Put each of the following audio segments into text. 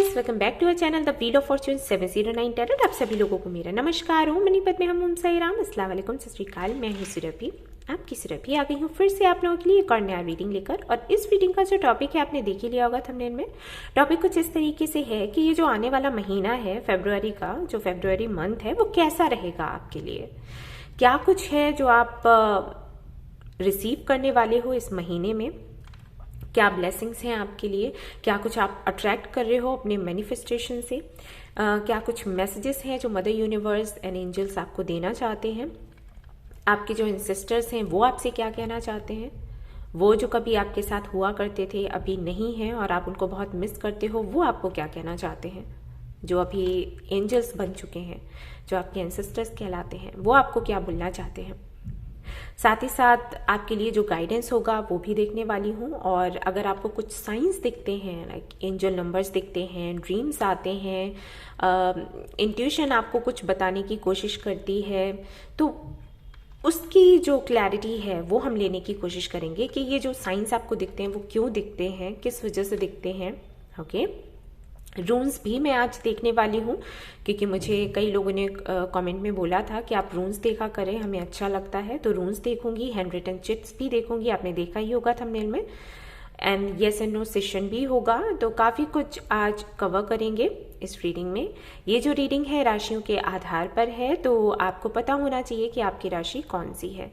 Guys, welcome back to our channel the Wheel of Fortune 709 tarot. आप सभी लोगों को मेरा नमस्कार हूँ। मनीपत में हम साई राम, अस्सलाम वालेकुम, सत श्री अकाल। मैं हूँ सुरभि, आपकी सुरभि आ गई हूँ फिर से आप लोगों के लिए एक और नया रीडिंग लेकर। और इस रीडिंग का जो टॉपिक है आपने देख ही लिया होगा थंबनेल में। टॉपिक कुछ इस तरीके से है कि ये जो आने वाला महीना है फरवरी का, जो फरवरी मंथ है, वो कैसा रहेगा आपके लिए। क्या कुछ है जो आप रिसीव करने वाले हो इस महीने में, क्या ब्लेसिंग्स हैं आपके लिए, क्या कुछ आप अट्रैक्ट कर रहे हो अपने मैनिफेस्टेशन से, क्या कुछ मैसेजेस हैं जो मदर यूनिवर्स एंड एंजल्स आपको देना चाहते हैं, आपके जो एंसेस्टर्स हैं वो आपसे क्या कहना चाहते हैं, वो जो कभी आपके साथ हुआ करते थे अभी नहीं हैं और आप उनको बहुत मिस करते हो, वो आपको क्या कहना चाहते हैं, जो अभी एंजल्स बन चुके हैं, जो आपके एंसेस्टर्स कहलाते हैं, वो आपको क्या बोलना चाहते हैं। साथ ही साथ आपके लिए जो गाइडेंस होगा वो भी देखने वाली हूँ। और अगर आपको कुछ साइंस दिखते हैं, लाइक एंजल नंबर्स दिखते हैं, ड्रीम्स आते हैं, इंट्यूशन आपको कुछ बताने की कोशिश करती है, तो उसकी जो क्लैरिटी है वो हम लेने की कोशिश करेंगे कि ये जो साइंस आपको दिखते हैं वो क्यों दिखते हैं, किस वजह से दिखते हैं। ओके, रून्स भी मैं आज देखने वाली हूँ क्योंकि मुझे कई लोगों ने कमेंट में बोला था कि आप रून्स देखा करें, हमें अच्छा लगता है, तो रून्स देखूंगी। हैंड रिटन चिट्स भी देखूंगी, आपने देखा ही होगा थंबनेल में। And yes and no session भी होगा। तो काफ़ी कुछ आज कवर करेंगे इस रीडिंग में। ये जो रीडिंग है राशियों के आधार पर है, तो आपको पता होना चाहिए कि आपकी राशि कौन सी है।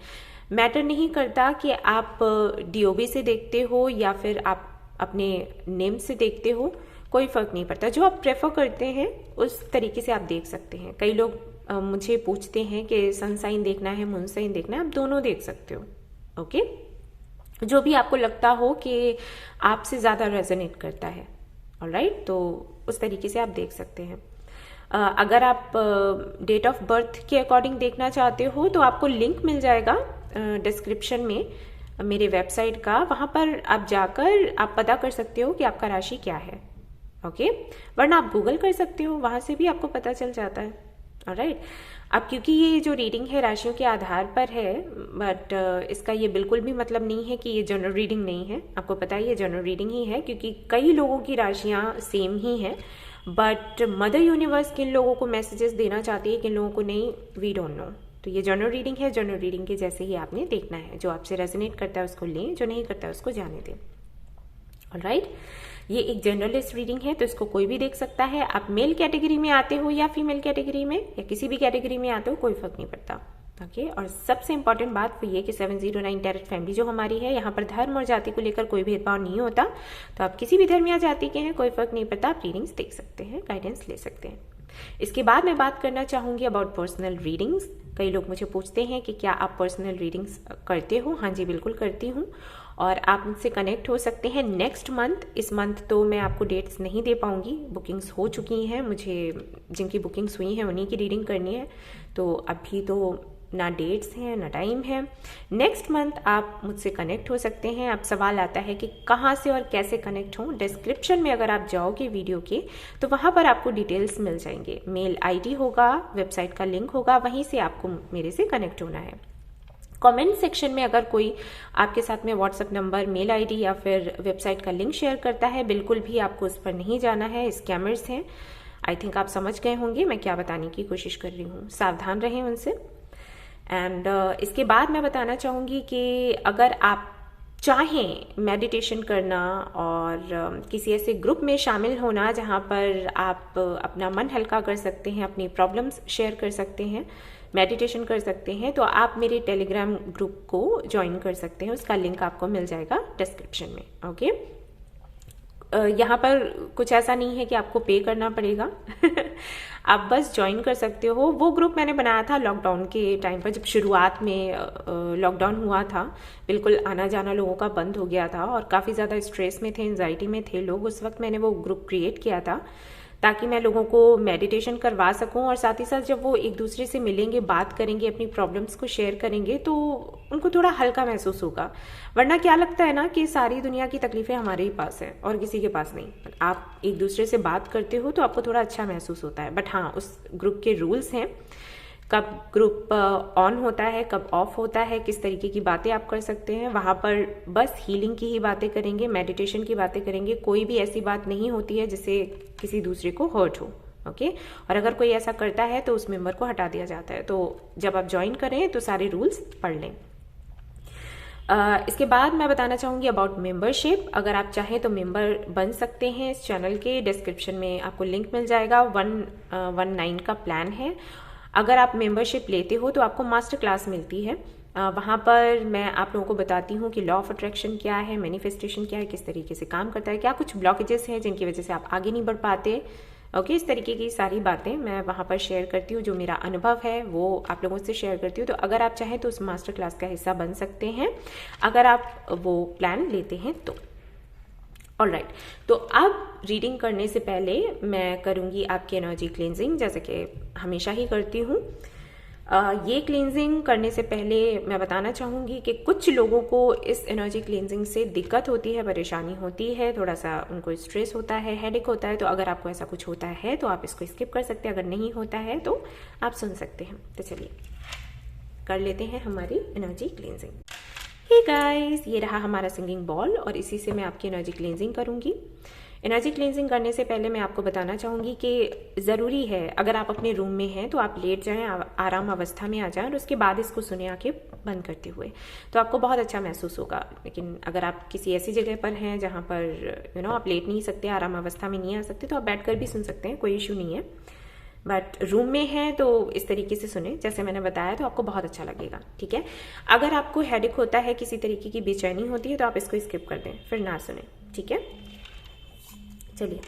मैटर नहीं करता कि आप डीओबी से देखते हो या फिर आप अपने नेम से देखते हो, कोई फर्क नहीं पड़ता। जो आप प्रेफर करते हैं उस तरीके से आप देख सकते हैं। कई लोग मुझे पूछते हैं कि सन साइन देखना है, मून साइन देखना है, आप दोनों देख सकते हो। ओके, जो भी आपको लगता हो कि आपसे ज़्यादा रेजोनेट करता है, ऑलराइट, तो उस तरीके से आप देख सकते हैं। अगर आप डेट ऑफ बर्थ के अकॉर्डिंग देखना चाहते हो तो आपको लिंक मिल जाएगा डिस्क्रिप्शन में मेरे वेबसाइट का, वहाँ पर आप जाकर आप पता कर सकते हो कि आपका राशि क्या है। ओके, वरना आप गूगल कर सकते हो, वहां से भी आपको पता चल जाता है। ऑलराइट, अब क्योंकि ये जो रीडिंग है राशियों के आधार पर है, बट इसका ये बिल्कुल भी मतलब नहीं है कि ये जनरल रीडिंग नहीं है। आपको पता है ये जनरल रीडिंग ही है क्योंकि कई लोगों की राशियां सेम ही हैं, बट मदर यूनिवर्स किन लोगों को मैसेजेस देना चाहती है, किन लोगों को नहीं, वी डोंट नो। तो ये जनरल रीडिंग है, जनरल रीडिंग के जैसे ही आपने देखना है। जो आपसे रेजोनेट करता है उसको लें, जो नहीं करता है उसको जाने दें। ऑलराइट, ये एक जनरलिस्ट रीडिंग है तो इसको कोई भी देख सकता है। आप मेल कैटेगरी में आते हो या फीमेल कैटेगरी में या किसी भी कैटेगरी में आते हो, कोई फर्क नहीं पड़ता। ओके, और सबसे इंपॉर्टेंट बात वो ये कि 709 टैरोट फैमिली जो हमारी है, यहाँ पर धर्म और जाति को लेकर कोई भेदभाव नहीं होता। तो आप किसी भी धर्म या जाति के हैं, कोई फर्क नहीं पड़ता, आप रीडिंग्स देख सकते हैं, गाइडेंस ले सकते हैं। इसके बाद मैं बात करना चाहूंगी अबाउट पर्सनल रीडिंग्स। कई लोग मुझे पूछते हैं कि क्या आप पर्सनल रीडिंग्स करते हो। हाँ जी, बिल्कुल करती हूँ, और आप मुझसे कनेक्ट हो सकते हैं नेक्स्ट मंथ। इस मंथ तो मैं आपको डेट्स नहीं दे पाऊंगी, बुकिंग्स हो चुकी हैं, मुझे जिनकी बुकिंग्स हुई हैं उन्हीं की रीडिंग करनी है, तो अभी तो ना डेट्स हैं ना टाइम है। नेक्स्ट मंथ आप मुझसे कनेक्ट हो सकते हैं। अब सवाल आता है कि कहाँ से और कैसे कनेक्ट हों। डिस्क्रिप्शन में अगर आप जाओगे वीडियो के तो वहाँ पर आपको डिटेल्स मिल जाएंगे, मेल आईडी होगा, वेबसाइट का लिंक होगा, वहीं से आपको मेरे से कनेक्ट होना है। कमेंट सेक्शन में अगर कोई आपके साथ में व्हाट्सएप नंबर, मेल आईडी या फिर वेबसाइट का लिंक शेयर करता है, बिल्कुल भी आपको उस पर नहीं जाना है, स्कैमर्स हैं। आई थिंक आप समझ गए होंगे मैं क्या बताने की कोशिश कर रही हूँ, सावधान रहें उनसे। एंड इसके बाद मैं बताना चाहूँगी कि अगर आप चाहें मेडिटेशन करना और किसी ऐसे ग्रुप में शामिल होना जहाँ पर आप अपना मन हल्का कर सकते हैं, अपनी प्रॉब्लम्स शेयर कर सकते हैं, मेडिटेशन कर सकते हैं, तो आप मेरे टेलीग्राम ग्रुप को ज्वाइन कर सकते हैं। उसका लिंक आपको मिल जाएगा डिस्क्रिप्शन में। ओके, यहाँ पर कुछ ऐसा नहीं है कि आपको पे करना पड़ेगा आप बस ज्वाइन कर सकते हो। वो ग्रुप मैंने बनाया था लॉकडाउन के टाइम पर, जब शुरुआत में लॉकडाउन हुआ था, बिल्कुल आना जाना लोगों का बंद हो गया था और काफ़ी ज़्यादा स्ट्रेस में थे, एंजाइटी में थे लोग। उस वक्त मैंने वो ग्रुप क्रिएट किया था ताकि मैं लोगों को मेडिटेशन करवा सकूं, और साथ ही साथ जब वो एक दूसरे से मिलेंगे, बात करेंगे, अपनी प्रॉब्लम्स को शेयर करेंगे, तो उनको थोड़ा हल्का महसूस होगा। वरना क्या लगता है ना कि सारी दुनिया की तकलीफें हमारे ही पास है और किसी के पास नहीं। आप एक दूसरे से बात करते हो तो आपको थोड़ा अच्छा महसूस होता है। बट हाँ, उस ग्रुप के रूल्स हैं कब ग्रुप ऑन होता है, कब ऑफ होता है, किस तरीके की बातें आप कर सकते हैं। वहाँ पर बस हीलिंग की ही बातें करेंगे, मेडिटेशन की बातें करेंगे, कोई भी ऐसी बात नहीं होती है जिससे किसी दूसरे को हर्ट हो। ओके और अगर कोई ऐसा करता है तो उस मेंबर को हटा दिया जाता है। तो जब आप ज्वाइन करें तो सारे रूल्स पढ़ लें। इसके बाद मैं बताना चाहूँगी अबाउट मेंबरशिप। अगर आप चाहें तो मेंबर बन सकते हैं। इस चैनल के डिस्क्रिप्शन में आपको लिंक मिल जाएगा। 119 का प्लान है। अगर आप मेंबरशिप लेते हो तो आपको मास्टर क्लास मिलती है। वहाँ पर मैं आप लोगों को बताती हूँ कि लॉ ऑफ अट्रैक्शन क्या है, मैनिफेस्टेशन क्या है, किस तरीके से काम करता है, क्या कुछ ब्लॉकेजेस हैं जिनकी वजह से आप आगे नहीं बढ़ पाते। ओके इस तरीके की सारी बातें मैं वहाँ पर शेयर करती हूँ। जो मेरा अनुभव है वो आप लोगों से शेयर करती हूँ। तो अगर आप चाहें तो उस मास्टर क्लास का हिस्सा बन सकते हैं अगर आप वो प्लान लेते हैं तो। ऑलराइट, तो अब रीडिंग करने से पहले मैं करूँगी आपकी एनर्जी क्लींजिंग जैसे कि हमेशा ही करती हूँ। ये क्लींजिंग करने से पहले मैं बताना चाहूँगी कि कुछ लोगों को इस एनर्जी क्लींजिंग से दिक्कत होती है, परेशानी होती है, थोड़ा सा उनको स्ट्रेस होता है, हेडेक होता है। तो अगर आपको ऐसा कुछ होता है तो आप इसको स्किप कर सकते हैं, अगर नहीं होता है तो आप सुन सकते हैं। तो चलिए कर लेते हैं हमारी एनर्जी क्लींजिंग। हे गाइस, ये रहा हमारा सिंगिंग बॉल और इसी से मैं आपकी एनर्जी क्लींजिंग करूँगी। एनर्जी क्लींजिंग करने से पहले मैं आपको बताना चाहूँगी कि ज़रूरी है अगर आप अपने रूम में हैं तो आप लेट जाएं, आराम अवस्था में आ जाएं और उसके बाद इसको सुने आंखें बंद करते हुए, तो आपको बहुत अच्छा महसूस होगा। लेकिन अगर आप किसी ऐसी जगह पर हैं जहाँ पर आप लेट नहीं सकते, आराम अवस्था में नहीं आ सकते, तो आप बैठ कर भी सुन सकते हैं, कोई इशू नहीं है। बट रूम में है तो इस तरीके से सुने जैसे मैंने बताया, तो आपको बहुत अच्छा लगेगा। ठीक है, अगर आपको हेडेक होता है, किसी तरीके की बेचैनी होती है, तो आप इसको स्किप कर दें, फिर ना सुने। ठीक है, चलिए।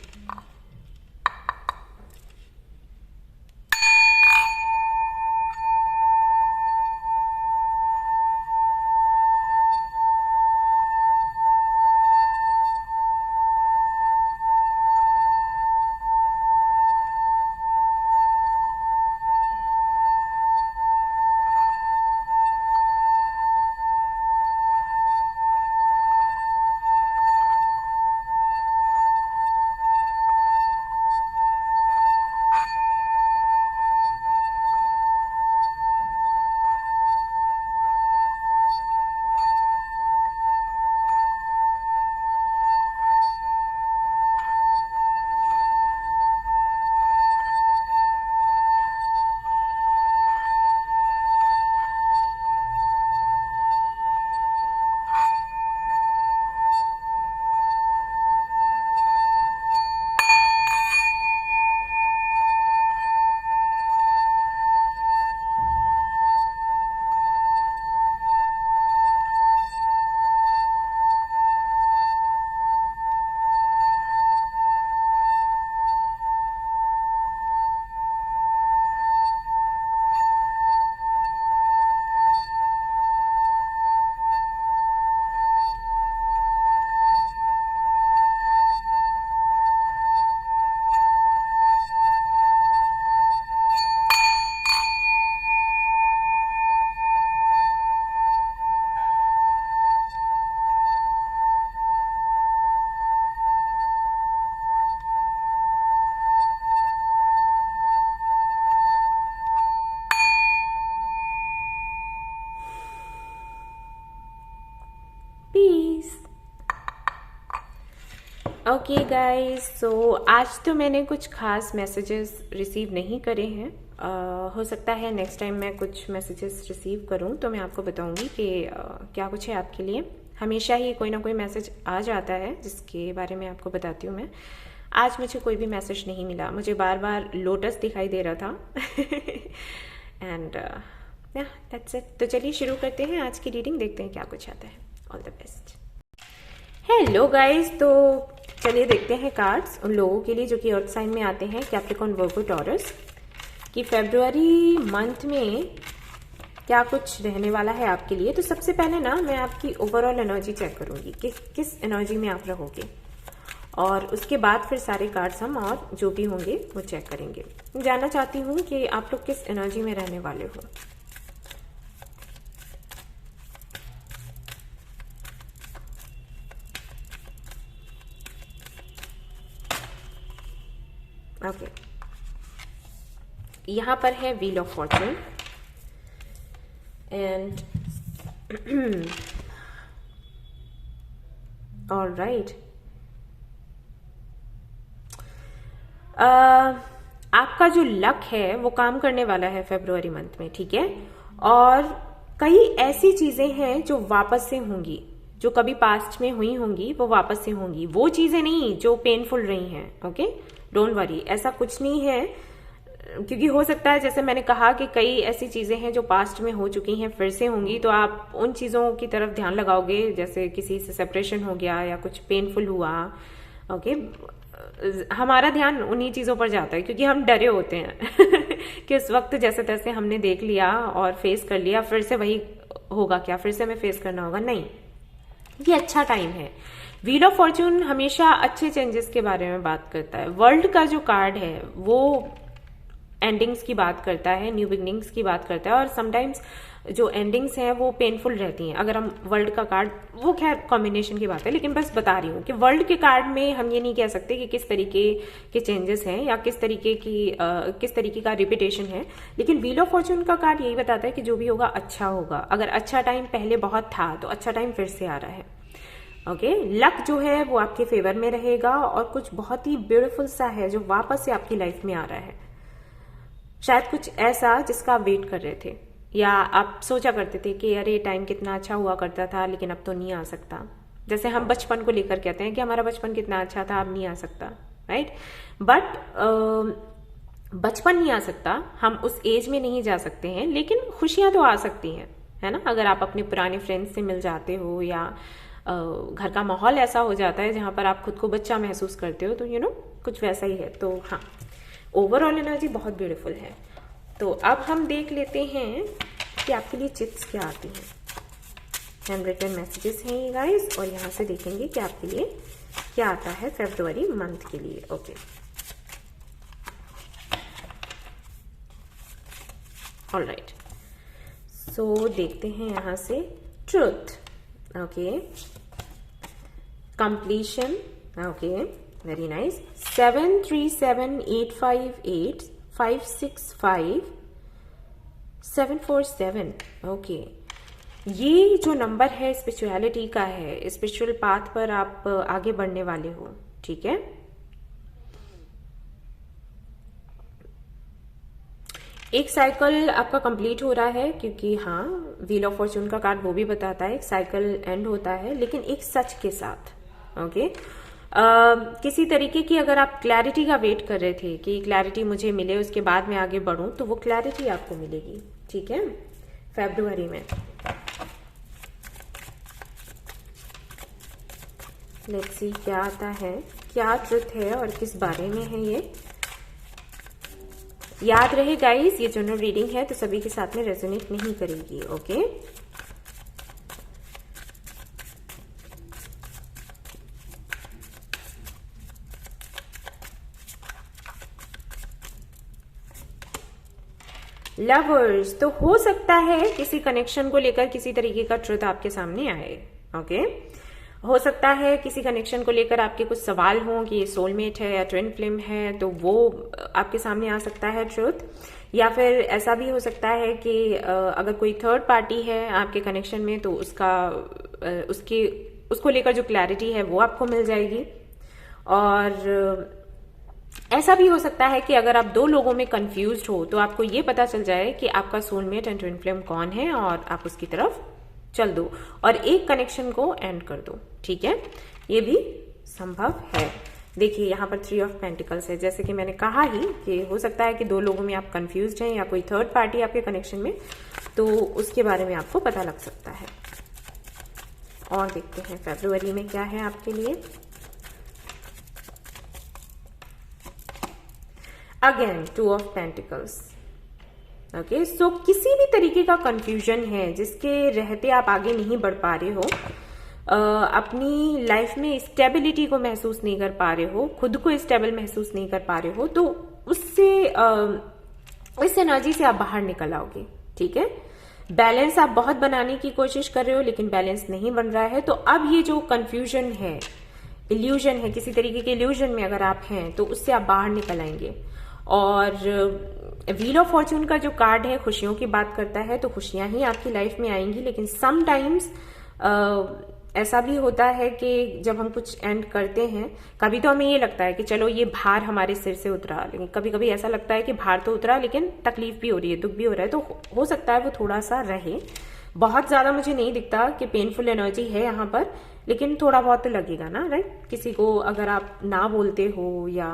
ओके गाइस, सो आज तो मैंने कुछ खास मैसेजेस रिसीव नहीं करे हैं। हो सकता है नेक्स्ट टाइम मैं कुछ मैसेजेस रिसीव करूं तो मैं आपको बताऊंगी कि क्या कुछ है आपके लिए। हमेशा ही कोई ना कोई मैसेज आ जाता है जिसके बारे में आपको बताती हूँ मैं। आज मुझे कोई भी मैसेज नहीं मिला, मुझे बार बार लोटस दिखाई दे रहा था एंड दैट्स इट। तो चलिए शुरू करते हैं आज की रीडिंग, देखते हैं क्या कुछ आता है। All the best. Hello guys, तो चलिए देखते हैं कार्ड्स उन लोगों के लिए जो कि अर्थ साइन में आते हैं, कैप्रिकॉर्न, वर्गो, टॉरस, कि फेब्रुअरी मंथ में क्या कुछ रहने वाला है आपके लिए। तो सबसे पहले ना मैं आपकी ओवरऑल एनर्जी चेक करूंगी कि किस एनर्जी में आप रहोगे, और उसके बाद फिर सारे कार्ड्स हम और जो भी होंगे वो चेक करेंगे। जानना चाहती हूँ कि आप लोग किस एनर्जी में रहने वाले हो। ओके, यहाँ पर है wheel of Fortune, and all right, आपका जो लक है वो काम करने वाला है फरवरी मंथ में, ठीक है। और कई ऐसी चीजें हैं जो वापस से होंगी, जो कभी पास्ट में हुई होंगी वो वापस से होंगी, वो चीजें नहीं जो पेनफुल रही हैं। ओके, डोंट वरी, ऐसा कुछ नहीं है, क्योंकि हो सकता है जैसे मैंने कहा कि कई ऐसी चीजें हैं जो पास्ट में हो चुकी हैं फिर से होंगी, तो आप उन चीजों की तरफ ध्यान लगाओगे, जैसे किसी से सेपरेशन हो गया या कुछ पेनफुल हुआ। ओके, हमारा ध्यान उन्हीं चीजों पर जाता है क्योंकि हम डरे होते हैं कि उस वक्त जैसे तैसे हमने देख लिया और फेस कर लिया, फिर से वही होगा क्या, फिर से हमें फेस करना होगा। नहीं, ये अच्छा टाइम है। व्हील ऑफ फॉर्च्यून हमेशा अच्छे चेंजेस के बारे में बात करता है। वर्ल्ड का जो कार्ड है वो एंडिंग्स की बात करता है, न्यू बिगनिंग्स की बात करता है, और समटाइम्स जो एंडिंग्स हैं वो पेनफुल रहती हैं। अगर हम वर्ल्ड का कार्ड, वो खैर कॉम्बिनेशन की बात है, लेकिन बस बता रही हूँ कि वर्ल्ड के कार्ड में हम ये नहीं कह सकते कि किस तरीके के चेंजेस हैं या किस तरीके का रिपीटेशन है, लेकिन व्हील ऑफ फॉर्च्यून का कार्ड यही बताता है कि जो भी होगा अच्छा होगा। अगर अच्छा टाइम पहले बहुत था तो अच्छा टाइम फिर से आ रहा है। ओके, लक जो है वो आपके फेवर में रहेगा और कुछ बहुत ही ब्यूटीफुल सा है जो वापस से आपकी लाइफ में आ रहा है। शायद कुछ ऐसा जिसका आप वेट कर रहे थे, या आप सोचा करते थे कि अरे टाइम कितना अच्छा हुआ करता था लेकिन अब तो नहीं आ सकता। जैसे हम बचपन को लेकर कहते हैं कि हमारा बचपन कितना अच्छा था, अब नहीं आ सकता, राइट। बट बचपन नहीं आ सकता, हम उस एज में नहीं जा सकते हैं, लेकिन खुशियां तो आ सकती हैं, है ना। अगर आप अपने पुराने फ्रेंड्स से मिल जाते हो या घर का माहौल ऐसा हो जाता है जहां पर आप खुद को बच्चा महसूस करते हो, तो यू नो कुछ वैसा ही है। तो हाँ, ओवरऑल एनर्जी बहुत ब्यूटीफुल है। तो अब हम देख लेते हैं कि आपके लिए चिट्स क्या आती हैं। हैंड रिटन मैसेजेस हैं ये गाइस, और यहाँ से देखेंगे कि आपके लिए क्या आता है फरवरी मंथ के लिए। ओके, ऑलराइट, सो देखते हैं यहाँ से truth. Okay, completion. Okay, very nice. 73785565747। Okay, ये जो नंबर है स्पिरिचुअलिटी का है, स्पिरिचुअल पाथ पर आप आगे बढ़ने वाले हो, ठीक है। एक साइकिल आपका कंप्लीट हो रहा है, क्योंकि हाँ, व्हील ऑफ फॉर्च्यून का कार्ड वो भी बताता है एक साइकिल एंड होता है, लेकिन एक सच के साथ। ओके, किसी तरीके की अगर आप क्लैरिटी का वेट कर रहे थे कि क्लैरिटी मुझे मिले उसके बाद मैं आगे बढ़ूं, तो वो क्लैरिटी आपको मिलेगी, ठीक है, फरवरी में। लेट्स सी क्या आता है, क्या ट्रुथ है और किस बारे में है ये। याद रहे गाइस, ये जनरल रीडिंग है तो सभी के साथ में रेजोनेट नहीं करेगी। ओके, लवर्स, तो हो सकता है किसी कनेक्शन को लेकर किसी तरीके का ट्रुथ आपके सामने आए। ओके, हो सकता है किसी कनेक्शन को लेकर आपके कुछ सवाल हों कि ये सोलमेट है या ट्विन फ्लेम है, तो वो आपके सामने आ सकता है ट्रुथ। या फिर ऐसा भी हो सकता है कि अगर कोई थर्ड पार्टी है आपके कनेक्शन में, तो उसको लेकर जो क्लैरिटी है वो आपको मिल जाएगी। और ऐसा भी हो सकता है कि अगर आप दो लोगों में कंफ्यूज्ड हो तो आपको ये पता चल जाए कि आपका सोलमेट एंड ट्विन फ्लेम कौन है और आप उसकी तरफ चल दो और एक कनेक्शन को एंड कर दो, ठीक है। ये भी संभव है। देखिए यहाँ पर 3 ऑफ पेंटिकल्स है, जैसे कि मैंने कहा ही कि हो सकता है कि दो लोगों में आप कंफ्यूज्ड हैं या कोई थर्ड पार्टी आपके कनेक्शन में, तो उसके बारे में आपको पता लग सकता है। और देखते हैं फरवरी में क्या है आपके लिए। Again 2 of pentacles. ओके, सो किसी भी तरीके का कंफ्यूजन है जिसके रहते आप आगे नहीं बढ़ पा रहे हो, अपनी लाइफ में स्टेबिलिटी को महसूस नहीं कर पा रहे हो, खुद को स्टेबल महसूस नहीं कर पा रहे हो, तो उससे इस एनर्जी से आप बाहर निकल आओगे, ठीक है। बैलेंस आप बहुत बनाने की कोशिश कर रहे हो लेकिन बैलेंस नहीं बन रहा है, तो अब ये जो कंफ्यूजन है, इल्यूजन है, किसी तरीके के इल्यूजन में अगर आप हैं तो उससे आप बाहर निकल आएंगे। और व्हील ऑफ फॉर्च्यून का जो कार्ड है खुशियों की बात करता है, तो खुशियां ही आपकी लाइफ में आएंगी। लेकिन समटाइम्स ऐसा भी होता है कि जब हम कुछ एंड करते हैं, कभी तो हमें ये लगता है कि चलो ये भार हमारे सिर से उतरा, लेकिन कभी कभी ऐसा लगता है कि भार तो उतरा लेकिन तकलीफ भी हो रही है, दुख भी हो रहा है, तो हो सकता है वो थोड़ा सा रहे। बहुत ज्यादा मुझे नहीं दिखता कि पेनफुल एनर्जी है यहाँ पर, लेकिन थोड़ा बहुत तो लगेगा ना, राइट। किसी को अगर आप ना बोलते हो या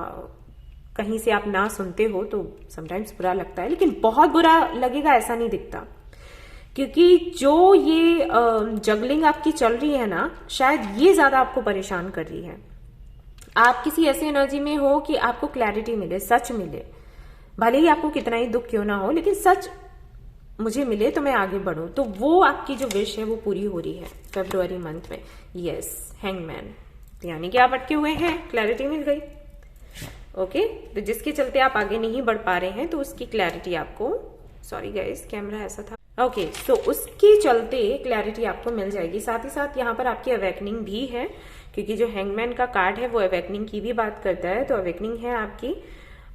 कहीं से आप ना सुनते हो तो समटाइम्स बुरा लगता है, लेकिन बहुत बुरा लगेगा ऐसा नहीं दिखता। क्योंकि जो ये जगलिंग आपकी चल रही है ना, शायद ये ज्यादा आपको परेशान कर रही है। आप किसी ऐसी एनर्जी में हो कि आपको क्लैरिटी मिले, सच मिले, भले ही आपको कितना ही दुख क्यों ना हो, लेकिन सच मुझे मिले तो मैं आगे बढ़ूं। तो वो आपकी जो विश है वो पूरी हो रही है फरवरी मंथ में। यस, हैंगमैन, यानी कि आप अटके हुए हैं, क्लैरिटी मिल गई। ओके, तो जिसके चलते आप आगे नहीं बढ़ पा रहे हैं तो उसकी क्लैरिटी आपको, सॉरी गाइस कैमरा ऐसा था, ओके, तो उसके चलते क्लैरिटी आपको मिल जाएगी। साथ ही साथ यहाँ पर आपकी अवेकनिंग भी है, क्योंकि जो हैंगमैन का कार्ड है वो अवेकनिंग की भी बात करता है। तो अवेकनिंग है आपकी,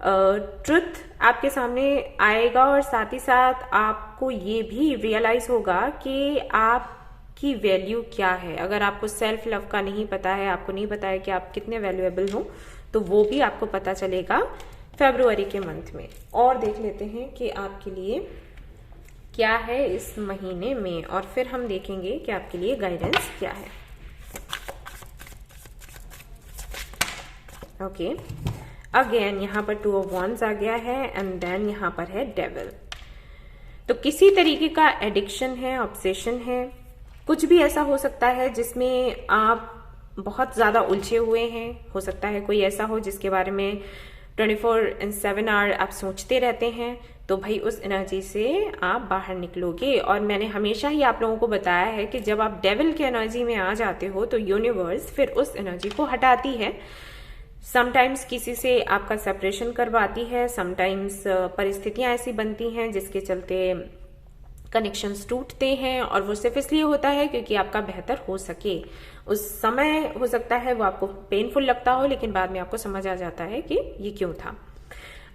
ट्रुथ आपके सामने आएगा, और साथ ही साथ आपको ये भी रियलाइज होगा कि आपकी वैल्यू क्या है। अगर आपको सेल्फ लव का नहीं पता है, आपको नहीं पता है कि आप कितने वैल्यूएबल हो, तो वो भी आपको पता चलेगा फरवरी के मंथ में। और देख लेते हैं कि आपके लिए क्या है इस महीने में, और फिर हम देखेंगे कि आपके लिए गाइडेंस क्या है। ओके, अगेन यहाँ पर 2 ऑफ wands आ गया है, एंड देन यहाँ पर है डेविल। तो किसी तरीके का एडिक्शन है, ऑब्सेशन है, कुछ भी ऐसा हो सकता है जिसमें आप बहुत ज्यादा उलझे हुए हैं। हो सकता है कोई ऐसा हो जिसके बारे में 24/7 आवर आप सोचते रहते हैं, तो भाई उस एनर्जी से आप बाहर निकलोगे। और मैंने हमेशा ही आप लोगों को बताया है कि जब आप डेविल की एनर्जी में आ जाते हो तो यूनिवर्स फिर उस एनर्जी को हटाती है। समटाइम्स किसी से आपका सेपरेशन करवाती है, समटाइम्स परिस्थितियां ऐसी बनती हैं जिसके चलते कनेक्शंस टूटते हैं, और वो सिर्फ इसलिए होता है क्योंकि आपका बेहतर हो सके। उस समय हो सकता है वो आपको पेनफुल लगता हो, लेकिन बाद में आपको समझ आ जाता है कि ये क्यों था।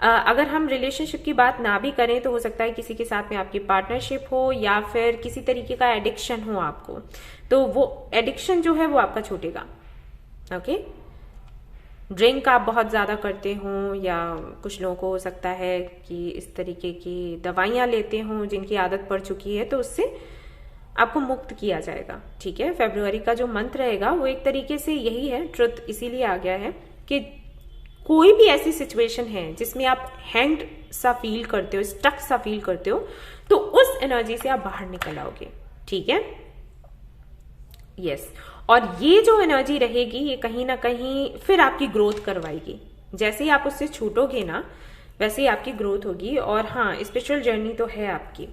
अगर हम रिलेशनशिप की बात ना भी करें तो हो सकता है किसी के साथ में आपकी पार्टनरशिप हो, या फिर किसी तरीके का एडिक्शन हो आपको, तो वो एडिक्शन जो है वो आपका छूटेगा। ओके, ड्रिंक आप बहुत ज्यादा करते हो, या कुछ लोगों को हो सकता है कि इस तरीके की दवाइयां लेते हो जिनकी आदत पड़ चुकी है, तो उससे आपको मुक्त किया जाएगा। ठीक है, फरवरी का जो मंथ रहेगा वो एक तरीके से यही है, ट्रुथ इसीलिए आ गया है कि कोई भी ऐसी सिचुएशन है जिसमें आप हैंग्ड सा फील करते हो, स्टक सा फील करते हो, तो उस एनर्जी से आप बाहर निकल आओगे। ठीक है, यस। और ये जो एनर्जी रहेगी ये कहीं ना कहीं फिर आपकी ग्रोथ करवाएगी। जैसे ही आप उससे छूटोगे ना, वैसे ही आपकी ग्रोथ होगी। और हाँ, स्पिरिचुअल जर्नी तो है आपकी,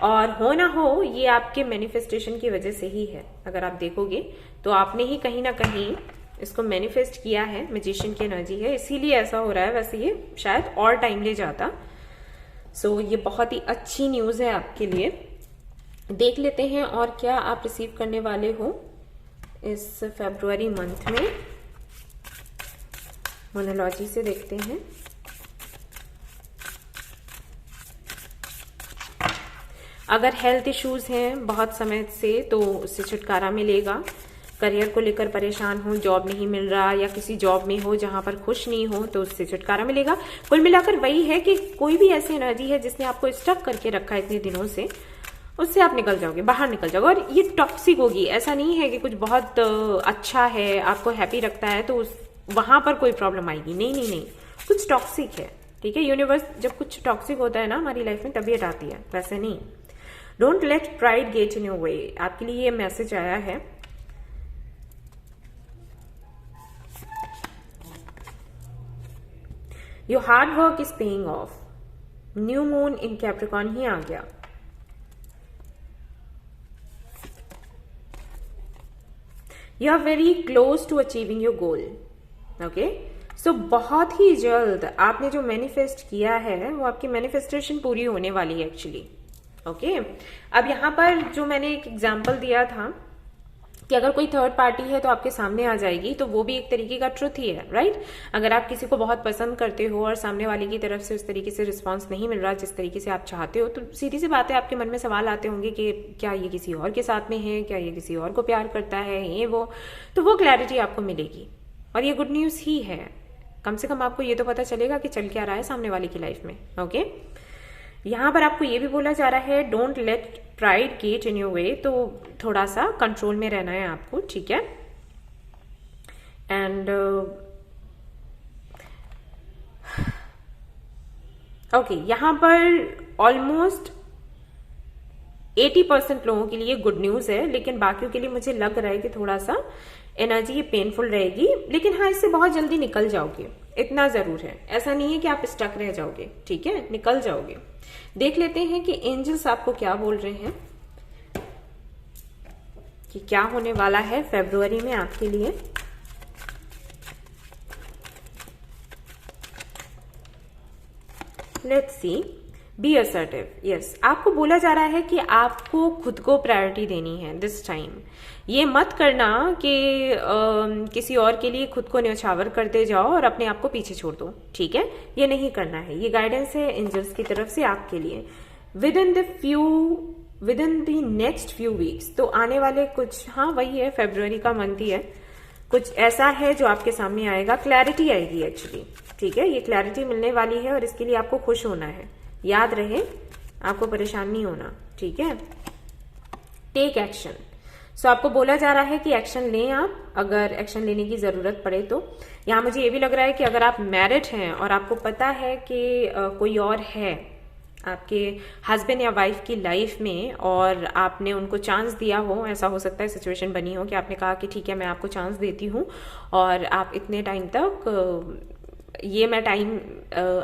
और हो ना हो ये आपके मैनिफेस्टेशन की वजह से ही है। अगर आप देखोगे तो आपने ही कहीं ना कहीं इसको मैनिफेस्ट किया है। मैजिशियन की एनर्जी है, इसीलिए ऐसा हो रहा है, वैसे ये शायद और टाइम ले जाता। सो ये बहुत ही अच्छी न्यूज है आपके लिए। देख लेते हैं और क्या आप रिसीव करने वाले हो इस फरवरी मंथ में। मोनोलॉजी से देखते हैं। अगर हेल्थ इश्यूज हैं बहुत समय से तो उससे छुटकारा मिलेगा। करियर को लेकर परेशान हो, जॉब नहीं मिल रहा, या किसी जॉब में हो जहां पर खुश नहीं हो, तो उससे छुटकारा मिलेगा। कुल मिलाकर वही है कि कोई भी ऐसी एनर्जी है जिसने आपको स्टक करके रखा है इतने दिनों से, उससे आप निकल जाओगे, बाहर निकल जाओगे। और ये टॉक्सिक होगी, ऐसा नहीं है कि कुछ बहुत अच्छा है, आपको हैप्पी रखता है तो वहां पर कोई प्रॉब्लम आएगी। नहीं नहीं नहीं, कुछ टॉक्सिक है। ठीक है, यूनिवर्स जब कुछ टॉक्सिक होता है ना हमारी लाइफ में तभी हटाती है, वैसे नहीं। Don't let pride get in your way, आपके लिए ये मैसेज आया है। Your hard work is paying off. New moon in Capricorn ही आ गया। You are very close to achieving your goal. Okay, so बहुत ही जल्द आपने जो मैनिफेस्ट किया है वो आपकी मैनिफेस्टेशन पूरी होने वाली है एक्चुअली। ओके, अब यहां पर जो मैंने एक एग्जांपल दिया था कि अगर कोई थर्ड पार्टी है तो आपके सामने आ जाएगी, तो वो भी एक तरीके का ट्रुथ ही है, राइट। अगर आप किसी को बहुत पसंद करते हो और सामने वाले की तरफ से उस तरीके से रिस्पांस नहीं मिल रहा जिस तरीके से आप चाहते हो, तो सीधी सी बात है आपके मन में सवाल आते होंगे कि क्या ये किसी और के साथ में है, क्या ये किसी और को प्यार करता है, ये वो। तो वो क्लैरिटी आपको मिलेगी और ये गुड न्यूज ही है। कम से कम आपको ये तो पता चलेगा कि चल क्या रहा है सामने वाले की लाइफ में। ओके, यहां पर आपको ये भी बोला जा रहा है don't let pride get in your वे, तो थोड़ा सा कंट्रोल में रहना है आपको, ठीक है। एंड ओके, यहां पर ऑलमोस्ट 80% लोगों के लिए गुड न्यूज है, लेकिन बाकियों के लिए मुझे लग रहा है कि थोड़ा सा एनर्जी ये पेनफुल रहेगी, लेकिन हाँ इससे बहुत जल्दी निकल जाओगे, इतना जरूर है। ऐसा नहीं है कि आप स्टक रह जाओगे, ठीक है, निकल जाओगे। देख लेते हैं कि एंजल्स आपको क्या बोल रहे हैं कि क्या होने वाला है फरवरी में आपके लिए। Let's see, be assertive. Yes, आपको बोला जा रहा है कि आपको खुद को प्रायोरिटी देनी है दिस टाइम। ये मत करना कि किसी और के लिए खुद को न्यौछावर करते जाओ और अपने आप को पीछे छोड़ दो, ठीक है, ये नहीं करना है। ये गाइडेंस है एंजल्स की तरफ से आपके लिए। With in the next few weeks, तो आने वाले कुछ, हाँ वही है, फरवरी का मंथ ही है, कुछ ऐसा है जो आपके सामने आएगा, क्लैरिटी आएगी एक्चुअली, ठीक है। ये क्लैरिटी मिलने वाली है और इसके लिए आपको खुश होना है, याद रहे आपको परेशान नहीं होना, ठीक है। Take action. सो आपको बोला जा रहा है कि एक्शन लें आप, अगर एक्शन लेने की जरूरत पड़े तो। यहां मुझे ये भी लग रहा है कि अगर आप मैरिड हैं और आपको पता है कि कोई और है आपके हस्बैंड या वाइफ की लाइफ में और आपने उनको चांस दिया हो, ऐसा हो सकता है सिचुएशन बनी हो कि आपने कहा कि ठीक है मैं आपको चांस देती हूँ और आप इतने टाइम तक ये मैं टाइम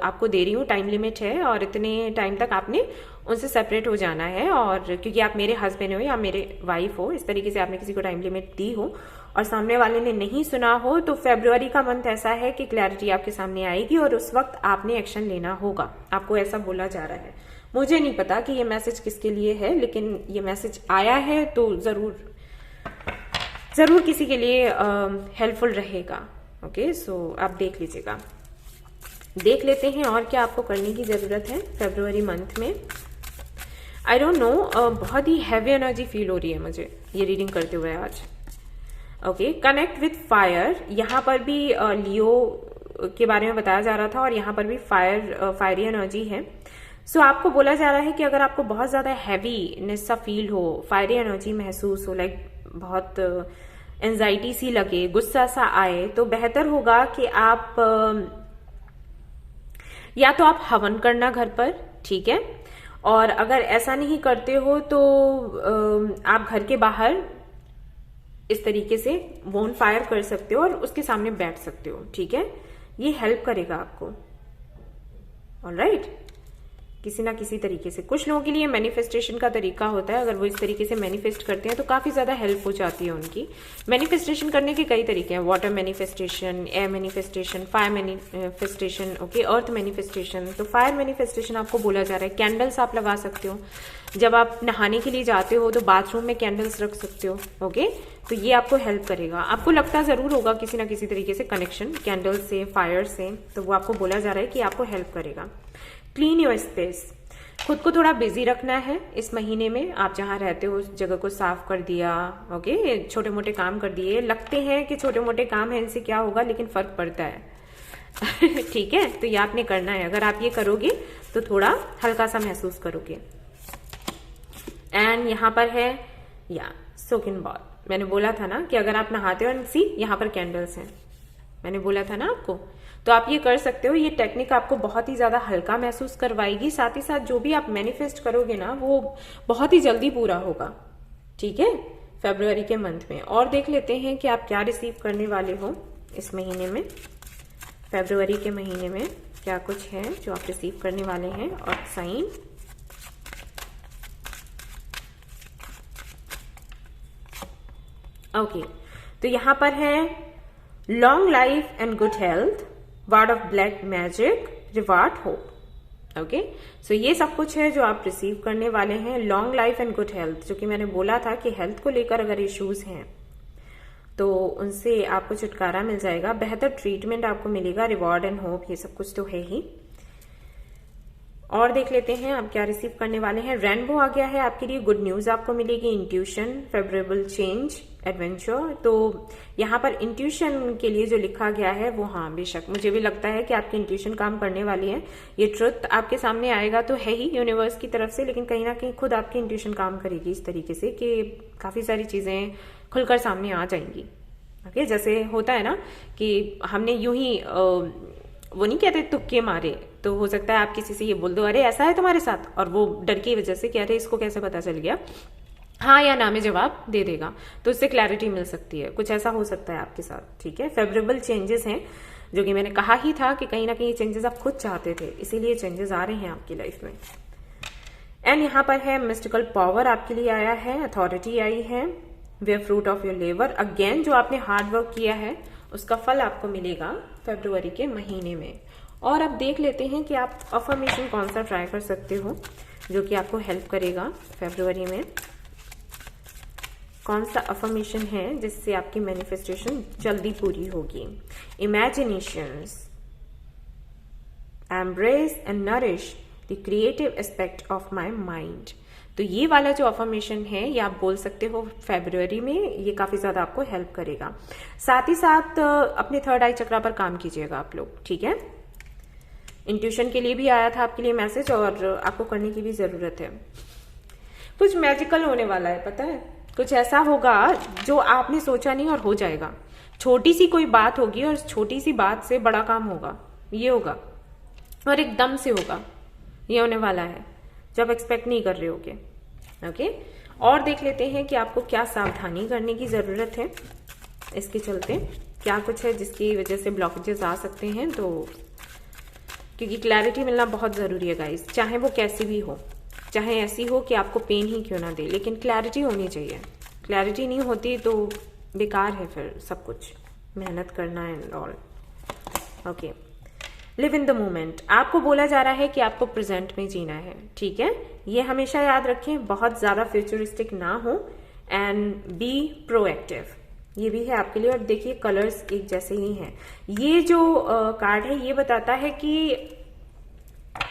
आपको दे रही हूँ, टाइम लिमिट है और इतने टाइम तक आपने उनसे सेपरेट हो जाना है, और क्योंकि आप मेरे हस्बैंड हो या मेरे वाइफ हो, इस तरीके से आपने किसी को टाइम लिमिट दी हो और सामने वाले ने नहीं सुना हो, तो फरवरी का मंथ ऐसा है कि क्लैरिटी आपके सामने आएगी और उस वक्त आपने एक्शन लेना होगा। आपको ऐसा बोला जा रहा है। मुझे नहीं पता कि ये मैसेज किसके लिए है, लेकिन ये मैसेज आया है तो जरूर किसी के लिए हेल्पफुल रहेगा। ओके, सो आप देख लीजिएगा। देख लेते हैं और क्या आपको करने की जरूरत है फरवरी मंथ में। आई डोंट नो, बहुत ही हैवी एनर्जी फील हो रही है मुझे ये रीडिंग करते हुए आज। Okay, connect with fire. यहाँ पर भी लियो के बारे में बताया जा रहा था और यहाँ पर भी फायरी एनर्जी है। सो आपको बोला जा रहा है कि अगर आपको बहुत ज्यादा हैवीनेस सा फील हो, फायरी एनर्जी महसूस हो, लाइक बहुत एंजाइटी सी लगे, गुस्सा सा आए, तो बेहतर होगा कि आप या तो आप हवन करना घर पर, ठीक है, और अगर ऐसा नहीं करते हो तो आप घर के बाहर इस तरीके से बोन फायर कर सकते हो और उसके सामने बैठ सकते हो, ठीक है। ये हेल्प करेगा आपको, ऑलराइट। किसी ना किसी तरीके से कुछ लोगों के लिए मैनिफेस्टेशन का तरीका होता है, अगर वो इस तरीके से मैनिफेस्ट करते हैं तो काफी ज्यादा हेल्प हो जाती है उनकी। मैनिफेस्टेशन करने के कई तरीके हैं, water manifestation, air manifestation, fire manifestation, okay, earth manifestation. तो फायर मैनिफेस्टेशन आपको बोला जा रहा है कैंडल्स आप लगा सकते हो, जब आप नहाने के लिए जाते हो तो बाथरूम में कैंडल्स रख सकते हो, ओके। तो ये आपको हेल्प करेगा। आपको लगता जरूर होगा किसी ना किसी तरीके से कनेक्शन कैंडल से, फायर से, तो वो आपको बोला जा रहा है कि आपको हेल्प करेगा। Clean your space. खुद को थोड़ा बिजी रखना है इस महीने में। आप जहां रहते हो उस जगह को साफ कर दिया, ओके, छोटे मोटे काम कर दिए। लगते हैं कि छोटे मोटे काम है, इनसे क्या होगा, लेकिन फर्क पड़ता है ठीक है, तो ये आपने करना है। अगर आप ये करोगे तो थोड़ा हल्का सा महसूस करोगे। एंड यहाँ पर है या सोकिन बॉल। मैंने बोला था ना कि अगर आप नहाते हो, सी यहाँ पर कैंडल्स हैं, मैंने बोला था ना आपको, तो आप ये कर सकते हो। ये टेक्निक आपको बहुत ही ज्यादा हल्का महसूस करवाएगी, साथ ही साथ जो भी आप मैनिफेस्ट करोगे ना वो बहुत ही जल्दी पूरा होगा, ठीक है, फरवरी के मंथ में। और देख लेते हैं कि आप क्या रिसीव करने वाले हो इस महीने में, फरवरी के महीने में क्या कुछ है जो आप रिसीव करने वाले हैं। और साइन, ओके, तो यहां पर है long life and good health, word of black magic, reward hope. Okay, so ये सब कुछ है जो आप रिसीव करने वाले हैं। Long life and good health, जो कि मैंने बोला था कि हेल्थ को लेकर अगर इश्यूज हैं तो उनसे आपको छुटकारा मिल जाएगा, बेहतर ट्रीटमेंट आपको मिलेगा, रिवॉर्ड एंड होप, ये सब कुछ तो है ही। और देख लेते हैं आप क्या रिसीव करने वाले हैं। रेनबो आ गया है आपके लिए, गुड न्यूज आपको मिलेगी, इंट्यूशन, फेवरेबल चेंज, एडवेंचर। तो यहाँ पर इंट्यूशन के लिए जो लिखा गया है वो हाँ बेशक मुझे भी लगता है कि आपकी इंट्यूशन काम करने वाली है। ये ट्रुथ आपके सामने आएगा तो है ही यूनिवर्स की तरफ से, लेकिन कहीं ना कहीं खुद आपकी इंट्यूशन काम करेगी इस तरीके से कि काफी सारी चीजें खुलकर सामने आ जाएंगी। ओके, जैसे होता है ना कि हमने यूं ही वो नहीं कहते तुक्के मारे, तो हो सकता है आप किसी से ये बोल दो अरे ऐसा है तुम्हारे साथ, और वो डर की वजह से कि अरे इसको कैसे पता चल गया, हाँ या ना में जवाब दे देगा, तो उससे क्लैरिटी मिल सकती है। कुछ ऐसा हो सकता है आपके साथ, ठीक है। फेवरेबल चेंजेस हैं, जो कि मैंने कहा ही था कि कहीं ना कहीं चेंजेस आप खुद चाहते थे, इसीलिए चेंजेस आ रहे हैं आपकी लाइफ में। एंड यहाँ पर है मिस्टिकल पावर आपके लिए आया है, अथॉरिटी आई है, way fruit of your labour, again जो आपने हार्ड वर्क किया है उसका फल आपको मिलेगा फरवरी के महीने में। और अब देख लेते हैं कि आप अफर्मेशन कौन सा ट्राई कर सकते हो जो कि आपको हेल्प करेगा फरवरी में। कौन सा अफर्मेशन है जिससे आपकी मैनिफेस्टेशन जल्दी पूरी होगी। Imaginations, embrace and nourish the creative aspect of my mind. तो ये वाला जो अफर्मेशन है ये आप बोल सकते हो फरवरी में, ये काफी ज्यादा आपको हेल्प करेगा। साथ ही साथ अपने थर्ड आई चक्रा पर काम कीजिएगा आप लोग, ठीक है। इंट्यूशन के लिए भी आया था आपके लिए मैसेज, और आपको करने की भी जरूरत है। कुछ मैजिकल होने वाला है, पता है, कुछ ऐसा होगा जो आपने सोचा नहीं और हो जाएगा। छोटी सी कोई बात होगी और छोटी सी बात से बड़ा काम होगा, ये होगा और एकदम से होगा, ये होने वाला है जो आप एक्सपेक्ट नहीं कर रहे होगे। ओके, और देख लेते हैं कि आपको क्या सावधानी करने की जरूरत है इसके चलते, क्या कुछ है जिसकी वजह से ब्लॉकेजेस आ सकते हैं। तो क्योंकि क्लैरिटी मिलना बहुत जरूरी है गाइस, चाहे वो कैसी भी हो, चाहे ऐसी हो कि आपको पेन ही क्यों ना दे, लेकिन क्लैरिटी होनी चाहिए। क्लैरिटी नहीं होती तो बेकार है फिर सब कुछ, मेहनत करना and all. Okay, live in the moment, आपको बोला जा रहा है कि आपको प्रेजेंट में जीना है, ठीक है। ये हमेशा याद रखें, बहुत ज्यादा फ्यूचरिस्टिक ना हो, एंड बी प्रोएक्टिव, ये भी है आपके लिए। और देखिए कलर्स एक जैसे ही हैं। ये जो कार्ड है ये बताता है कि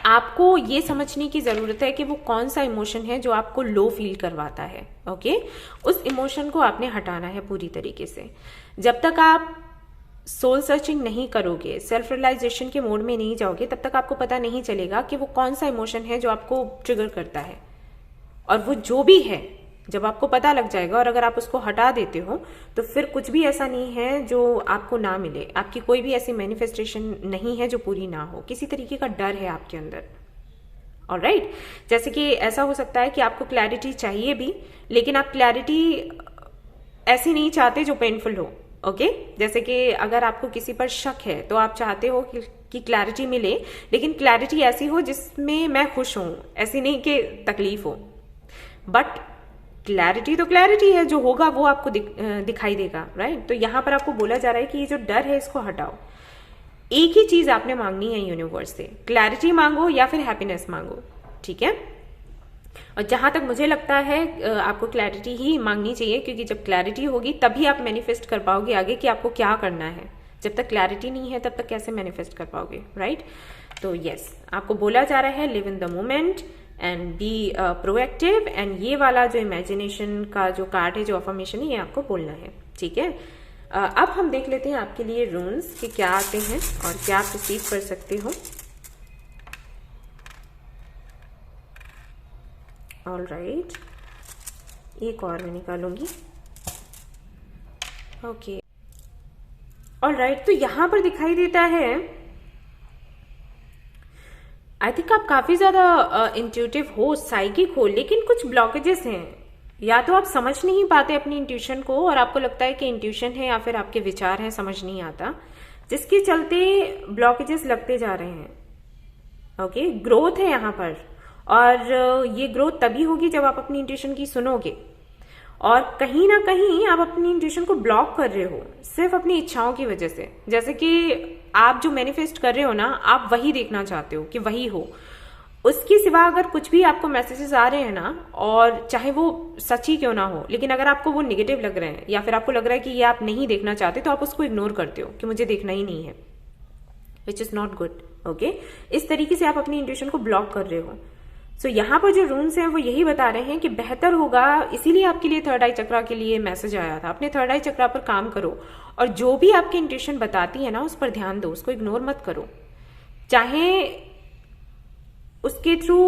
आपको ये समझने की जरूरत है कि वो कौन सा इमोशन है जो आपको लो फील करवाता है। ओके, उस इमोशन को आपने हटाना है पूरी तरीके से। जब तक आप सोल सर्चिंग नहीं करोगे, सेल्फ रियलाइजेशन के मोड में नहीं जाओगे, तब तक आपको पता नहीं चलेगा कि वो कौन सा इमोशन है जो आपको ट्रिगर करता है। और वो जो भी है जब आपको पता लग जाएगा और अगर आप उसको हटा देते हो तो फिर कुछ भी ऐसा नहीं है जो आपको ना मिले। आपकी कोई भी ऐसी मैनिफेस्टेशन नहीं है जो पूरी ना हो। किसी तरीके का डर है आपके अंदर, ऑलराइट। जैसे कि ऐसा हो सकता है कि आपको क्लैरिटी चाहिए भी, लेकिन आप क्लैरिटी ऐसी नहीं चाहते जो पेनफुल हो। ओके, जैसे कि अगर आपको किसी पर शक है तो आप चाहते हो कि क्लैरिटी मिले, लेकिन क्लैरिटी ऐसी हो जिसमें मैं खुश हूं, ऐसी नहीं कि तकलीफ हो। बट क्लैरिटी तो क्लैरिटी है, जो होगा वो आपको दिखाई देगा, राइट। तो यहां पर आपको बोला जा रहा है कि ये जो डर है इसको हटाओ। एक ही चीज आपने मांगनी है यूनिवर्स से, क्लैरिटी मांगो या फिर हैप्पीनेस मांगो, ठीक है। और जहां तक मुझे लगता है आपको क्लैरिटी ही मांगनी चाहिए, क्योंकि जब क्लैरिटी होगी तभी आप मैनिफेस्ट कर पाओगे आगे कि आपको क्या करना है। जब तक क्लैरिटी नहीं है तब तक कैसे मैनिफेस्ट कर पाओगे, राइट। तो यस, आपको बोला जा रहा है live in the moment and be proactive, and ये वाला जो इमेजिनेशन का जो कार्ड है, जो अफर्मेशन है, ये आपको बोलना है, ठीक है। अब हम देख लेते हैं आपके लिए रून्स कि क्या आते हैं और क्या आप रिसीव कर सकते हो। ऑलराइट, एक और मैं निकालूंगी। ओके, ऑलराइट, तो यहां पर दिखाई देता है, आई थिंक आप काफी ज्यादा इंट्यूटिव हो, साइकिक हो, लेकिन कुछ ब्लॉकेजेस हैं। या तो आप समझ नहीं पाते अपनी इंट्यूशन को और आपको लगता है कि इंट्यूशन है या फिर आपके विचार हैं, समझ नहीं आता, जिसके चलते ब्लॉकेजेस लगते जा रहे हैं। ओके, ग्रोथ है यहाँ पर, और ये ग्रोथ तभी होगी जब आप अपनी इंट्यूशन की सुनोगे। और कहीं ना कहीं आप अपनी इंट्यूशन को ब्लॉक कर रहे हो सिर्फ अपनी इच्छाओं की वजह से। जैसे कि आप जो मैनिफेस्ट कर रहे हो ना, आप वही देखना चाहते हो कि वही हो, उसके सिवा अगर कुछ भी आपको मैसेजेस आ रहे हैं ना, और चाहे वो सच ही क्यों ना हो, लेकिन अगर आपको वो निगेटिव लग रहे हैं या फिर आपको लग रहा है कि ये आप नहीं देखना चाहते, तो आप उसको इग्नोर करते हो कि मुझे देखना ही नहीं है, which is not good. Okay, इस तरीके से आप अपनी इंट्यूशन को ब्लॉक कर रहे हो। सो यहाँ पर जो रून्स हैं वो यही बता रहे हैं कि बेहतर होगा, इसीलिए आपके लिए थर्ड आई चक्रा के लिए मैसेज आया था। अपने थर्ड आई चक्रा पर काम करो और जो भी आपकी इंट्यूशन बताती है ना उस पर ध्यान दो, उसको इग्नोर मत करो। चाहे उसके थ्रू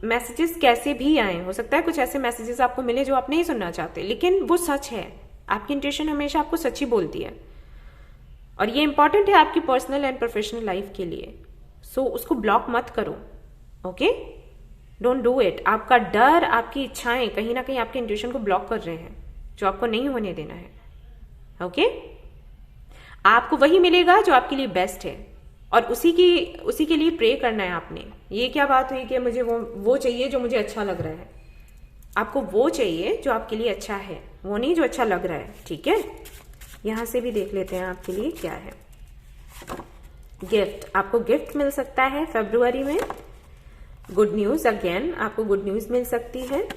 मैसेजेस कैसे भी आए, हो सकता है कुछ ऐसे मैसेजेस आपको मिले जो आप नहीं सुनना चाहते, लेकिन वो सच है। आपकी इंट्यूशन हमेशा आपको सच ही बोलती है और ये इंपॉर्टेंट है आपकी पर्सनल एंड प्रोफेशनल लाइफ के लिए। सो उसको ब्लॉक मत करो। Okay, don't do it. आपका डर, आपकी इच्छाएं कहीं ना कहीं आपके इंट्यूशन को ब्लॉक कर रहे हैं, जो आपको नहीं होने देना है। ओके, आपको वही मिलेगा जो आपके लिए बेस्ट है और उसी के लिए प्रे करना है आपने। ये क्या बात हुई कि मुझे वो चाहिए जो मुझे अच्छा लग रहा है। आपको वो चाहिए जो आपके लिए अच्छा है, वो नहीं जो अच्छा लग रहा है। ठीक है, यहां से भी देख लेते हैं आपके लिए क्या है। गिफ्ट, आपको गिफ्ट मिल सकता है फरवरी में। गुड न्यूज, अगेन आपको गुड न्यूज मिल सकती है।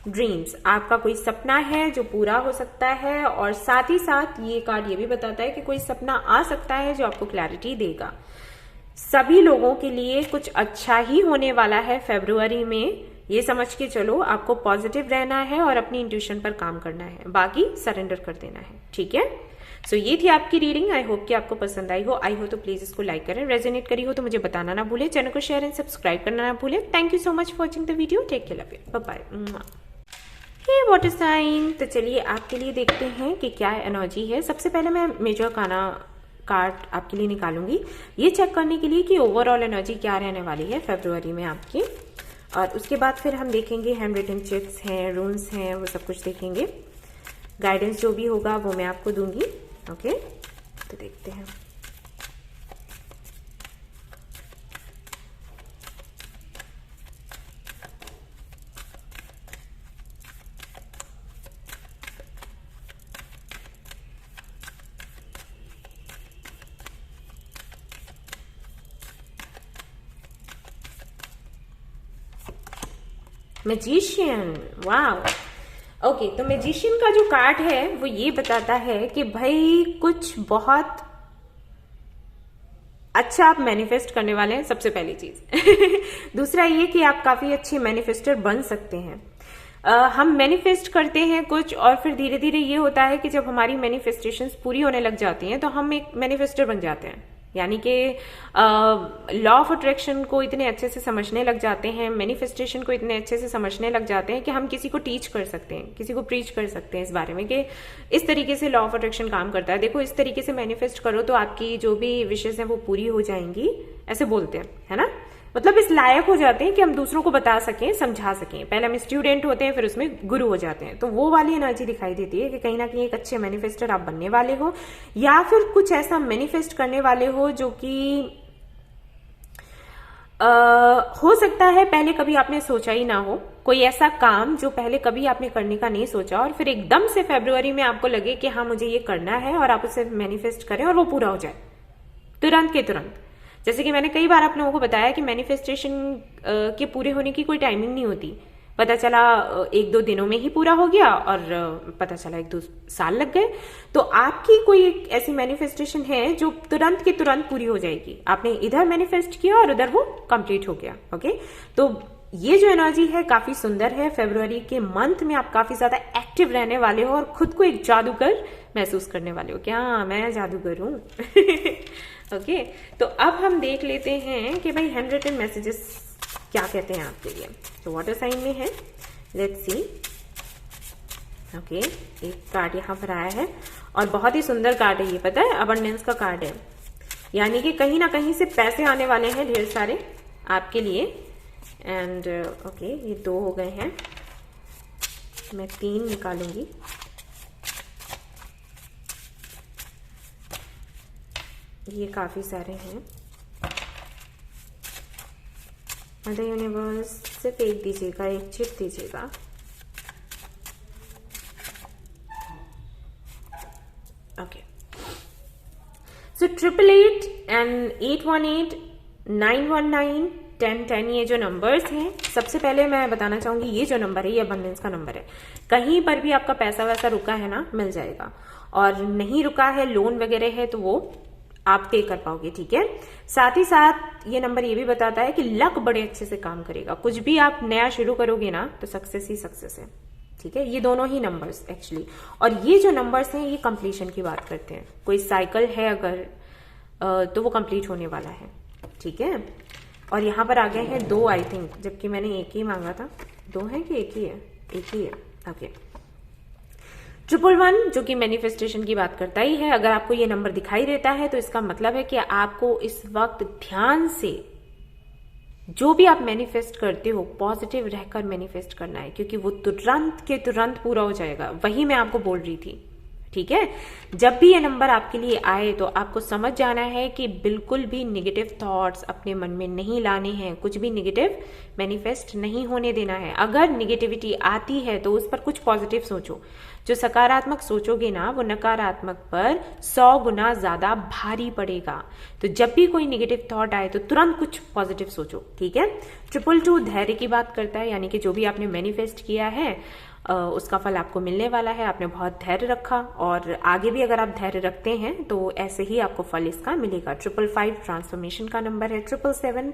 ड्रीम्स, आपका कोई सपना है जो पूरा हो सकता है, और साथ ही साथ ये कार्ड ये भी बताता है कि कोई सपना आ सकता है जो आपको क्लैरिटी देगा। सभी लोगों के लिए कुछ अच्छा ही होने वाला है फरवरी में, ये समझ के चलो। आपको पॉजिटिव रहना है और अपनी इंट्यूशन पर काम करना है, बाकी सरेंडर कर देना है। ठीक है, सो ये थी आपकी रीडिंग। आई होप कि आपको पसंद आई हो तो प्लीज इसको लाइक करें। रेजोनेट करी हो तो मुझे बताना ना भूले। चैनल को शेयर एंड सब्सक्राइब करना ना भूले। Thank you so much for watching the video. Take care, love you, bye bye. Hey water sign, तो चलिए आपके लिए देखते हैं कि क्या एनर्जी है। सबसे पहले मैं मेजर कार्ड आपके लिए निकालूंगी, ये चेक करने के लिए कि ओवरऑल एनर्जी क्या रहने वाली है फरवरी में आपकी। और उसके बाद फिर हम देखेंगे हैंड रिटन चिट्स हैं, रून्स हैं, वो सब कुछ देखेंगे। गाइडेंस जो भी होगा वो मैं आपको दूंगी। ओके, तो देखते हैं। मैजिशियन, वाह। ओके, तो मैजिशियन का जो कार्ड है वो ये बताता है कि भाई कुछ बहुत अच्छा आप मैनिफेस्ट करने वाले हैं, सबसे पहली चीज। दूसरा ये कि आप काफी अच्छे मैनिफेस्टर बन सकते हैं। हम मैनिफेस्ट करते हैं कुछ और फिर धीरे धीरे ये होता है कि जब हमारी मैनिफेस्टेशंस पूरी होने लग जाती हैं तो हम एक मैनिफेस्टर बन जाते हैं, यानी कि लॉ ऑफ अट्रैक्शन को इतने अच्छे से समझने लग जाते हैं, मैनिफेस्टेशन को इतने अच्छे से समझने लग जाते हैं कि हम किसी को टीच कर सकते हैं, किसी को प्रीच कर सकते हैं इस बारे में कि इस तरीके से लॉ ऑफ अट्रैक्शन काम करता है। देखो, इस तरीके से मैनिफेस्ट करो तो आपकी जो भी विशेष है वो पूरी हो जाएंगी, ऐसे बोलते हैं, है ना। मतलब इस लायक हो जाते हैं कि हम दूसरों को बता सकें, समझा सकें। पहले हम स्टूडेंट होते हैं, फिर उसमें गुरु हो जाते हैं। तो वो वाली एनर्जी दिखाई देती है कि कहीं ना कहीं एक अच्छे मैनिफेस्टर आप बनने वाले हो, या फिर कुछ ऐसा मैनिफेस्ट करने वाले हो जो कि हो सकता है पहले कभी आपने सोचा ही ना हो। कोई ऐसा काम जो पहले कभी आपने करने का नहीं सोचा और फिर एकदम से फरवरी में आपको लगे कि हाँ मुझे ये करना है, और आप उसे मैनिफेस्ट करें और वो पूरा हो जाए तुरंत के तुरंत। जैसे कि मैंने कई बार आप लोगों को बताया कि मैनिफेस्टेशन के पूरे होने की कोई टाइमिंग नहीं होती। पता चला 1-2 दिनों में ही पूरा हो गया और पता चला 1-2 साल लग गए। तो आपकी कोई एक ऐसी मैनिफेस्टेशन है जो तुरंत की तुरंत पूरी हो जाएगी। आपने इधर मैनिफेस्ट किया और उधर वो कंप्लीट हो गया। ओके, तो ये जो एनर्जी है काफी सुंदर है। फरवरी के मंथ में आप काफी ज्यादा एक्टिव रहने वाले हो और खुद को एक जादूगर महसूस करने वाले हो। क्या मैं जादूगर हूं? ओके, तो अब हम देख लेते हैं कि भाई हैंड रिटन मैसेजेस क्या कहते हैं आपके लिए। तो वाटर साइन में है, लेट्स सी। ओके, एक कार्ड यहाँ पर आया है और बहुत ही सुंदर कार्ड है ये, पता है, अबंडेंस का कार्ड है, यानी कि कहीं ना कहीं से पैसे आने वाले हैं ढेर सारे आपके लिए। एंड ओके, ये 2 हो गए हैं, मैं 3 निकालूंगी। ये काफी सारे हैं। मदर यूनिवर्स सिर्फ एक दीजिएगा, एक चिट दीजिएगा। ओके, सो 888 and 818 919 10 ये जो नंबर्स हैं, सबसे पहले मैं बताना चाहूंगी ये जो नंबर है ये अबंडेंस का नंबर है। कहीं पर भी आपका पैसा वैसा रुका है ना, मिल जाएगा, और नहीं रुका है, लोन वगैरह है, तो वो आप पे कर पाओगे, ठीक है। साथ ही साथ ये नंबर ये भी बताता है कि लक बड़े अच्छे से काम करेगा। कुछ भी आप नया शुरू करोगे ना तो सक्सेस ही सक्सेस है, ठीक है। ये दोनों ही नंबर्स एक्चुअली, और ये जो नंबर्स हैं ये कंप्लीशन की बात करते हैं। कोई साइकिल है अगर तो वो कंप्लीट होने वाला है, ठीक है। और यहाँ पर आ गए हैं 2 आई थिंक, जबकि मैंने एक ही मांगा था। 2 है कि एक ही है? एक ही है, ओके। 111 जो कि मैनिफेस्टेशन की बात करता ही है। अगर आपको ये नंबर दिखाई देता है तो इसका मतलब है कि आपको इस वक्त ध्यान से जो भी आप मैनिफेस्ट करते हो पॉजिटिव रहकर मैनिफेस्ट करना है, क्योंकि वो तुरंत के तुरंत पूरा हो जाएगा। वही मैं आपको बोल रही थी, ठीक है। जब भी ये नंबर आपके लिए आए तो आपको समझ जाना है कि बिल्कुल भी नेगेटिव थॉट्स अपने मन में नहीं लाने हैं, कुछ भी नेगेटिव मैनिफेस्ट नहीं होने देना है। अगर नेगेटिविटी आती है तो उस पर कुछ पॉजिटिव सोचो। जो सकारात्मक सोचोगे ना वो नकारात्मक पर 100 गुना ज्यादा भारी पड़ेगा। तो जब भी कोई नेगेटिव थॉट आए तो तुरंत कुछ पॉजिटिव सोचो, ठीक है। 222 धैर्य की बात करता है, यानी कि जो भी आपने मैनिफेस्ट किया है उसका फल आपको मिलने वाला है। आपने बहुत धैर्य रखा और आगे भी अगर आप धैर्य रखते हैं तो ऐसे ही आपको फल इसका मिलेगा। 555 ट्रांसफॉर्मेशन का नंबर है। 777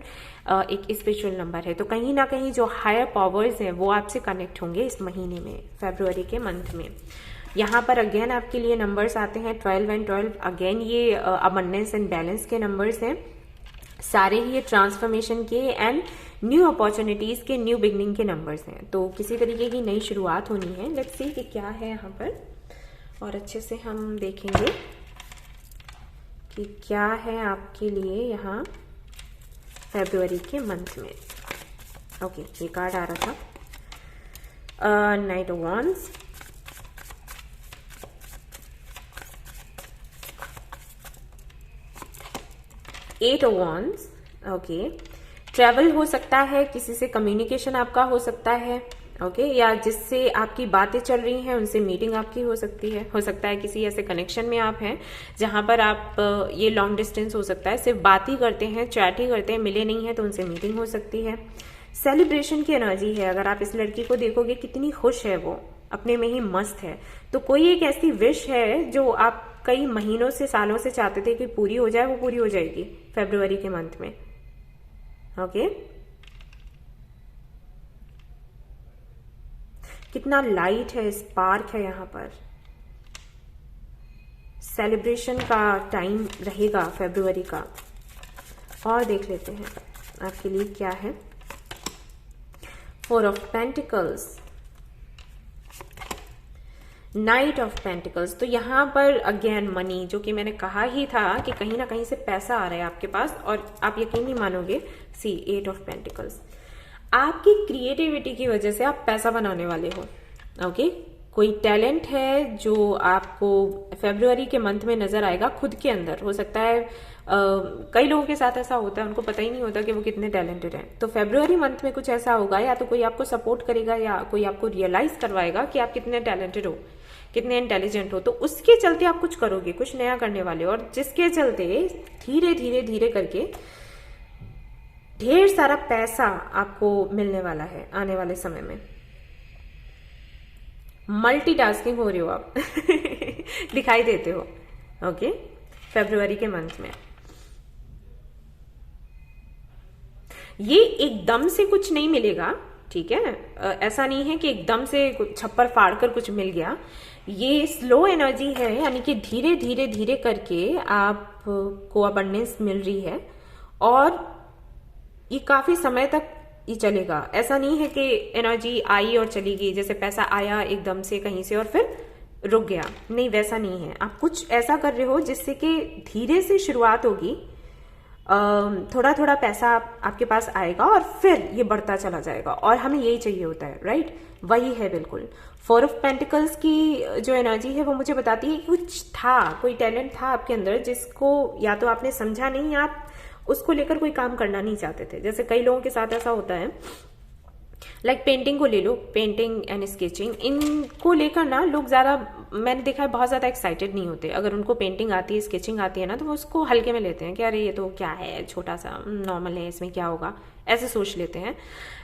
एक स्पिरिचुअल नंबर है। तो कहीं ना कहीं जो हायर पावर्स हैं वो आपसे कनेक्ट होंगे इस महीने में, फरवरी के मंथ में। यहाँ पर अगेन आपके लिए नंबर्स आते हैं 12 एंड 12। अगेन ये अबंडेंस एंड बैलेंस के नंबर्स हैं। सारे ही ये ट्रांसफॉर्मेशन के एंड न्यू अपॉर्चुनिटीज के, न्यू बिगनिंग के नंबर्स हैं। तो किसी तरीके की नई शुरुआत होनी है। लेट्स सी कि क्या है यहाँ पर, और अच्छे से हम देखेंगे कि क्या है आपके लिए यहाँ फरवरी के मंथ में। ओके, ये कार्ड आ रहा था, knight of wands, eight of wands. Okay, travel हो सकता है, किसी से कम्युनिकेशन आपका हो सकता है, ओके, या जिससे आपकी बातें चल रही हैं उनसे मीटिंग आपकी हो सकती है। हो सकता है किसी ऐसे कनेक्शन में आप हैं जहां पर आप, ये लॉन्ग डिस्टेंस हो सकता है, सिर्फ बात ही करते हैं, चैट ही करते हैं, मिले नहीं है तो उनसे मीटिंग हो सकती है। सेलिब्रेशन की एनर्जी है। अगर आप इस लड़की को देखोगे कितनी खुश है, वो अपने में ही मस्त है। तो कोई एक ऐसी विश है जो आप कई महीनों से, सालों से चाहते थे कि पूरी हो जाए, वो पूरी हो जाएगी फरवरी के मंथ में, ओके। कितना लाइट है, स्पार्क है यहाँ पर। सेलिब्रेशन का टाइम रहेगा फरवरी का। और देख लेते हैं आपके लिए क्या है। 4 of pentacles, night of pentacles. तो यहां पर अगेन मनी, जो कि मैंने कहा ही था कि कहीं ना कहीं से पैसा आ रहा है आपके पास, और आप यकीन नहीं मानोगे, सी 8 ऑफ पेंटिकल्स। आपकी क्रिएटिविटी की वजह से आप पैसा बनाने वाले हो, ओके। कोई टैलेंट है जो आपको फरवरी के मंथ में नजर आएगा खुद के अंदर। हो सकता है कई लोगों के साथ ऐसा होता है, उनको पता ही नहीं होता कि वो कितने टैलेंटेड हैं। तो फरवरी मंथ में कुछ ऐसा होगा, या तो कोई आपको सपोर्ट करेगा या कोई आपको रियलाइज करवाएगा कि आप कितने टैलेंटेड हो, कितने इंटेलिजेंट हो। तो उसके चलते आप कुछ करोगे, कुछ नया करने वाले हो, और जिसके चलते धीरे धीरे धीरे करके ढेर सारा पैसा आपको मिलने वाला है आने वाले समय में। मल्टीटास्किंग हो रही हो आप दिखाई देते हो, ओके, फरवरी के मंथ में। ये एकदम से कुछ नहीं मिलेगा, ठीक है। ऐसा नहीं है कि एकदम से छप्पर फाड़ कर कुछ मिल गया। ये स्लो एनर्जी है, यानी कि धीरे धीरे धीरे करके आपको अबंडेंस मिल रही है, और ये काफी समय तक ये चलेगा। ऐसा नहीं है कि एनर्जी आई और चली गई, जैसे पैसा आया एकदम से कहीं से और फिर रुक गया, नहीं, वैसा नहीं है। आप कुछ ऐसा कर रहे हो जिससे कि धीरे से शुरुआत होगी, थोड़ा थोड़ा पैसा आपके पास आएगा और फिर ये बढ़ता चला जाएगा, और हमें यही चाहिए होता है, राइट। वही है बिल्कुल। 4 ऑफ पेंटिकल्स की जो एनर्जी है वो मुझे बताती है कि कुछ था, कोई टैलेंट था आपके अंदर जिसको या तो आपने समझा नहीं, आप उसको लेकर कोई काम करना नहीं चाहते थे। जैसे कई लोगों के साथ ऐसा होता है, लाइक पेंटिंग को ले लो, पेंटिंग एंड स्केचिंग, इनको लेकर ना लोग ज्यादा मैंने देखा है बहुत ज़्यादा एक्साइटेड नहीं होते। अगर उनको पेंटिंग आती है, स्केचिंग आती है ना, तो वो उसको हल्के में लेते हैं कि अरे ये तो क्या है, छोटा सा नॉर्मल है, इसमें क्या होगा, ऐसे सोच लेते हैं।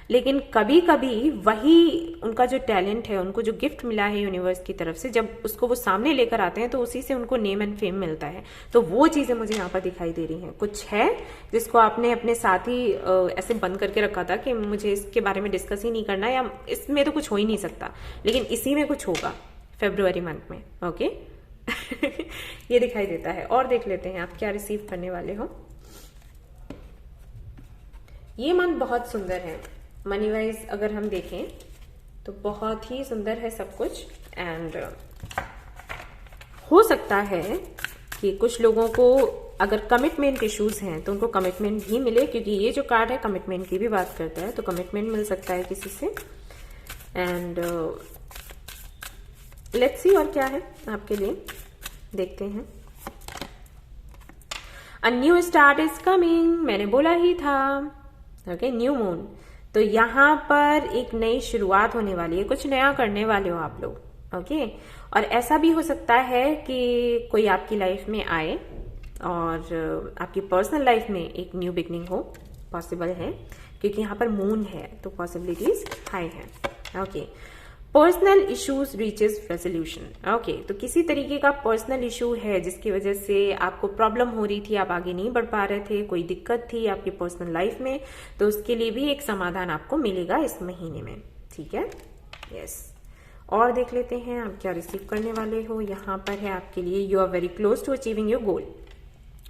लेकिन कभी कभी वही उनका जो टैलेंट है, उनको जो गिफ्ट मिला है यूनिवर्स की तरफ से, जब उसको वो सामने लेकर आते हैं तो उसी से उनको नेम एंड फेम मिलता है। तो वो चीज़ें मुझे यहाँ पर दिखाई दे रही हैं। कुछ है जिसको आपने अपने साथ ही ऐसे बंद करके रखा था कि मुझे इसके बारे में डिस्कस ही नहीं करना, या इसमें तो कुछ हो ही नहीं सकता, लेकिन इसी में कुछ होगा फरवरी मंथ में। ओके ये दिखाई देता है। और देख लेते हैं आप क्या रिसीव करने वाले हो। ये मंथ बहुत सुंदर है मनी वाइज, अगर हम देखें तो बहुत ही सुंदर है सब कुछ। एंड हो सकता है कि कुछ लोगों को अगर कमिटमेंट इश्यूज हैं तो उनको कमिटमेंट भी मिले, क्योंकि ये जो कार्ड है कमिटमेंट की भी बात करता है, तो कमिटमेंट मिल सकता है किसी से। एंड लेट्स सी और क्या है आपके लिए, देखते हैं। A new start is coming, मैंने बोला ही था। ओके, न्यू मून, तो यहाँ पर एक नई शुरुआत होने वाली है, कुछ नया करने वाले हो आप लोग। ओके, और ऐसा भी हो सकता है कि कोई आपकी लाइफ में आए और आपकी पर्सनल लाइफ में एक न्यू बिगनिंग हो, पॉसिबल है, क्योंकि यहाँ पर मून है तो पॉसिबिलिटीज हाई है। Okay, personal issues reaches resolution. Okay, तो किसी तरीके का पर्सनल इशू है जिसकी वजह से आपको प्रॉब्लम हो रही थी, आप आगे नहीं बढ़ पा रहे थे, कोई दिक्कत थी आपकी पर्सनल लाइफ में, तो उसके लिए भी एक समाधान आपको मिलेगा इस महीने में। ठीक है, यस। और देख लेते हैं आप क्या रिसीव करने वाले हो। यहाँ पर है आपके लिए, you are very close to achieving your goal.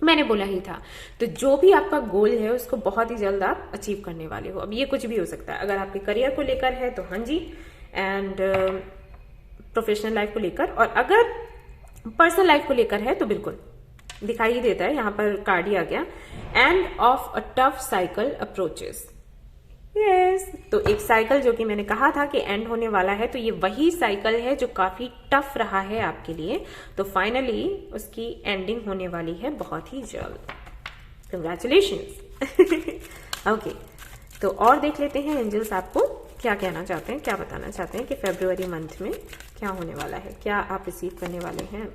मैंने बोला ही था, तो जो भी आपका गोल है उसको बहुत ही जल्द आप अचीव करने वाले हो। अब ये कुछ भी हो सकता है, अगर आपके करियर को लेकर है तो हाँ जी, एंड प्रोफेशनल लाइफ को लेकर, और अगर पर्सनल लाइफ को लेकर है तो बिल्कुल दिखाई ही देता है, यहाँ पर कार्ड ही आ गया, end of a tough cycle approaches. Yes, तो एक साइकिल जो कि मैंने कहा था कि एंड होने वाला है, तो ये वही साइकिल है जो काफी टफ रहा है आपके लिए, तो फाइनली उसकी एंडिंग होने वाली है बहुत ही जल्द। कंग्रेचुलेशंस। ओके, तो और देख लेते हैं एंजल्स आपको क्या कहना चाहते हैं, क्या बताना चाहते हैं कि फरवरी मंथ में क्या होने वाला है, क्या आप रिसीव करने वाले हैं।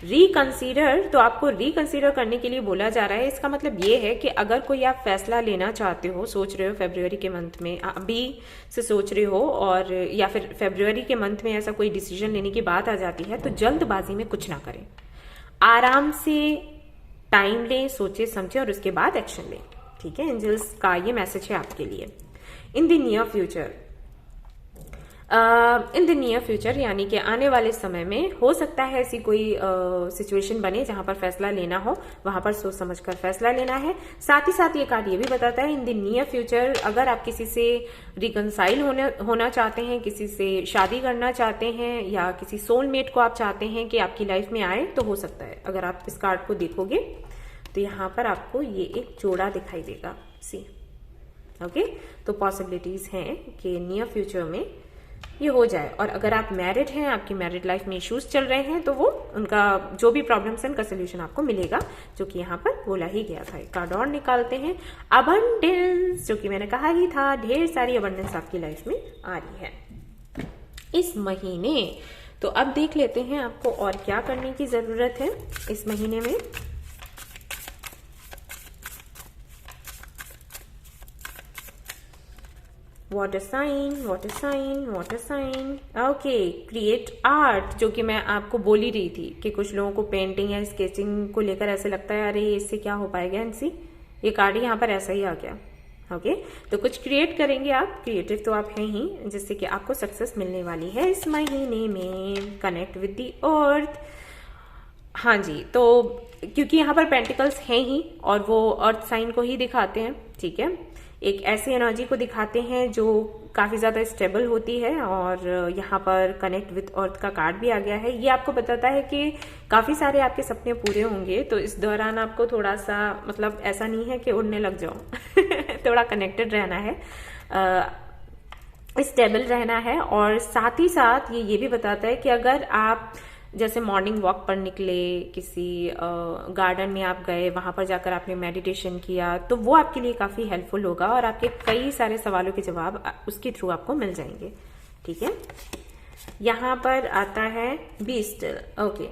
रिकंसीडर, तो आपको रिकंसीडर करने के लिए बोला जा रहा है। इसका मतलब ये है कि अगर कोई आप फैसला लेना चाहते हो, सोच रहे हो फरवरी के मंथ में, अभी से सोच रहे हो, और या फिर फरवरी के मंथ में ऐसा कोई डिसीजन लेने की बात आ जाती है, तो जल्दबाजी में कुछ ना करें, आराम से टाइम लें, सोचे समझे और उसके बाद एक्शन लें। ठीक है, एंजल्स का ये मैसेज है आपके लिए। In the near future, in the near future यानी कि आने वाले समय में हो सकता है ऐसी कोई सिचुएशन बने जहां पर फैसला लेना हो, वहां पर सोच समझकर फैसला लेना है। साथ ही साथ ये कार्ड ये भी बताता है इन द नियर फ्यूचर, अगर आप किसी से रिकंसाइल होना चाहते हैं, किसी से शादी करना चाहते हैं, या किसी सोलमेट को आप चाहते हैं कि आपकी लाइफ में आए, तो हो सकता है। अगर आप इस कार्ड को देखोगे तो यहाँ पर आपको ये एक जोड़ा दिखाई देगा, सी। ओके, तो पॉसिबिलिटीज हैं कि नियर फ्यूचर में ये हो जाए। और अगर आप मैरिड हैं, आपकी मैरिड लाइफ में इश्यूज चल रहे हैं, तो वो उनका जो भी प्रॉब्लम्स है उनका सोल्यूशन आपको मिलेगा, जो कि यहाँ पर बोला ही गया था। एक कार्ड और निकालते हैं, अबंडेंस, जो कि मैंने कहा ही था, ढेर सारी अबंडेंस आपकी लाइफ में आ रही है इस महीने। तो अब देख लेते हैं आपको और क्या करने की जरूरत है इस महीने में। Water sign, water sign, water sign. Okay, create art, जो कि मैं आपको बोल ही रही थी कि कुछ लोगों को पेंटिंग या स्केचिंग को लेकर ऐसे लगता है अरे इससे क्या हो पाएगा इनसी, ये कार्ड यहाँ पर ऐसा ही आ गया। ओके, तो कुछ क्रिएट करेंगे आप, क्रिएटिव तो आप हैं ही, जिससे कि आपको सक्सेस मिलने वाली है इस महीने में। कनेक्ट विद द अर्थ, हाँ जी, तो क्योंकि यहाँ पर पेंटिकल्स हैं ही और वो अर्थ साइन को ही दिखाते हैं। ठीक है, एक ऐसी एनर्जी को दिखाते हैं जो काफी ज्यादा स्टेबल होती है, और यहाँ पर कनेक्ट विद अर्थ का कार्ड भी आ गया है। ये आपको बताता है कि काफी सारे आपके सपने पूरे होंगे, तो इस दौरान आपको थोड़ा सा, मतलब ऐसा नहीं है कि उड़ने लग जाओ थोड़ा कनेक्टेड रहना है, स्टेबल रहना है। और साथ ही साथ ये भी बताता है कि अगर आप जैसे मॉर्निंग वॉक पर निकले, किसी गार्डन में आप गए, वहां पर जाकर आपने मेडिटेशन किया, तो वो आपके लिए काफी हेल्पफुल होगा और आपके कई सारे सवालों के जवाब उसके थ्रू आपको मिल जाएंगे। ठीक है, यहाँ पर आता है बी स्टिल। ओके,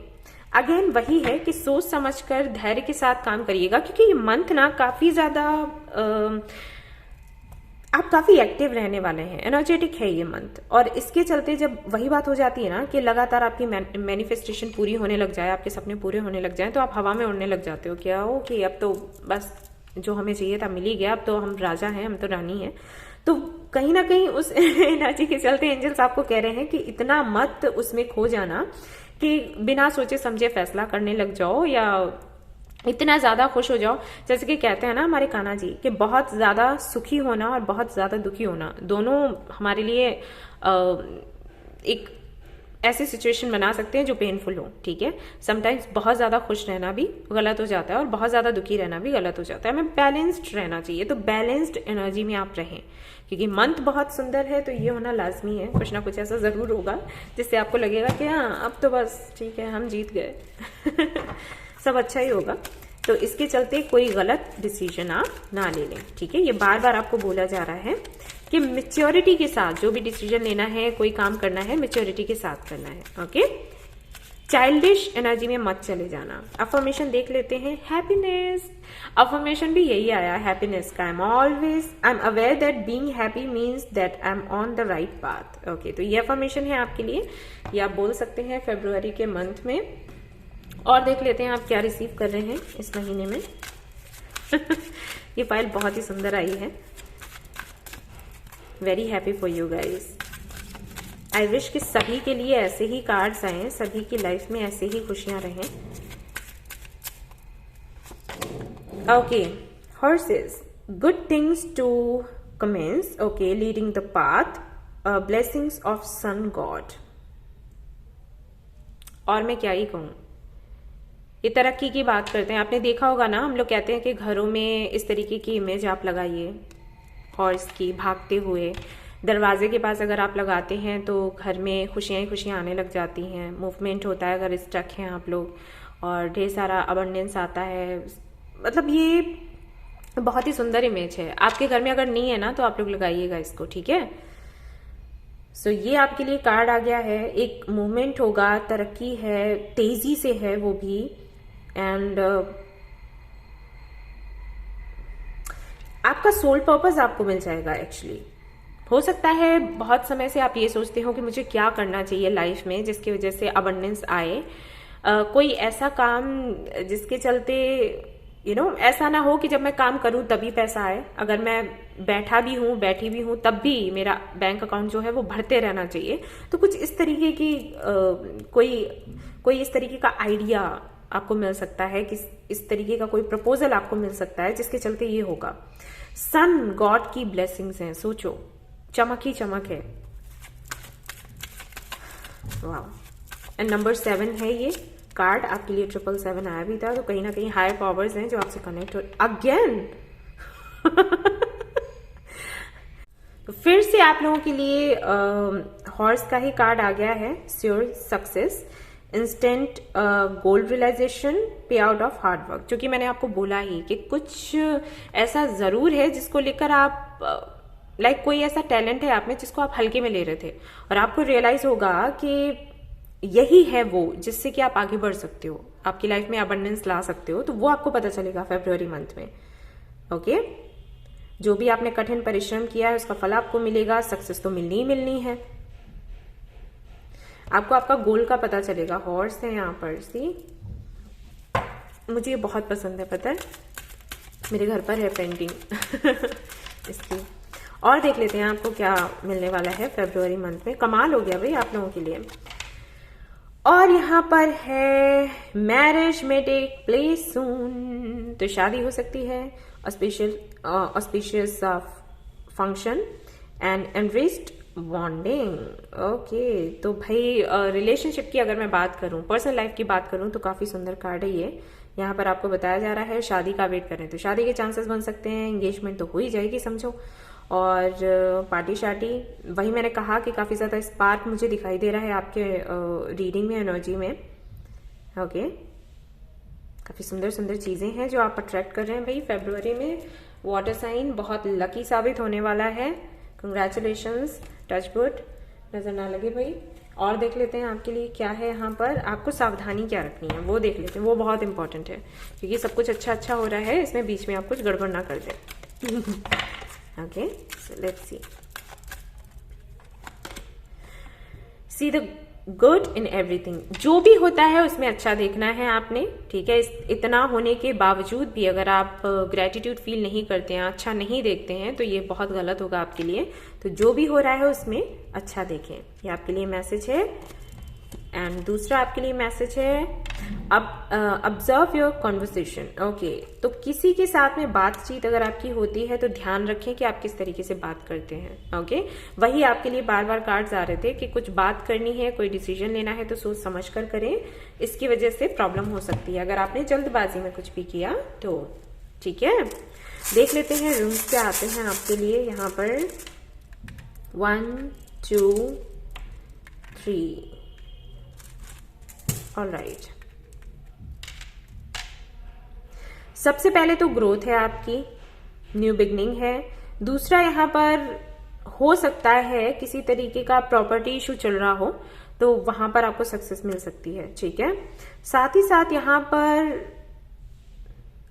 अगेन वही है कि सोच समझकर धैर्य के साथ काम करिएगा, क्योंकि ये मंथ ना काफी ज्यादा आप काफी एक्टिव रहने वाले हैं, एनर्जेटिक है ये मंथ। और इसके चलते जब वही बात हो जाती है ना कि लगातार आपकी मैनिफेस्टेशन पूरी होने लग जाए, आपके सपने पूरे होने लग जाए, तो आप हवा में उड़ने लग जाते हो, क्या हो कि अब तो बस जो हमें चाहिए था मिल ही गया, अब तो हम राजा हैं, हम तो रानी हैं। तो कहीं ना कहीं उस एनर्जी के चलते एंजल्स आपको कह रहे हैं कि इतना मत उसमें खो जाना कि बिना सोचे समझे फैसला करने लग जाओ, या इतना ज्यादा खुश हो जाओ। जैसे कि कहते हैं ना हमारे कान्हा जी कि बहुत ज्यादा सुखी होना और बहुत ज्यादा दुखी होना दोनों हमारे लिए एक ऐसी सिचुएशन बना सकते हैं जो पेनफुल हो, ठीक है। समटाइम्स बहुत ज्यादा खुश रहना भी गलत हो जाता है और बहुत ज्यादा दुखी रहना भी गलत हो जाता है। हमें बैलेंस्ड रहना चाहिए, तो बैलेंस्ड एनर्जी में आप रहें, क्योंकि मंथ बहुत सुंदर है, तो ये होना लाजमी है। कुछ ना कुछ ऐसा जरूर होगा जिससे आपको लगेगा कि हाँ अब तो बस ठीक है, हम जीत गए सब अच्छा ही होगा। तो इसके चलते कोई गलत डिसीजन आप ना ले लें, ठीक है। ये बार बार आपको बोला जा रहा है कि मैच्योरिटी के साथ जो भी डिसीजन लेना है, कोई काम करना है, मैच्योरिटी के साथ करना है। ओके, चाइल्डिश एनर्जी में मत चले जाना। अफर्मेशन देख लेते हैं। हैप्पीनेस, अफर्मेशन भी यही आया हैप्पीनेस का। I am aware that being happy means that I am on the right path. Okay, तो ये अफर्मेशन है आपके लिए, ये आप बोल सकते हैं फरवरी के मंथ में। और देख लेते हैं आप क्या रिसीव कर रहे हैं इस महीने में ये फाइल बहुत ही सुंदर आई है। Very happy for you guys. I wish कि सभी के लिए ऐसे ही कार्ड्स आए, सभी की लाइफ में ऐसे ही खुशियां रहें। Okay, horses, good things to comes. Okay, leading the path, blessings of Sun God. और मैं क्या ही कहूं, ये तरक्की की बात करते हैं। आपने देखा होगा ना, हम लोग कहते हैं कि घरों में इस तरीके की इमेज आप लगाइए हॉर्स की भागते हुए। दरवाजे के पास अगर आप लगाते हैं तो घर में खुशियां ही खुशियां आने लग जाती हैं, मूवमेंट होता है। अगर स्टक हैं आप लोग और ढेर सारा अबंडेंस आता है, मतलब ये बहुत ही सुंदर इमेज है। आपके घर में अगर नहीं है ना तो आप लोग लगाइएगा इसको, ठीक है। सो ये आपके लिए कार्ड आ गया है। एक मूवमेंट होगा, तरक्की है, तेजी से है वो भी। एंड आपका सोल पर्पस आपको मिल जाएगा। एक्चुअली हो सकता है बहुत समय से आप ये सोचते हो कि मुझे क्या करना चाहिए लाइफ में जिसकी वजह से अबंडेंस आए। कोई ऐसा काम जिसके चलते ऐसा ना हो कि जब मैं काम करूं तभी पैसा आए। अगर मैं बैठी भी हूं तब भी मेरा बैंक अकाउंट जो है वो भरते रहना चाहिए। तो कुछ इस तरीके की कोई इस तरीके का आइडिया आपको मिल सकता है कि इस तरीके का कोई प्रपोजल आपको मिल सकता है जिसके चलते ये होगा। सन गॉड की ब्लेसिंग्स हैं, सोचो, चमक ही चमक है। वाह। एंड नंबर 7 है ये कार्ड आपके लिए। 777 आया भी था, तो कहीं ना कहीं हायर पावर्स हैं जो आपसे कनेक्ट हो अगेन तो फिर से आप लोगों के लिए हॉर्स का ही कार्ड आ गया है। श्योर सक्सेस, इंस्टेंट गोल रियलाइजेशन, पे आउट ऑफ हार्ड वर्क। जो कि मैंने आपको बोला ही कि कुछ ऐसा जरूर है जिसको लेकर आप लाइक कोई ऐसा टैलेंट है आप में जिसको आप हल्के में ले रहे थे और आपको रियलाइज होगा कि यही है वो जिससे कि आप आगे बढ़ सकते हो, आपकी लाइफ में अबंडेंस ला सकते हो। तो वो आपको पता चलेगा फरवरी मंथ में। ओके, जो भी आपने कठिन परिश्रम किया है उसका फल आपको मिलेगा। सक्सेस तो मिलनी ही मिलनी है। आपको आपका गोल का पता चलेगा। हॉर्स है यहाँ पर, सी मुझे ये बहुत पसंद है, पता है मेरे घर पर है पेंटिंग इसकी। और देख लेते हैं आपको क्या मिलने वाला है फरवरी मंथ में। कमाल हो गया भाई आप लोगों के लिए। और यहाँ पर है मैरिज में टेक प्लेस सून, तो शादी हो सकती है। Auspicious function and enriched bonding. Okay, तो भाई रिलेशनशिप की अगर मैं बात करूं, पर्सनल लाइफ की बात करूं, तो काफी सुंदर कार्ड है ये। यहाँ पर आपको बताया जा रहा है शादी का वेट करें, तो शादी के चांसेस बन सकते हैं। एंगेजमेंट तो हो ही जाएगी समझो। और पार्टी शार्टी, वही मैंने कहा कि काफी ज्यादा स्पार्क मुझे दिखाई दे रहा है आपके रीडिंग में, एनर्जी में। ओके, काफी सुंदर सुंदर चीजें हैं जो आप अट्रैक्ट कर रहे हैं भाई फरवरी में। वाटर साइन बहुत लकी साबित होने वाला है। कंग्रेचुलेशंस, टच वुड, नजर ना लगे भाई। और देख लेते हैं आपके लिए क्या है यहाँ पर, आपको सावधानी क्या रखनी है वो देख लेते हैं, वो बहुत इंपॉर्टेंट है क्योंकि सब कुछ अच्छा अच्छा हो रहा है, इसमें बीच में आप कुछ गड़बड़ ना कर दे। Okay, so let's see the good in everything. जो भी होता है उसमें अच्छा देखना है आपने, ठीक है। इतना होने के बावजूद भी अगर आप ग्रेटिट्यूड फील नहीं करते हैं, अच्छा नहीं देखते हैं, तो ये बहुत गलत होगा आपके लिए। तो जो भी हो रहा है उसमें अच्छा देखें, ये आपके लिए मैसेज है। एंड दूसरा आपके लिए मैसेज है ऑब्जर्व योर कॉन्वर्सेशन। ओके, तो किसी के साथ में बातचीत अगर आपकी होती है तो ध्यान रखें कि आप किस तरीके से बात करते हैं। ओके, वही आपके लिए बार बार कार्ड्स आ रहे थे कि कुछ बात करनी है, कोई डिसीजन लेना है तो सोच समझ कर करें, इसकी वजह से प्रॉब्लम हो सकती है अगर आपने जल्दबाजी में कुछ भी किया तो। ठीक है, देख लेते हैं रूम्स क्या आते हैं आपके लिए यहाँ पर। 1 2 3। ऑलराइट, सबसे पहले तो ग्रोथ है आपकी, न्यू बिगनिंग है। दूसरा यहाँ पर हो सकता है किसी तरीके का प्रॉपर्टी इशू चल रहा हो तो वहां पर आपको सक्सेस मिल सकती है। ठीक है, साथ ही साथ यहाँ पर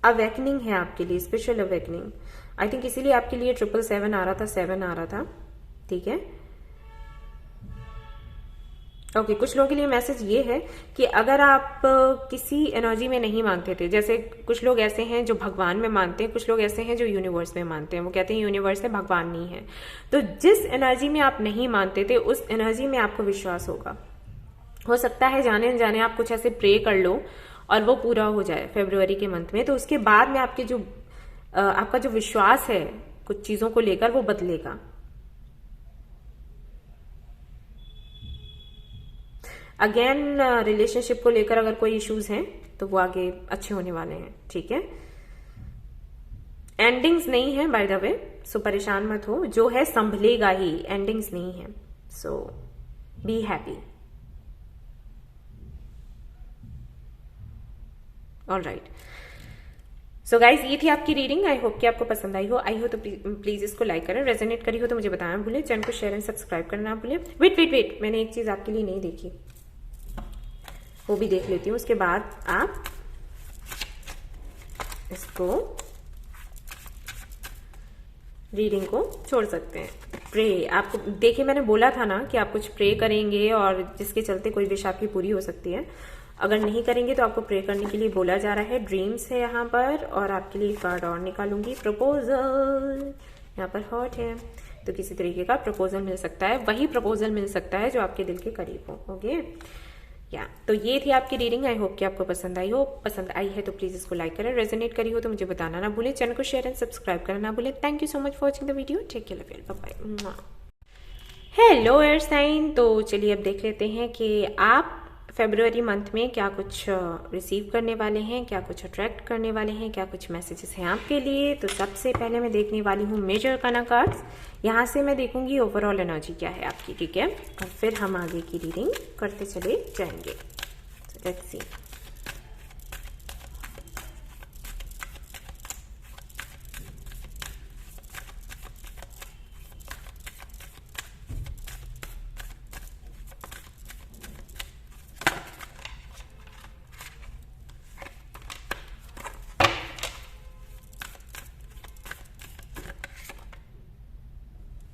अवेकनिंग है आपके लिए, स्पेशल अवेकनिंग। आई थिंक इसीलिए आपके लिए 777 आ रहा था, 7 आ रहा था। ठीक है, ओके, कुछ लोगों के लिए मैसेज ये है कि अगर आप किसी एनर्जी में नहीं मानते थे, जैसे कुछ लोग ऐसे हैं जो भगवान में मानते हैं, कुछ लोग ऐसे हैं जो यूनिवर्स में मानते हैं, वो कहते हैं यूनिवर्स है, भगवान नहीं है। तो जिस एनर्जी में आप नहीं मानते थे उस एनर्जी में आपको विश्वास होगा। हो सकता है जाने अनजाने आप कुछ ऐसे प्रे कर लो और वो पूरा हो जाए फरवरी के मंथ में, तो उसके बाद में आपके जो आपका जो विश्वास है कुछ चीजों को लेकर वो बदलेगा। अगेन रिलेशनशिप को लेकर अगर कोई इश्यूज हैं तो वो आगे अच्छे होने वाले हैं। ठीक है, एंडिंग्स नहीं है बाय द वे, सो परेशान मत हो, जो है संभलेगा ही, एंडिंग्स नहीं है, so be happy. Alright, so guys ये थी आपकी रीडिंग। आई होप कि आपको पसंद आई हो तो प्लीज इसको लाइक करें, रेजोनेट करी हो तो मुझे बताना भूलें, चैनल को शेयर एंड सब्सक्राइब करना ना भूलें। वेट, मैंने एक चीज आपके लिए नहीं देखी, वो भी देख लेती हूँ, उसके बाद आप इसको रीडिंग को छोड़ सकते हैं। प्रे, आपको देखिए मैंने बोला था ना कि आप कुछ प्रे करेंगे और जिसके चलते कोई विश आपकी पूरी हो सकती है। अगर नहीं करेंगे तो आपको प्रे करने के लिए बोला जा रहा है। ड्रीम्स है यहाँ पर, और आपके लिए कार्ड और निकालूंगी। प्रपोजल, यहाँ पर हॉट है, तो किसी तरीके का प्रपोजल मिल सकता है, वही प्रपोजल मिल सकता है जो आपके दिल के करीब हो। ओके, तो ये थी आपकी रीडिंग। आई होप कि आपको पसंद आई हो। पसंद आई है तो प्लीज इसको लाइक करें, रेजोनेट करी हो तो मुझे बताना ना भूलें, चैनल को शेयर एंड सब्सक्राइब करना ना भूलें। Thank you so much for watching the video, take care, bye bye. Hello air sign, तो चलिए अब देख लेते हैं कि आप फरवरी मंथ में क्या कुछ रिसीव करने वाले हैं, क्या कुछ अट्रैक्ट करने वाले हैं, क्या कुछ मैसेजेस हैं आपके लिए। तो सबसे पहले मैं देखने वाली हूँ मेजर काना कार्ड्स, यहाँ से मैं देखूंगी ओवरऑल एनर्जी क्या है आपकी। ठीक है, और फिर हम आगे की रीडिंग करते चले जाएंगे। Let's see.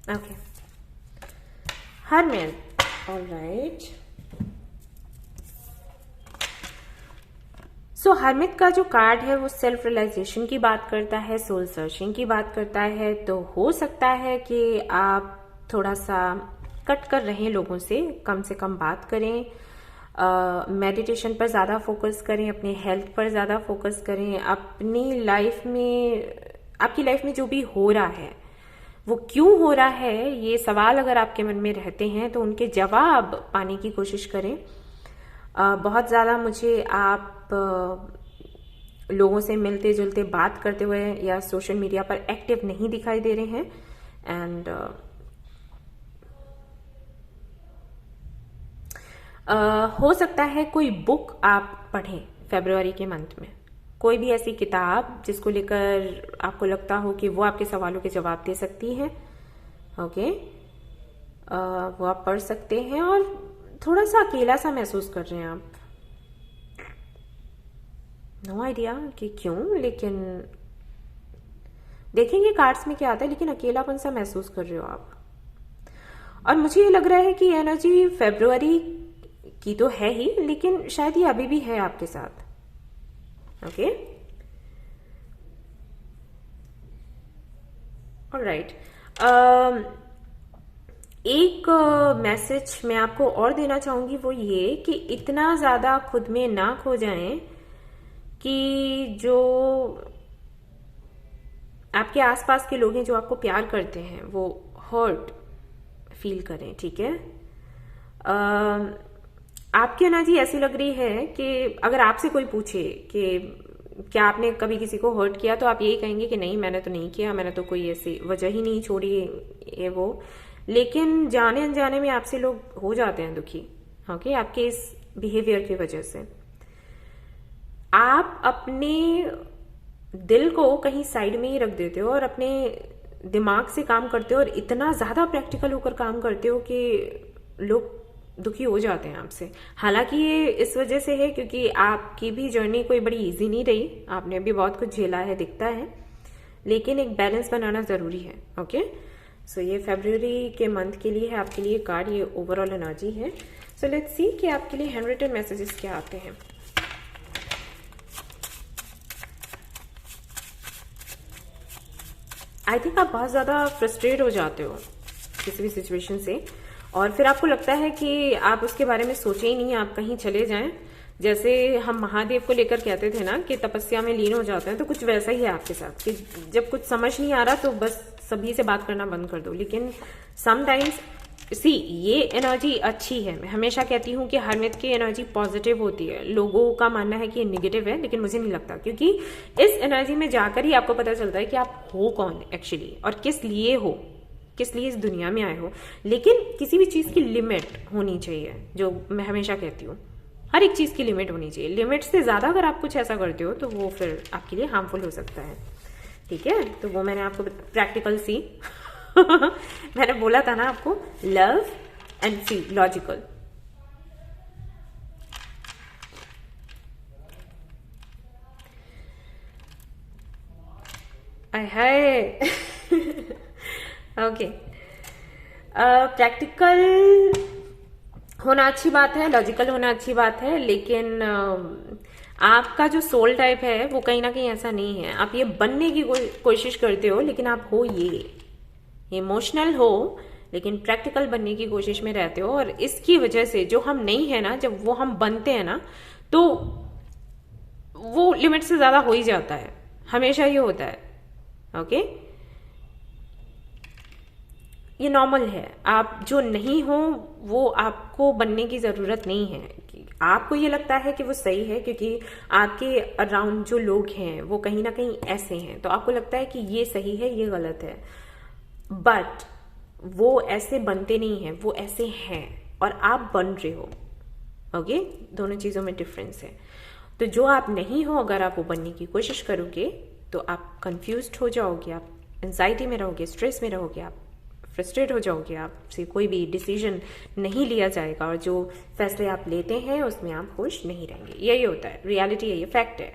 Okay. Hermit. All right. So hermit का जो कार्ड है वो सेल्फ रियलाइजेशन की बात करता है, सोल सर्चिंग की बात करता है। तो हो सकता है कि आप थोड़ा सा कट कर रहें लोगों से कम बात करें, मेडिटेशन पर ज़्यादा फोकस करें, अपने हेल्थ पर ज़्यादा फोकस करें, अपनी लाइफ में, आपकी लाइफ में जो भी हो रहा है वो क्यों हो रहा है, ये सवाल अगर आपके मन में रहते हैं तो उनके जवाब पाने की कोशिश करें। बहुत ज़्यादा मुझे आप लोगों से मिलते जुलते बात करते हुए या सोशल मीडिया पर एक्टिव नहीं दिखाई दे रहे हैं। एंड हो सकता है कोई बुक आप पढ़ें फरवरी के मंथ में, कोई भी ऐसी किताब जिसको लेकर आपको लगता हो कि वो आपके सवालों के जवाब दे सकती है। ओके, वो आप पढ़ सकते हैं और थोड़ा सा अकेला सा महसूस कर रहे हैं आप। नो आइडिया कि क्यों, लेकिन देखेंगे कार्ड्स में क्या आता है, लेकिन अकेलापन सा महसूस कर रहे हो आप। और मुझे ये लग रहा है कि एनर्जी फेब्रुअरी की तो है ही, लेकिन शायद ये अभी भी है आपके साथ। Okay, alright. एक मैसेज मैं आपको और देना चाहूंगी, वो ये कि इतना ज्यादा खुद में ना खो जाएं कि जो आपके आसपास के लोग हैं जो आपको प्यार करते हैं वो हर्ट फील करें। ठीक है, आपकी एनर्जी ऐसी लग रही है कि अगर आपसे कोई पूछे कि क्या आपने कभी किसी को हर्ट किया, तो आप यही कहेंगे कि नहीं, मैंने तो नहीं किया, मैंने तो कोई ऐसी वजह ही नहीं छोड़ी ये वो। लेकिन जाने अनजाने में आपसे लोग हो जाते हैं दुखी, ओके, आपके इस बिहेवियर की वजह से। आप अपने दिल को कहीं साइड में ही रख देते हो और अपने दिमाग से काम करते हो और इतना ज्यादा प्रैक्टिकल होकर काम करते हो कि लोग दुखी हो जाते हैं आपसे। हालांकि ये इस वजह से है क्योंकि आपकी भी जर्नी कोई बड़ी इजी नहीं रही, आपने भी बहुत कुछ झेला है, दिखता है, लेकिन एक बैलेंस बनाना जरूरी है। ओके, सो ये फरवरी के मंथ के लिए है आपके लिए कार्ड, ये ओवरऑल एनर्जी है। सो लेट्स सी कि आपके लिए हैंड रिटन मैसेजेस क्या आते हैं। आई थिंक आप बहुत ज्यादा फ्रस्ट्रेट हो जाते हो किसी भी सिचुएशन से, और फिर आपको लगता है कि आप उसके बारे में सोचे ही नहीं, आप कहीं चले जाएं। जैसे हम महादेव को लेकर कहते थे ना कि तपस्या में लीन हो जाते हैं, तो कुछ वैसा ही है आपके साथ कि जब कुछ समझ नहीं आ रहा तो बस सभी से बात करना बंद कर दो। लेकिन समटाइम्स सी ये एनर्जी अच्छी है। मैं हमेशा कहती हूँ कि हर मिथ की एनर्जी पॉजिटिव होती है। लोगों का मानना है कि ये निगेटिव है, लेकिन मुझे नहीं लगता, क्योंकि इस एनर्जी में जाकर ही आपको पता चलता है कि आप हो कौन एक्चुअली और किस लिए हो, किस लिए इस दुनिया में आए हो। लेकिन किसी भी चीज की लिमिट होनी चाहिए, जो मैं हमेशा कहती हूँ, हर एक चीज की लिमिट होनी चाहिए। लिमिट से ज्यादा अगर आप कुछ ऐसा करते हो तो वो फिर आपके लिए हार्मफुल हो सकता है। ठीक है, तो वो मैंने आपको प्रैक्टिकल सी मैंने बोला था ना आपको, love and see logical. Hi okay, practical होना अच्छी बात है, लॉजिकल होना अच्छी बात है, लेकिन आपका जो सोल टाइप है वो कहीं ना कहीं ऐसा नहीं है। आप ये बनने की कोशिश करते हो, लेकिन आप हो ये इमोशनल हो, लेकिन प्रैक्टिकल बनने की कोशिश में रहते हो। और इसकी वजह से जो हम नहीं है ना, जब वो हम बनते हैं ना, तो वो लिमिट से ज्यादा हो ही जाता है, हमेशा ये होता है। ओके, ये नॉर्मल है। आप जो नहीं हो वो आपको बनने की जरूरत नहीं है। आपको ये लगता है कि वो सही है क्योंकि आपके अराउंड जो लोग हैं वो कहीं ना कहीं ऐसे हैं, तो आपको लगता है कि ये सही है, ये गलत है, बट वो ऐसे बनते नहीं हैं, वो ऐसे हैं और आप बन रहे हो। ओके, दोनों चीजों में डिफरेंस है। तो जो आप नहीं हो, अगर आप वो बनने की कोशिश करोगे तो आप कंफ्यूज्ड हो जाओगे, आप एंजाइटी में रहोगे, स्ट्रेस में रहोगे, आप फ्रस्ट्रेट हो जाओगे, आपसे कोई भी डिसीजन नहीं लिया जाएगा और जो फैसले आप लेते हैं उसमें आप खुश नहीं रहेंगे। यही होता है, रियलिटी है, ये फैक्ट है।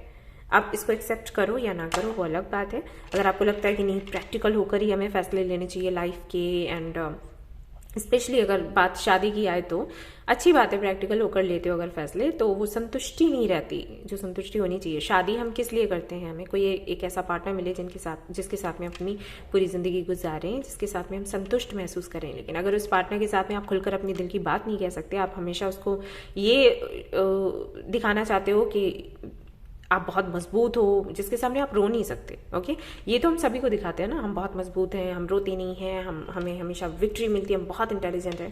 आप इसको एक्सेप्ट करो या ना करो वो अलग बात है। अगर आपको लगता है कि नहीं, प्रैक्टिकल होकर ही हमें फैसले लेने चाहिए लाइफ के, एंड स्पेशली अगर बात शादी की आए तो अच्छी बात है, प्रैक्टिकल होकर लेते हो अगर फैसले, तो वो संतुष्टि नहीं रहती जो संतुष्टि होनी चाहिए। शादी हम किस लिए करते हैं? हमें कोई एक ऐसा पार्टनर मिले जिसके साथ में अपनी पूरी जिंदगी गुजारें, जिसके साथ में हम संतुष्ट महसूस करें। लेकिन अगर उस पार्टनर के साथ में आप खुलकर अपनी दिल की बात नहीं कह सकते, आप हमेशा उसको ये दिखाना चाहते हो कि आप बहुत मजबूत हो, जिसके सामने आप रो नहीं सकते। ओके, ये तो हम सभी को दिखाते हैं ना, हम बहुत मजबूत हैं, हम रोते नहीं हैं, हमें हमेशा विक्ट्री मिलती है, हम बहुत इंटेलिजेंट हैं।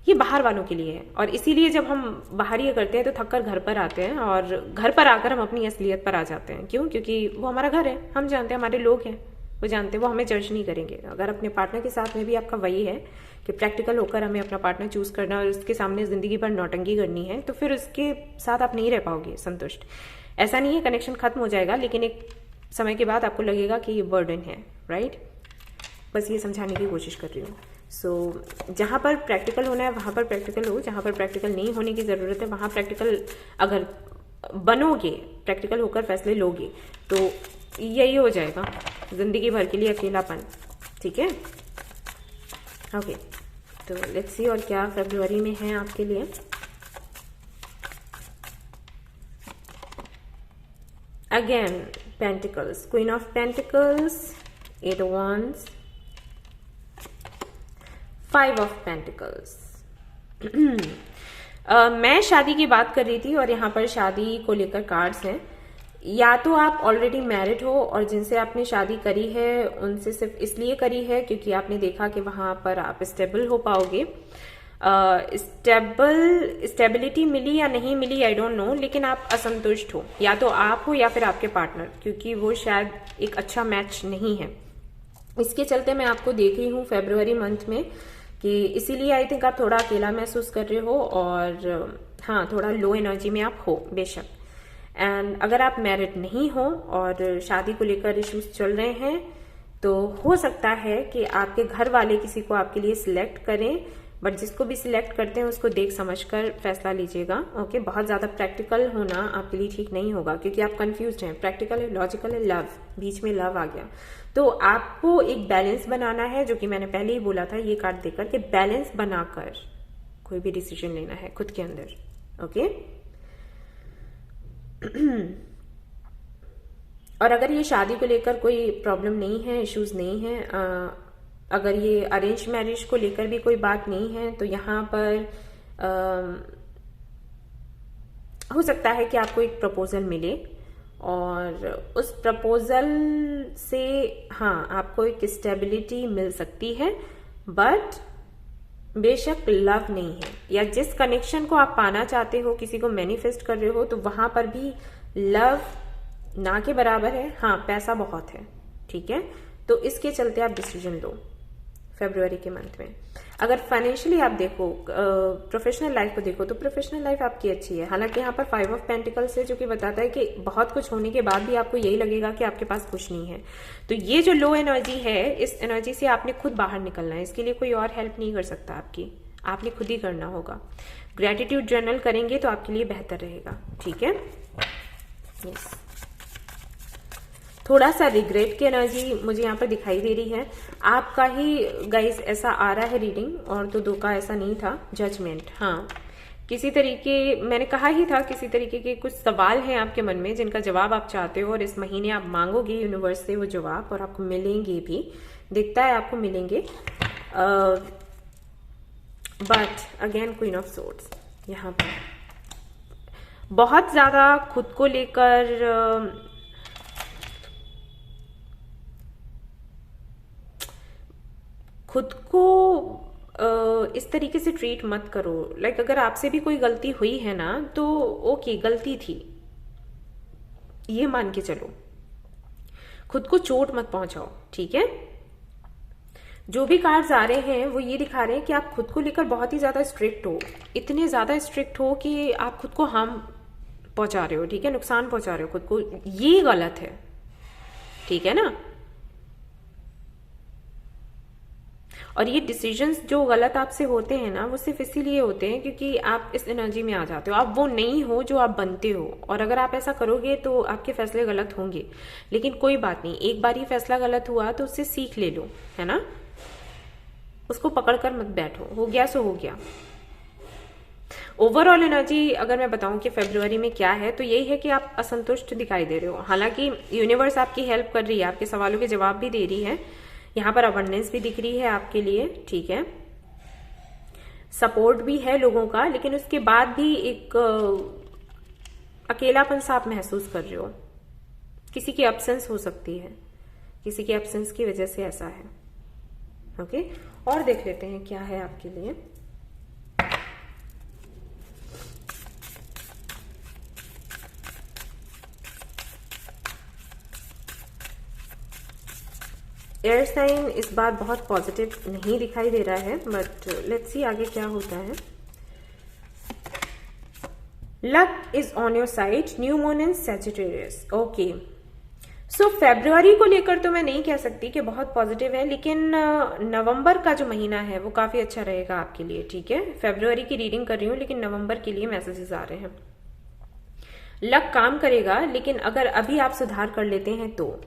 ये बाहर वालों के लिए है, और इसीलिए जब हम बाहर ये करते हैं तो थक कर घर पर आते हैं, और घर पर आकर हम अपनी असलियत पर आ जाते हैं। क्यों? क्योंकि वो हमारा घर है, हम जानते हैं, हमारे लोग हैं, वो जानते हैं, वो हमें जज नहीं करेंगे। अगर अपने पार्टनर के साथ में भी आपका वही है कि प्रैक्टिकल होकर हमें अपना पार्टनर चूज करना और उसके सामने जिंदगी भर नौटंकी करनी है, तो फिर उसके साथ आप नहीं रह पाओगे संतुष्ट। ऐसा नहीं है कनेक्शन खत्म हो जाएगा, लेकिन एक समय के बाद आपको लगेगा कि ये बर्डन है, राइट? बस ये समझाने की कोशिश कर रही हूँ। सो जहाँ पर प्रैक्टिकल होना है वहाँ पर प्रैक्टिकल हो, जहाँ पर प्रैक्टिकल नहीं होने की ज़रूरत है वहाँ प्रैक्टिकल अगर बनोगे, प्रैक्टिकल होकर फैसले लोगे तो यही हो जाएगा ज़िंदगी भर के लिए अकेलापन। ठीक है, ओके। तो लेट्स सी और क्या फरवरी में है आपके लिए। Again pentacles, queen of pentacles, 8 of wands, 5 of pentacles. मैं शादी की बात कर रही थी और यहाँ पर शादी को लेकर कार्ड्स हैं। या तो आप ऑलरेडी मैरिड हो और जिनसे आपने शादी करी है उनसे सिर्फ इसलिए करी है क्योंकि आपने देखा कि वहां पर आप स्टेबल हो पाओगे। स्टेबिलिटी मिली या नहीं मिली आई डोंट नो, लेकिन आप असंतुष्ट हो, या तो आप हो या फिर आपके पार्टनर, क्योंकि वो शायद एक अच्छा मैच नहीं है। इसके चलते मैं आपको देख रही हूँ फरवरी मंथ में कि इसीलिए आई थिंक आप थोड़ा अकेला महसूस कर रहे हो और हाँ थोड़ा लो एनर्जी में आप हो बेशक। एंड अगर आप मैरिड नहीं हो और शादी को लेकर इश्यूज चल रहे हैं तो हो सकता है कि आपके घर वाले किसी को आपके लिए सिलेक्ट करें, बट जिसको भी सिलेक्ट करते हैं उसको देख समझकर फैसला लीजिएगा। ओके, बहुत ज्यादा प्रैक्टिकल होना आपके लिए ठीक नहीं होगा क्योंकि आप कंफ्यूज हैं। प्रैक्टिकल है, लॉजिकल है, लव, बीच में लव आ गया। तो आपको एक बैलेंस बनाना है, जो कि मैंने पहले ही बोला था ये कार्ड देकर कि बैलेंस बनाकर कोई भी डिसीजन लेना है खुद के अंदर। ओके और अगर ये शादी को लेकर कोई प्रॉब्लम नहीं है, इश्यूज नहीं है, अगर ये अरेंज मैरिज को लेकर भी कोई बात नहीं है तो यहाँ पर हो सकता है कि आपको एक प्रपोजल मिले और उस प्रपोजल से हाँ आपको एक स्टेबिलिटी मिल सकती है, बट बेशक लव नहीं है। या जिस कनेक्शन को आप पाना चाहते हो, किसी को मैनिफेस्ट कर रहे हो, तो वहां पर भी लव ना के बराबर है। हाँ पैसा बहुत है, ठीक है, तो इसके चलते आप डिसीजन लो फरवरी के मंथ में। अगर फाइनेंशियली आप देखो, प्रोफेशनल लाइफ को देखो, तो प्रोफेशनल लाइफ आपकी अच्छी है। हालांकि यहाँ पर 5 ऑफ पेंटिकल्स है जो कि बताता है कि बहुत कुछ होने के बाद भी आपको यही लगेगा कि आपके पास कुछ नहीं है। तो ये जो लो एनर्जी है, इस एनर्जी से आपने खुद बाहर निकलना है। इसके लिए कोई और हेल्प नहीं कर सकता आपकी, आपने खुद ही करना होगा। ग्रेटिट्यूड जर्नल करेंगे तो आपके लिए बेहतर रहेगा, ठीक है। यस, थोड़ा सा रिग्रेट की एनर्जी मुझे यहाँ पर दिखाई दे रही है। आपका ही गाइस ऐसा आ रहा है रीडिंग, और तो दो का ऐसा नहीं था। जजमेंट, हाँ किसी तरीके, मैंने कहा ही था किसी तरीके के कुछ सवाल हैं आपके मन में जिनका जवाब आप चाहते हो और इस महीने आप मांगोगे यूनिवर्स से वो जवाब, और आपको मिलेंगे भी, दिखता है आपको मिलेंगे। But again queen of swords यहाँ पर बहुत ज्यादा खुद को लेकर खुद को इस तरीके से ट्रीट मत करो। लाइक अगर आपसे भी कोई गलती हुई है ना तो ओके, गलती थी, ये मान के चलो, खुद को चोट मत पहुंचाओ, ठीक है। जो भी कार्ड्स आ रहे हैं वो ये दिखा रहे हैं कि आप खुद को लेकर बहुत ही ज्यादा स्ट्रिक्ट हो, इतने ज्यादा स्ट्रिक्ट हो कि आप खुद को हार्म पहुंचा रहे हो, ठीक है, नुकसान पहुंचा रहे हो खुद को। ये गलत है, ठीक है ना। और ये डिसीजंस जो गलत आपसे होते हैं ना, वो सिर्फ इसीलिए होते हैं क्योंकि आप इस एनर्जी में आ जाते हो। आप वो नहीं हो जो आप बनते हो, और अगर आप ऐसा करोगे तो आपके फैसले गलत होंगे। लेकिन कोई बात नहीं, एक बार ही फैसला गलत हुआ तो उससे सीख ले लो, है ना। उसको पकड़कर मत बैठो, हो गया सो हो गया। ओवरऑल एनर्जी अगर मैं बताऊं कि फरवरी में क्या है, तो यही है कि आप असंतुष्ट दिखाई दे रहे हो। हालांकि यूनिवर्स आपकी हेल्प कर रही है, आपके सवालों के जवाब भी दे रही है। यहाँ पर अबंडेंस भी दिख रही है आपके लिए, ठीक है, सपोर्ट भी है लोगों का, लेकिन उसके बाद भी एक अकेलापन सा आप महसूस कर रहे हो। किसी की एब्सेंस हो सकती है, किसी की एब्सेंस की वजह से ऐसा है। ओके, और देख लेते हैं क्या है आपके लिए। एयर साइन इस बार बहुत पॉजिटिव नहीं दिखाई दे रहा है, बट लेट्स सी आगे क्या होता है। Luck is on your side, new moon in Sagittarius. Okay, so फरवरी को लेकर तो मैं नहीं कह सकती कि बहुत पॉजिटिव है, लेकिन नवंबर का जो महीना है वो काफी अच्छा रहेगा आपके लिए, ठीक है। फरवरी की रीडिंग कर रही हूँ, लेकिन नवंबर के लिए मैसेजेस आ रहे हैं। लक काम करेगा, लेकिन अगर अभी आप सुधार कर लेते हैं तो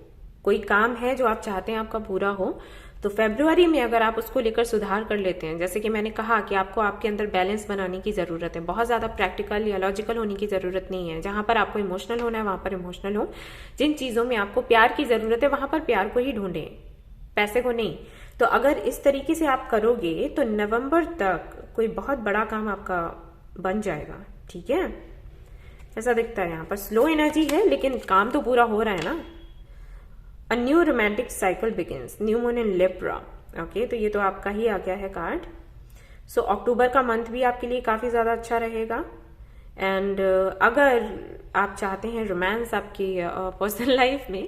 कोई काम है जो आप चाहते हैं आपका पूरा हो, तो फरवरी में अगर आप उसको लेकर सुधार कर लेते हैं, जैसे कि मैंने कहा कि आपको आपके अंदर बैलेंस बनाने की जरूरत है, बहुत ज्यादा प्रैक्टिकल या लॉजिकल होने की जरूरत नहीं है। जहां पर आपको इमोशनल होना है वहां पर इमोशनल हो, जिन चीजों में आपको प्यार की जरूरत है वहां पर प्यार को ही ढूंढें, पैसे को नहीं। तो अगर इस तरीके से आप करोगे तो नवंबर तक कोई बहुत बड़ा काम आपका बन जाएगा, ठीक है। ऐसा दिखता है यहाँ पर स्लो एनर्जी है, लेकिन काम तो पूरा हो रहा है ना। A new romantic cycle begins, new moon in Libra. Okay, तो ये तो आपका ही आ गया है कार्ड। सो अक्टूबर का मंथ भी आपके लिए काफी ज्यादा अच्छा रहेगा। एंड अगर आप चाहते हैं रोमांस आपकी पर्सनल लाइफ में,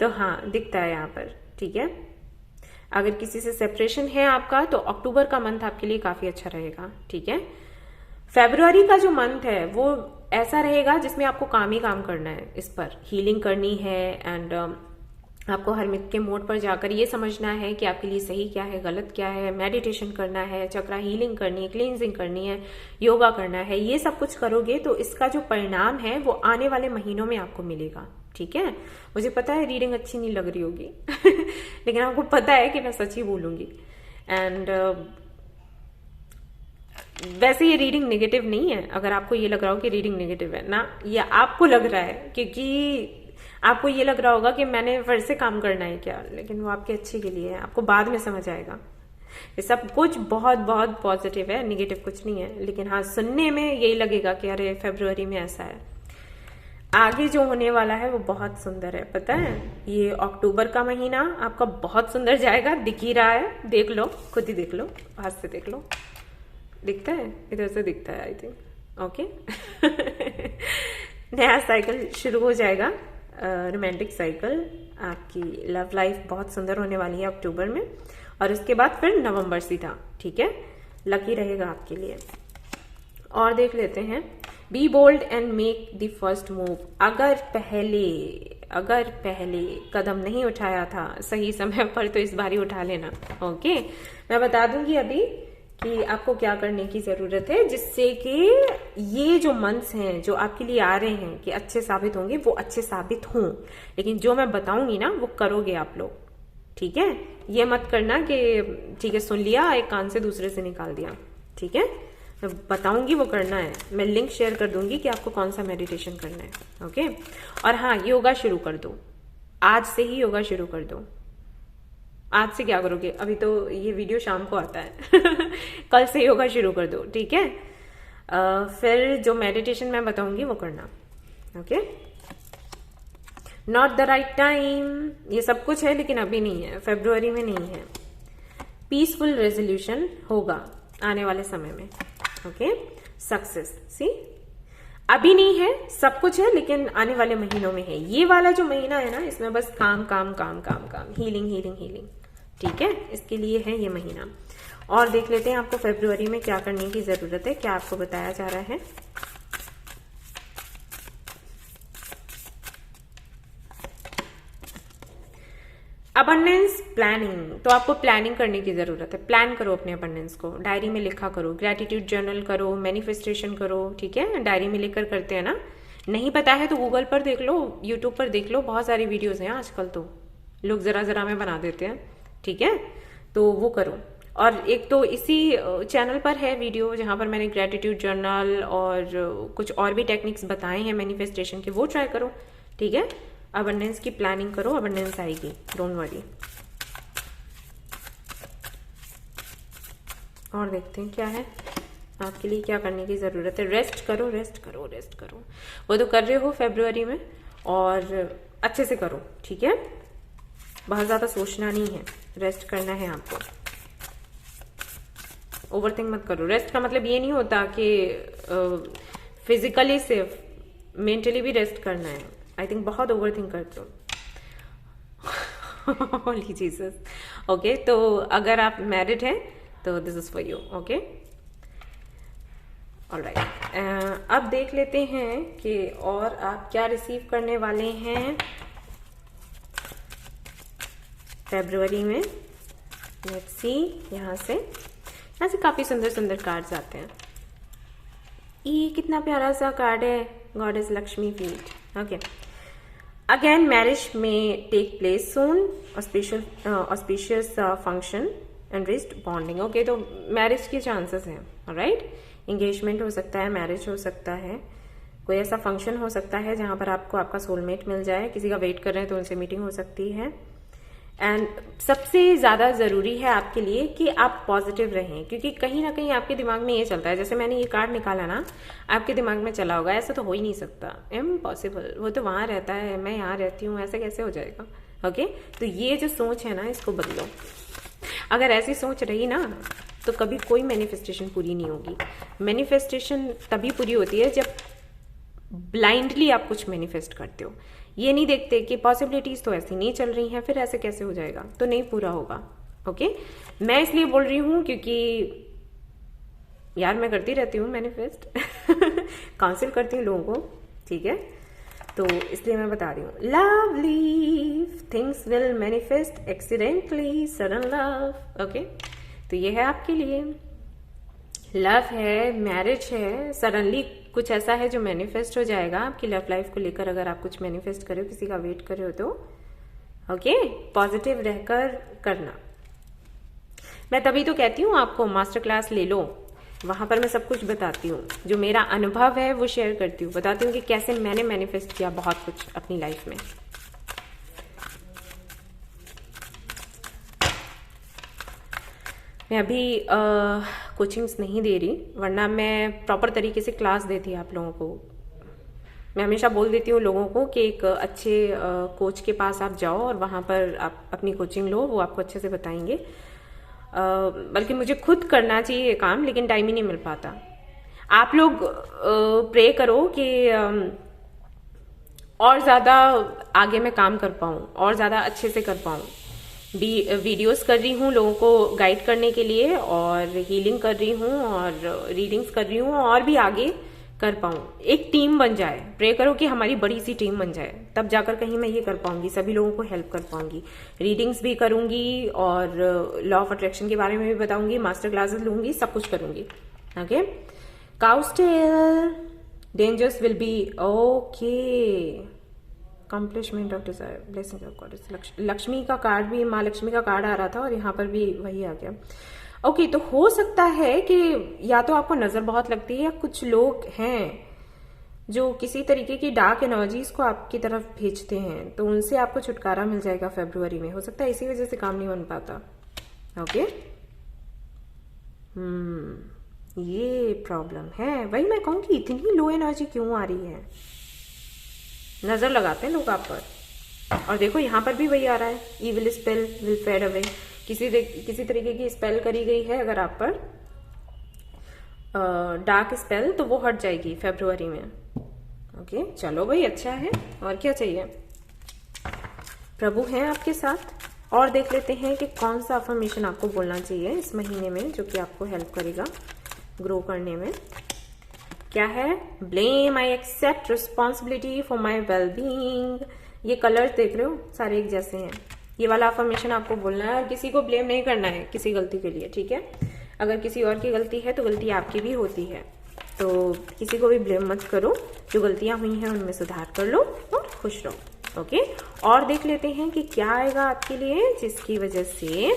तो हाँ दिखता है यहाँ पर, ठीक है। अगर किसी से सेपरेशन है आपका, तो अक्टूबर का मंथ आपके लिए काफी अच्छा रहेगा, ठीक है। फरवरी का जो मंथ है वो ऐसा रहेगा जिसमें आपको काम ही काम करना है, इस पर हीलिंग करनी है। एंड आपको हरमित के मोड पर जाकर ये समझना है कि आपके लिए सही क्या है, गलत क्या है, मेडिटेशन करना है, चक्रा हीलिंग करनी है, क्लींजिंग करनी है, योगा करना है। ये सब कुछ करोगे तो इसका जो परिणाम है वो आने वाले महीनों में आपको मिलेगा, ठीक है। मुझे पता है रीडिंग अच्छी नहीं लग रही होगी लेकिन आपको पता है कि मैं सच ही बोलूंगी। एंड वैसे ये रीडिंग नेगेटिव नहीं है। अगर आपको ये लग रहा हो कि रीडिंग नेगेटिव है ना, ये आपको लग रहा है क्योंकि आपको ये लग रहा होगा कि मैंने फिर से काम करना है क्या, लेकिन वो आपके अच्छे के लिए है, आपको बाद में समझ आएगा। ये सब कुछ बहुत बहुत पॉजिटिव है, नेगेटिव कुछ नहीं है। लेकिन हाँ, सुनने में यही लगेगा कि अरे फरवरी में ऐसा है। आगे जो होने वाला है वो बहुत सुंदर है, पता है। ये अक्टूबर का महीना आपका बहुत सुंदर जाएगा, दिख ही रहा है, देख लो, खुद ही देख लो, हाथ से देख लो, दिखता है, इधर से दिखता है आई थिंक। ओके नया साइकिल शुरू हो जाएगा, रोमांटिक साइकिल। आपकी लव लाइफ बहुत सुंदर होने वाली है अक्टूबर में, और उसके बाद फिर नवंबर सीधा, ठीक है। लकी रहेगा आपके लिए। और देख लेते हैं, be bold and make the first move. अगर पहले कदम नहीं उठाया था सही समय पर, तो इस बार ही उठा लेना। ओके, मैं बता दूंगी अभी कि आपको क्या करने की जरूरत है, जिससे कि ये जो मंथ्स हैं जो आपके लिए आ रहे हैं कि अच्छे साबित होंगे, वो अच्छे साबित हों। लेकिन जो मैं बताऊंगी ना वो करोगे आप लोग, ठीक है। ये मत करना कि ठीक है सुन लिया, एक कान से दूसरे से निकाल दिया, ठीक है। मैं बताऊंगी वो करना है, मैं लिंक शेयर कर दूंगी कि आपको कौन सा मेडिटेशन करना है। ओके, और हाँ, योगा शुरू कर दो, आज से ही योगा शुरू कर दो। आज से क्या करोगे, अभी तो ये वीडियो शाम को आता है कल से योगा शुरू कर दो, ठीक है। फिर जो मेडिटेशन मैं बताऊंगी वो करना। Okay, not the right time, ये सब कुछ है लेकिन अभी नहीं है, फरवरी में नहीं है। पीसफुल रेजोल्यूशन होगा आने वाले समय में। ओके, सक्सेस सी अभी नहीं है, सब कुछ है लेकिन आने वाले महीनों में है। ये वाला जो महीना है ना, इसमें बस काम काम काम काम काम, हीलिंग हीलिंग हीलिंग, ठीक है। इसके लिए है ये महीना। और देख लेते हैं आपको फरवरी में क्या करने की जरूरत है, क्या आपको बताया जा रहा है। अबंडेंस प्लानिंग, तो आपको प्लानिंग करने की जरूरत है। प्लान करो अपने अबंडेंस को, डायरी में लिखा करो, ग्रेटिट्यूड जर्नल करो, मैनिफेस्टेशन करो, ठीक है। डायरी में लिखकर करते हैं ना, नहीं पता है तो गूगल पर देख लो, यूट्यूब पर देख लो, बहुत सारी वीडियोस हैं आजकल, तो लोग जरा जरा में बना देते हैं, ठीक है। तो वो करो। और एक तो इसी चैनल पर है वीडियो जहां पर मैंने ग्रेटिट्यूड जर्नल और कुछ और भी टेक्निक्स बताए हैं मैनिफेस्टेशन के, वो ट्राई करो, ठीक है। अबंडेंस की प्लानिंग करो, अबंडेंस आएगी, डोंट वरी। और देखते हैं क्या है आपके लिए, क्या करने की जरूरत है। रेस्ट करो, रेस्ट करो, रेस्ट करो, वो तो कर रहे हो फरवरी में, और अच्छे से करो, ठीक है। बहुत ज्यादा सोचना नहीं है, रेस्ट करना है आपको, ओवरथिंक मत करो। रेस्ट का मतलब ये नहीं होता कि फिजिकली सिर्फ, मेंटली भी रेस्ट करना है। आई थिंक बहुत ओवरथिंक करते हो होली जीसस। ओके, तो अगर आप मैरिड हैं तो this is for you. Okay, alright, अब देख लेते हैं कि और आप क्या रिसीव करने वाले हैं फरवरी में। लेट्स सी, यहाँ से काफ़ी सुंदर सुंदर कार्ड्स आते हैं। ये कितना प्यारा सा कार्ड है, goddess Lakshmi feet. Okay, again marriage में take place soon, auspicious function enriched bonding. Okay, तो मैरिज के चांसेस हैं, राइट। एंगेजमेंट हो सकता है, मैरिज हो सकता है, कोई ऐसा फंक्शन हो सकता है जहां पर आपको आपका सोलमेट मिल जाए, किसी का वेट कर रहे हैं तो उनसे मीटिंग हो सकती है। एंड सबसे ज्यादा जरूरी है आपके लिए कि आप पॉजिटिव रहें, क्योंकि कहीं ना कहीं आपके दिमाग में ये चलता है, जैसे मैंने ये कार्ड निकाला ना, आपके दिमाग में चला होगा ऐसा तो हो ही नहीं सकता, इम्पॉसिबल, वो तो वहां रहता है, मैं यहाँ रहती हूँ, ऐसे कैसे हो जाएगा। ओके, तो ये जो सोच है ना, इसको बदलो। अगर ऐसी सोच रही ना तो कभी कोई मैनिफेस्टेशन पूरी नहीं होगी। मैनिफेस्टेशन तभी पूरी होती है जब ब्लाइंडली आप कुछ मैनिफेस्ट करते हो, ये नहीं देखते कि पॉसिबिलिटीज तो ऐसी नहीं चल रही हैं, फिर ऐसे कैसे हो जाएगा, तो नहीं पूरा होगा। ओके, मैं इसलिए बोल रही हूं क्योंकि यार मैं करती रहती हूँ मैनिफेस्ट काउंसिल करती हूँ लोगों को, ठीक है, तो इसलिए मैं बता रही हूँ। Lovely things will manifest accidentally, sudden love. Okay, तो ये है आपके लिए, लव है, मैरिज है, सडनली कुछ ऐसा है जो मैनिफेस्ट हो जाएगा आपकी लव लाइफ को लेकर। अगर आप कुछ मैनिफेस्ट कर रहे हो, किसी का वेट कर रहे हो तो ओके, पॉजिटिव रहकर करना। मैं तभी तो कहती हूँ आपको मास्टर क्लास ले लो, वहां पर मैं सब कुछ बताती हूँ, जो मेरा अनुभव है वो शेयर करती हूँ, बताती हूँ कि कैसे मैंने मैनिफेस्ट किया बहुत कुछ अपनी लाइफ में। मैं अभी कोचिंग्स नहीं दे रही, वरना मैं प्रॉपर तरीके से क्लास देती आप लोगों को। मैं हमेशा बोल देती हूँ लोगों को कि एक अच्छे कोच के पास आप जाओ और वहाँ पर आप अपनी कोचिंग लो, वो आपको अच्छे से बताएंगे। बल्कि मुझे खुद करना चाहिए ये काम, लेकिन टाइम ही नहीं मिल पाता। आप लोग प्रे करो कि और ज़्यादा आगे मैं काम कर पाऊँ, और ज़्यादा अच्छे से कर पाऊँ। वीडियोस कर रही हूँ लोगों को गाइड करने के लिए, और हीलिंग कर रही हूँ, और रीडिंग्स कर रही हूँ, और भी आगे कर पाऊँ। एक टीम बन जाए, प्रे करो कि हमारी बड़ी सी टीम बन जाए, तब जाकर कहीं मैं ये कर पाऊंगी, सभी लोगों को हेल्प कर पाऊंगी। रीडिंग्स भी करूंगी, और लॉ ऑफ अट्रैक्शन के बारे में भी बताऊंगी, मास्टर क्लासेस लूंगी, सब कुछ करूंगी। Okay, cows tail, dangers will be okay, accomplishment of desire, blessing of goddess. Lakshmi का कार्ड भी, माँ लक्ष्मी का कार्ड आ रहा था, और यहाँ पर भी वही आ गया। ओके, तो हो सकता है कि या तो आपको नजर बहुत लगती है, या कुछ लोग हैं जो किसी तरीके की डार्क एनर्जीज को आपकी तरफ भेजते हैं, तो उनसे आपको छुटकारा मिल जाएगा फरवरी में। हो सकता है इसी वजह से काम नहीं बन पाता। ओके, ये प्रॉब्लम है। वही मैं कहूंगी, इतनी लो एनर्जी क्यों आ रही है, नजर लगाते हैं लोग आप पर। और देखो यहाँ पर भी वही आ रहा है, evil spell will fade away. किसी तरीके की स्पेल करी गई है अगर आप पर, डार्क स्पेल, तो वो हट जाएगी फरवरी में। ओके, चलो भाई, अच्छा है, और क्या चाहिए। प्रभु हैं आपके साथ। और देख लेते हैं कि कौन सा अफर्मेशन आपको बोलना चाहिए इस महीने में, जो कि आपको हेल्प करेगा ग्रो करने में। क्या है, blame, I accept responsibility for my wellbeing. ये कलर्स देख रहे हो, सारे एक जैसे हैं। ये वाला अफर्मेशन आपको बोलना है, और किसी को ब्लेम नहीं करना है किसी गलती के लिए, ठीक है। अगर किसी और की गलती है तो गलती आपकी भी होती है, तो किसी को भी ब्लेम मत करो। जो गलतियां हुई हैं उनमें सुधार कर लो और खुश रहो। ओके, और देख लेते हैं कि क्या आएगा आपके लिए जिसकी वजह से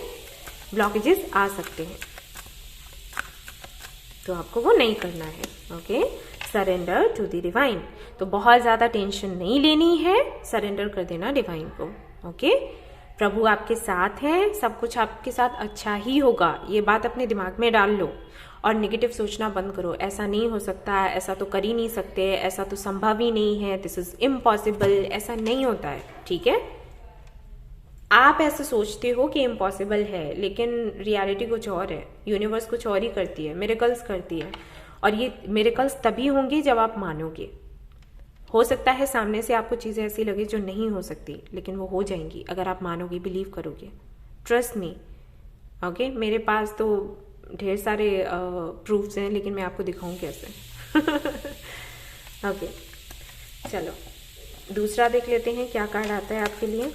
ब्लॉकेजेस आ सकते हैं, तो आपको वो नहीं करना है। Okay, surrender to the divine. तो बहुत ज्यादा टेंशन नहीं लेनी है, सरेंडर कर देना डिवाइन को। ओके, प्रभु आपके साथ है, सब कुछ आपके साथ अच्छा ही होगा, ये बात अपने दिमाग में डाल लो। और नेगेटिव सोचना बंद करो, ऐसा नहीं हो सकता, ऐसा तो कर ही नहीं सकते, ऐसा तो संभव ही नहीं है, दिस इज इम्पॉसिबल, ऐसा नहीं होता है, ठीक है। आप ऐसे सोचते हो कि इम्पॉसिबल है, लेकिन रियलिटी कुछ और है, यूनिवर्स कुछ और ही करती है, मिरेकल्स करती है। और ये मिरेकल्स तभी होंगे जब आप मानोगे। हो सकता है सामने से आपको चीजें ऐसी लगे जो नहीं हो सकती, लेकिन वो हो जाएंगी अगर आप मानोगे, बिलीव करोगे। Trust me. ओके, मेरे पास तो ढेर सारे प्रूफ्स हैं, लेकिन मैं आपको दिखाऊं कैसे। ओके, चलो दूसरा देख लेते हैं क्या कार्ड आता है आपके लिए।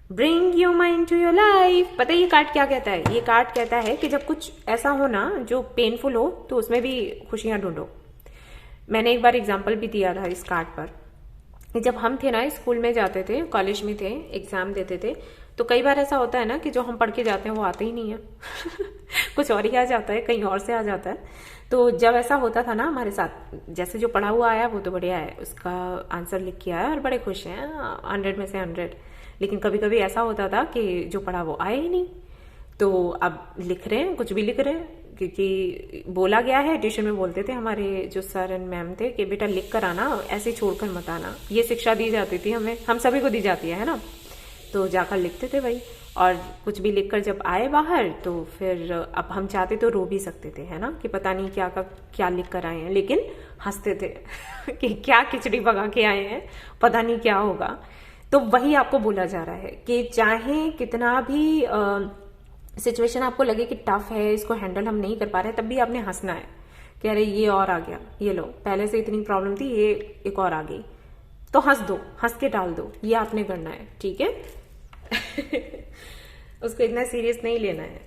Bring your mind to your life. पता है ये कार्ड क्या कहता है? ये कार्ड कहता है कि जब कुछ ऐसा हो ना जो पेनफुल हो तो उसमें भी खुशियां ढूंढो। मैंने एक बार एग्जाम्पल भी दिया था इस कार्ड पर कि जब हम थे ना, स्कूल में जाते थे, कॉलेज में थे, एग्जाम देते थे, तो कई बार ऐसा होता है ना कि जो हम पढ़ के जाते हैं वो आते ही नहीं है कुछ और ही आ जाता है, कहीं और से आ जाता है। तो जब ऐसा होता था ना हमारे साथ, जैसे जो पढ़ा हुआ आया वो तो बढ़िया है, उसका आंसर लिख के आया और बड़े खुश हैं, 100 में से 100। लेकिन कभी कभी ऐसा होता था कि जो पढ़ा वो आया ही नहीं, तो अब लिख रहे हैं, कुछ भी लिख रहे हैं, क्योंकि बोला गया है, ट्यूशन में बोलते थे हमारे जो सर एंड मैम थे कि बेटा लिख कर आना, ऐसे छोड़कर मत आना। ये शिक्षा दी जाती थी हमें, हम सभी को दी जाती है ना। तो जाकर लिखते थे भाई, और कुछ भी लिखकर जब आए बाहर तो फिर अब हम चाहते तो रो भी सकते थे, है ना, कि पता नहीं क्या क्या लिख कर आए हैं, लेकिन हंसते थे कि क्या खिचड़ी पका के आए हैं, पता नहीं क्या होगा। तो वही आपको बोला जा रहा है कि चाहे कितना भी सिचुएशन आपको लगे कि टफ है, इसको हैंडल हम नहीं कर पा रहे, तब भी आपने हंसना है कि अरे ये और आ गया, ये लो, पहले से इतनी प्रॉब्लम थी, ये एक और आ गई, तो हंस दो, हंस के टाल दो, ये आपने करना है, ठीक है उसको इतना सीरियस नहीं लेना है।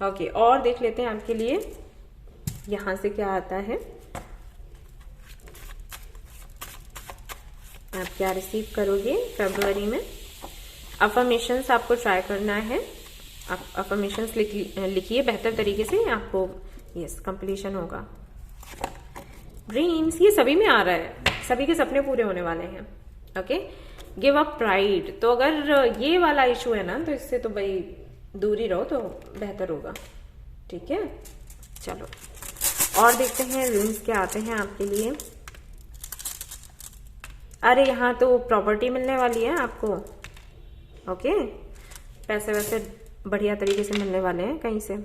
ओके, और देख लेते हैं आपके लिए यहां से क्या आता है, आप क्या रिसीव करोगे फरवरी में। अफर्मेशंस आपको ट्राई करना है, आप अफर्मेशंस लिखिए बेहतर तरीके से, आपको यस कंप्लीशन होगा। ड्रीम्स, ये सभी में आ रहा है, सभी के सपने पूरे होने वाले हैं। ओके, गिव अप प्राइड, तो अगर ये वाला इशू है ना तो इससे तो भाई दूर ही रहो तो बेहतर होगा, ठीक है। चलो और देखते हैं ड्रीम्स क्या आते हैं आपके लिए। अरे यहाँ तो प्रॉपर्टी मिलने वाली है आपको, ओके, पैसे वैसे बढ़िया तरीके से मिलने वाले हैं कहीं से।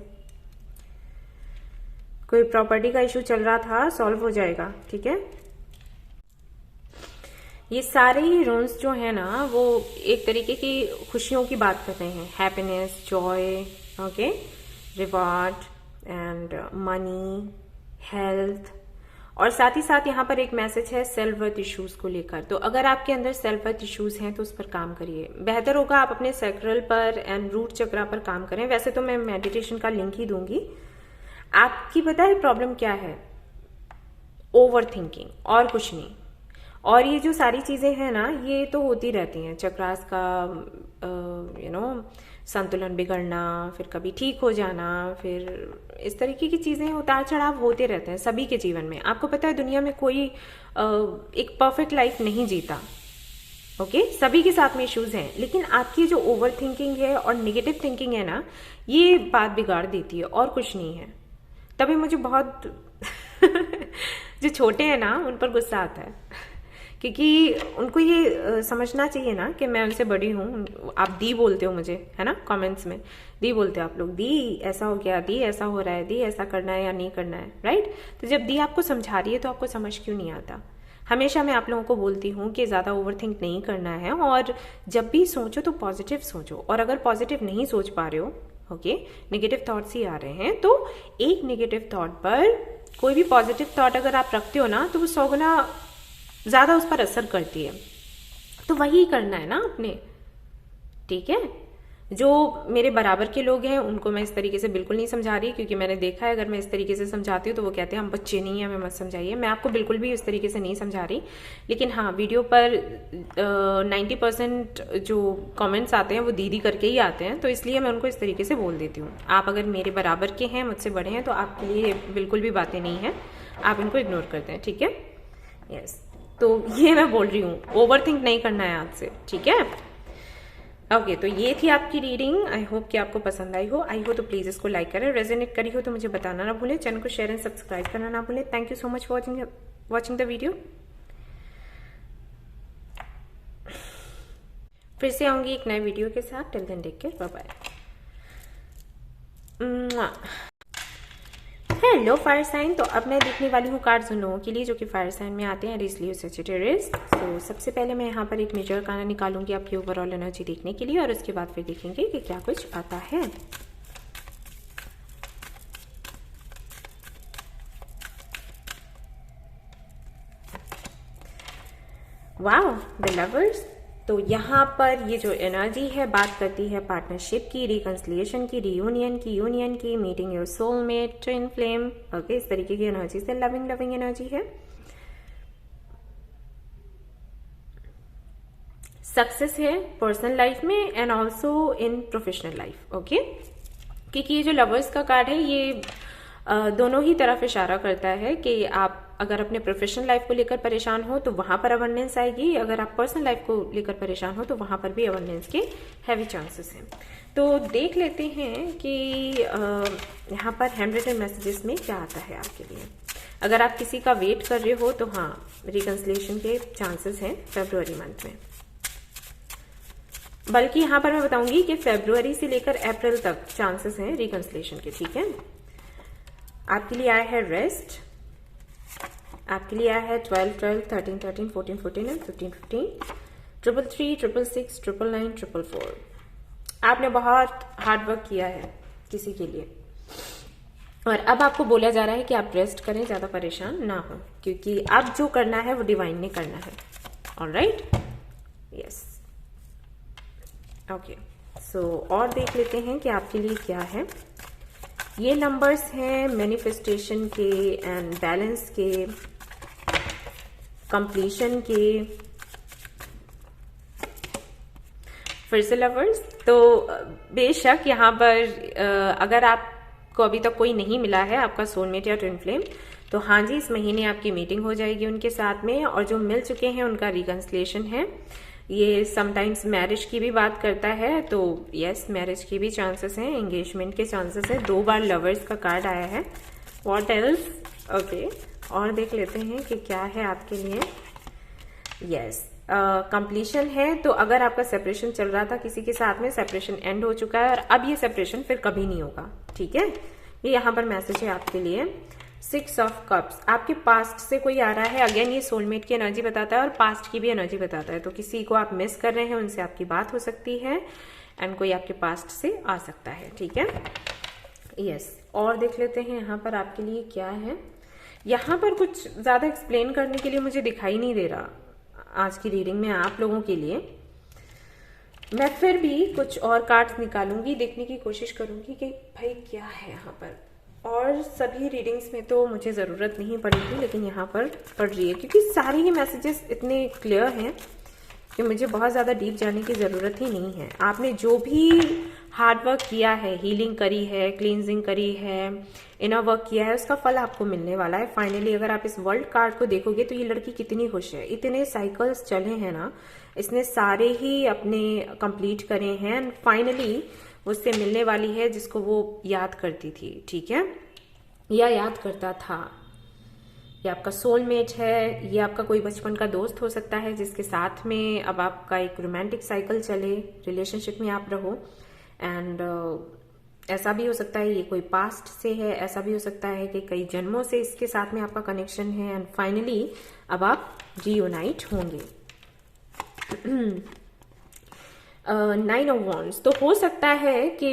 कोई प्रॉपर्टी का इशू चल रहा था, सॉल्व हो जाएगा, ठीक है। ये सारे ही रून्स जो है ना वो एक तरीके की खुशियों की बात कर रहे हैं, happiness, Joy, okay, reward and money, health, और साथ ही साथ यहाँ पर एक मैसेज है सेल्फ वर्थ इश्यूज को लेकर। तो अगर आपके अंदर सेल्फ वर्थ इश्यूज हैं तो उस पर काम करिए, बेहतर होगा आप अपने सैक्रल पर एंड रूट चक्रा पर काम करें। वैसे तो मैं मेडिटेशन का लिंक ही दूंगी। आपकी पता है प्रॉब्लम क्या है? ओवर थिंकिंग, और कुछ नहीं। और ये जो सारी चीजें हैं ना ये तो होती रहती हैं, चक्रास का संतुलन बिगड़ना, फिर कभी ठीक हो जाना, फिर इस तरीके की चीजें उतार चढ़ाव होते रहते हैं सभी के जीवन में। आपको पता है दुनिया में कोई एक परफेक्ट लाइफ नहीं जीता, ओके, सभी के साथ में इश्यूज हैं, लेकिन आपकी जो ओवर थिंकिंग है और नेगेटिव थिंकिंग है ना ये बात बिगाड़ देती है, और कुछ नहीं है। तभी मुझे बहुत जो छोटे हैं ना उन पर गुस्सा आता है, क्योंकि उनको ये समझना चाहिए ना कि मैं उनसे बड़ी हूँ। आप दी बोलते हो मुझे, है ना, कमेंट्स में दी बोलते हो आप लोग, दी ऐसा हो गया, दी ऐसा हो रहा है, दी ऐसा करना है या नहीं करना है, राइट। तो जब दी आपको समझा रही है तो आपको समझ क्यों नहीं आता? हमेशा मैं आप लोगों को बोलती हूँ कि ज़्यादा ओवरथिंक नहीं करना है, और जब भी सोचो तो पॉजिटिव सोचो। और अगर पॉजिटिव नहीं सोच पा रहे हो, ओके, नेगेटिव थॉट्स ही आ रहे हैं, तो एक नेगेटिव थॉट पर कोई भी पॉजिटिव थॉट अगर आप रखते हो ना तो वो 100 गुना ज़्यादा उस पर असर करती है। तो वही करना है ना आपने, ठीक है। जो मेरे बराबर के लोग हैं उनको मैं इस तरीके से बिल्कुल नहीं समझा रही, क्योंकि मैंने देखा है अगर मैं इस तरीके से समझाती हूँ तो वो कहते हैं हम बच्चे नहीं हैं, हमें मत समझाइए। मैं आपको बिल्कुल भी इस तरीके से नहीं समझा रही, लेकिन हाँ वीडियो पर 90% जो कमेंट्स आते हैं वो दीदी करके ही आते हैं, तो इसलिए मैं उनको इस तरीके से बोल देती हूँ। आप अगर मेरे बराबर के हैं, मुझसे बड़े हैं, तो आपके लिए बिल्कुल भी बातें नहीं हैं, आप इनको इग्नोर करते हैं, ठीक है। यस, तो ये मैं बोल रही हूँ, ओवरथिंक नहीं करना है आज से, ठीक है। ओके, तो ये थी आपकी रीडिंग। आई होप कि आपको पसंद आई हो। आई हो तो प्लीज इसको लाइक करें, रेजोनेट करी हो तो मुझे बताना ना भूलें, चैनल को शेयर एंड सब्सक्राइब करना ना भूलें। Thank you so much for watching the video. फिर से आऊंगी एक नए वीडियो के साथ। Till then take care, bye bye. Hello fire sign, तो अब मैं देखने वाली हूँ कार्ड्स उन लोगों के लिए जो कि फायर साइन में आते हैं, लियो, सजिटेरियस। तो सबसे पहले मैं यहाँ पर एक मेजर कार्ड निकालूंगी आपकी ओवरऑल एनर्जी देखने के लिए, और उसके बाद फिर देखेंगे कि क्या कुछ आता है। वाओ, द लवर्स, तो यहाँ पर ये जो एनर्जी है बात करती है पार्टनरशिप की, रिकंसिलिएशन की, रीयूनियन की, यूनियन की, meeting your soulmate, twin flame. Okay, इस तरीके की एनर्जी से लविंग एनर्जी है। सक्सेस है पर्सनल लाइफ में and also in professional life. Okay, क्योंकि ये जो लवर्स का कार्ड है ये दोनों ही तरफ इशारा करता है कि आप अगर अपने प्रोफेशनल लाइफ को लेकर परेशान हो तो वहां पर अबंडेंस आएगी, अगर आप पर्सनल लाइफ को लेकर परेशान हो तो वहां पर भी अबंडेंस के हैवी चांसेस हैं। तो देख लेते हैं कि यहाँ पर हैंडरिटन मैसेजेस में क्या आता है आपके लिए। अगर आप किसी का वेट कर रहे हो तो हाँ, रिकंसिलिएशन के चांसेस हैं फरवरी मंथ में। बल्कि यहाँ पर मैं बताऊंगी कि फरवरी से लेकर अप्रैल तक चांसेस हैं रिकंसिलिएशन के। ठीक है, आपके लिए आया है रेस्ट, आपके लिए आया है 12 12 13 13 14 14 एंड 15 15 333 666 999 444। आपने बहुत हार्ड वर्क किया है किसी के लिए और अब आपको बोला जा रहा है कि आप रेस्ट करें, ज्यादा परेशान ना हो, क्योंकि अब जो करना है वो डिवाइन ने करना है। Alright, yes, okay. सो और देख लेते हैं कि आपके लिए क्या है। ये नंबर्स हैं मैनिफेस्टेशन के एंड बैलेंस के, कंप्लीशन के। फिर से लवर्स, तो बेशक यहाँ पर अगर आपको अभी तक कोई नहीं मिला है आपका सोलमेट या ट्विन फ्लेम, तो हाँ जी, इस महीने आपकी मीटिंग हो जाएगी उनके साथ में, और जो मिल चुके हैं उनका रिकंसिलिएशन है। ये समटाइम्स मैरिज की भी बात करता है, तो यस, मैरिज की भी चांसेस हैं, एंगेजमेंट के चांसेस है। 2 बार लवर्स का कार्ड आया है। What else? ओके, और देख लेते हैं कि क्या है आपके लिए। यस, कंप्लीशन है। तो अगर आपका सेपरेशन चल रहा था किसी के साथ में, सेपरेशन एंड हो चुका है और अब ये सेपरेशन फिर कभी नहीं होगा। ठीक है, ये यहाँ पर मैसेज है आपके लिए। 6 ऑफ कप्स, आपके पास्ट से कोई आ रहा है। अगेन ये सोलमेट की एनर्जी बताता है और पास्ट की भी एनर्जी बताता है। तो किसी को आप मिस कर रहे हैं, उनसे आपकी बात हो सकती है एंड कोई आपके पास्ट से आ सकता है। ठीक है, यस। और देख लेते हैं यहाँ पर आपके लिए क्या है। यहाँ पर कुछ ज्यादा एक्सप्लेन करने के लिए मुझे दिखाई नहीं दे रहा आज की रीडिंग में आप लोगों के लिए। मैं फिर भी कुछ और कार्ड्स निकालूंगी, देखने की कोशिश करूंगी कि भाई क्या है यहाँ पर। और सभी रीडिंग्स में तो मुझे ज़रूरत नहीं पड़ेगी, लेकिन यहाँ पर पड़ रही है क्योंकि सारे ही मैसेजेस इतने क्लियर हैं कि मुझे बहुत ज़्यादा डीप जाने की ज़रूरत ही नहीं है। आपने जो भी हार्ड वर्क किया है, हीलिंग करी है, क्लींजिंग करी है, इनर वर्क किया है, उसका फल आपको मिलने वाला है फाइनली। अगर आप इस वर्ल्ड कार्ड को देखोगे तो ये लड़की कितनी खुश है। इतने साइकिल्स चले हैं ना, इसने सारे ही अपने कंप्लीट करे हैं एंड फाइनली उससे मिलने वाली है जिसको वो याद करती थी। ठीक है, या याद करता था। ये आपका सोलमेट है, ये आपका कोई बचपन का दोस्त हो सकता है जिसके साथ में अब आपका एक रोमांटिक साइकिल चले, रिलेशनशिप में आप रहो। एंड ऐसा भी हो सकता है ये कोई पास्ट से है, ऐसा भी हो सकता है कि कई जन्मों से इसके साथ में आपका कनेक्शन है एंड फाइनली अब आप रीयूनाइट होंगे। 9 ऑफ वॉन्ड्स, तो हो सकता है कि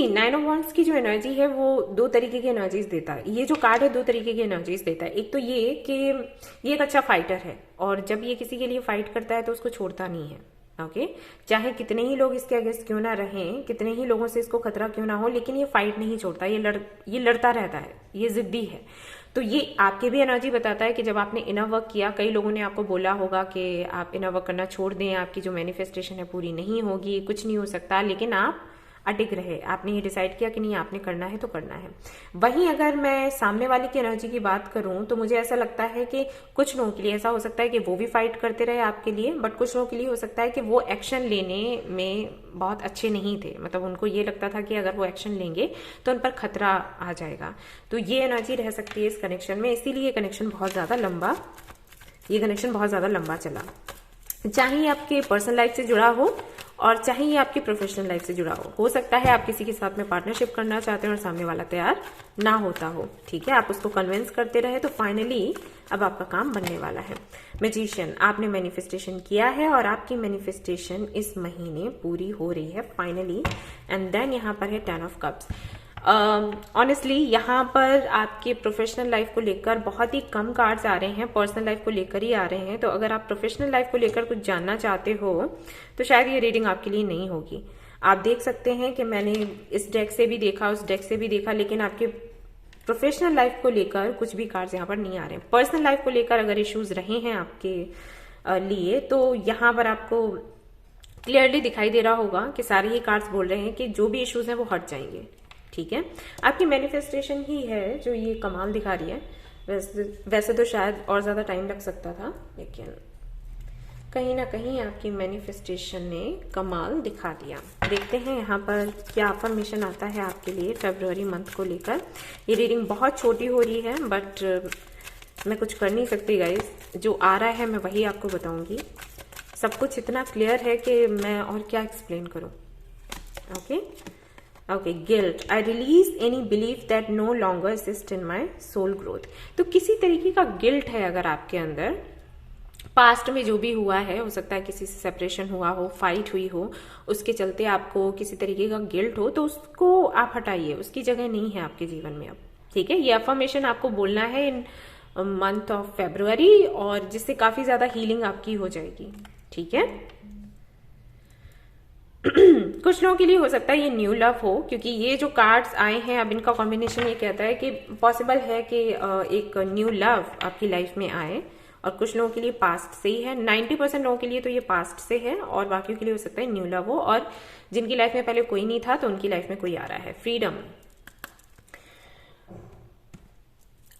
9 ऑफ वॉन्ड्स की जो एनर्जी है वो 2 तरीके की एनर्जीज देता है। ये जो कार्ड है 2 तरीके की एनर्जीज देता है। एक तो ये कि ये एक अच्छा फाइटर है और जब ये किसी के लिए फाइट करता है तो उसको छोड़ता नहीं है। ओके, चाहे कितने ही लोग इसके अगेंस्ट क्यों ना रहें, कितने ही लोगों से इसको खतरा क्यों ना हो, लेकिन ये फाइट नहीं छोड़ता। ये लड़ता रहता है, ये जिद्दी है। तो ये आपके भी एनर्जी बताता है कि जब आपने इनर वर्क किया, कई लोगों ने आपको बोला होगा कि आप इनर वर्क करना छोड़ दें, आपकी जो मैनिफेस्टेशन है पूरी नहीं होगी, कुछ नहीं हो सकता, लेकिन आप अटिक रहे। आपने ये डिसाइड किया कि नहीं, आपने करना है तो करना है। वहीं अगर मैं सामने वाले की एनर्जी की बात करूं तो मुझे ऐसा लगता है कि कुछ लोगों के लिए ऐसा हो सकता है कि वो भी फाइट करते रहे आपके लिए, बट कुछ लोगों के लिए हो सकता है कि वो एक्शन लेने में बहुत अच्छे नहीं थे। मतलब उनको ये लगता था कि अगर वो एक्शन लेंगे तो उन पर खतरा आ जाएगा। तो ये एनर्जी रह सकती है इस कनेक्शन में, इसीलिए ये कनेक्शन बहुत ज्यादा लंबा चला। चाहे ये आपके पर्सनल लाइफ से जुड़ा हो और चाहे ये आपकी प्रोफेशनल लाइफ से जुड़ा हो सकता है आप किसी के साथ में पार्टनरशिप करना चाहते हैं और सामने वाला तैयार ना होता हो। ठीक है, आप उसको कन्विंस करते रहे तो फाइनली अब आपका काम बनने वाला है। मैजिशियन, आपने मैनिफेस्टेशन किया है और आपकी मैनिफेस्टेशन इस महीने पूरी हो रही है फाइनली। एंड देन यहाँ पर है 10 ऑफ कप्स। ऑनेस्टली यहाँ पर आपके प्रोफेशनल लाइफ को लेकर बहुत ही कम कार्ड्स आ रहे हैं, पर्सनल लाइफ को लेकर ही आ रहे हैं। तो अगर आप प्रोफेशनल लाइफ को लेकर कुछ जानना चाहते हो तो शायद ये रीडिंग आपके लिए नहीं होगी। आप देख सकते हैं कि मैंने इस डेक से भी देखा, उस डेक से भी देखा, लेकिन आपके प्रोफेशनल लाइफ को लेकर कुछ भी कार्ड्स यहाँ पर नहीं आ रहे हैं। पर्सनल लाइफ को लेकर अगर इश्यूज रहे हैं आपके लिए तो यहाँ पर आपको क्लियरली दिखाई दे रहा होगा कि सारे ही कार्ड्स बोल रहे हैं कि जो भी इश्यूज हैं वो हट जाएंगे। ठीक है, आपकी मैनिफेस्टेशन ही है जो ये कमाल दिखा रही है। वैसे तो शायद और ज्यादा टाइम लग सकता था, लेकिन कहीं ना कहीं आपकी मैनिफेस्टेशन ने कमाल दिखा दिया। देखते हैं यहाँ पर क्या अफर्मेशन आता है आपके लिए फरवरी मंथ को लेकर। ये रीडिंग बहुत छोटी हो रही है बट मैं कुछ कर नहीं सकती गाइस, जो आ रहा है मैं वही आपको बताऊंगी। सब कुछ इतना क्लियर है कि मैं और क्या एक्सप्लेन करूं। Okay, guilt, I release any believe that no longer assist in my soul growth. तो किसी तरीके का गिल्ट है अगर आपके अंदर, पास्ट में जो भी हुआ है, हो सकता है किसी से सेपरेशन हुआ हो, फाइट हुई हो, उसके चलते आपको किसी तरीके का गिल्ट हो, तो उसको आप हटाइए, उसकी जगह नहीं है आपके जीवन में अब। ठीक है, ये अफर्मेशन आपको बोलना है इन मंथ ऑफ फेब्रुअरी, और जिससे काफी ज्यादा हीलिंग आपकी हो जाएगी। ठीक है कुछ लोगों के लिए हो सकता है ये न्यू लव हो, क्योंकि ये जो कार्ड्स आए हैं अब इनका कॉम्बिनेशन ये कहता है कि पॉसिबल है कि एक न्यू लव आपकी लाइफ में आए, और कुछ लोगों के लिए पास्ट से ही है। 90% लोगों के लिए तो ये पास्ट से है, और बाकियों के लिए हो सकता है न्यू लव हो, और जिनकी लाइफ में पहले कोई नहीं था तो उनकी लाइफ में कोई आ रहा है। फ्रीडम,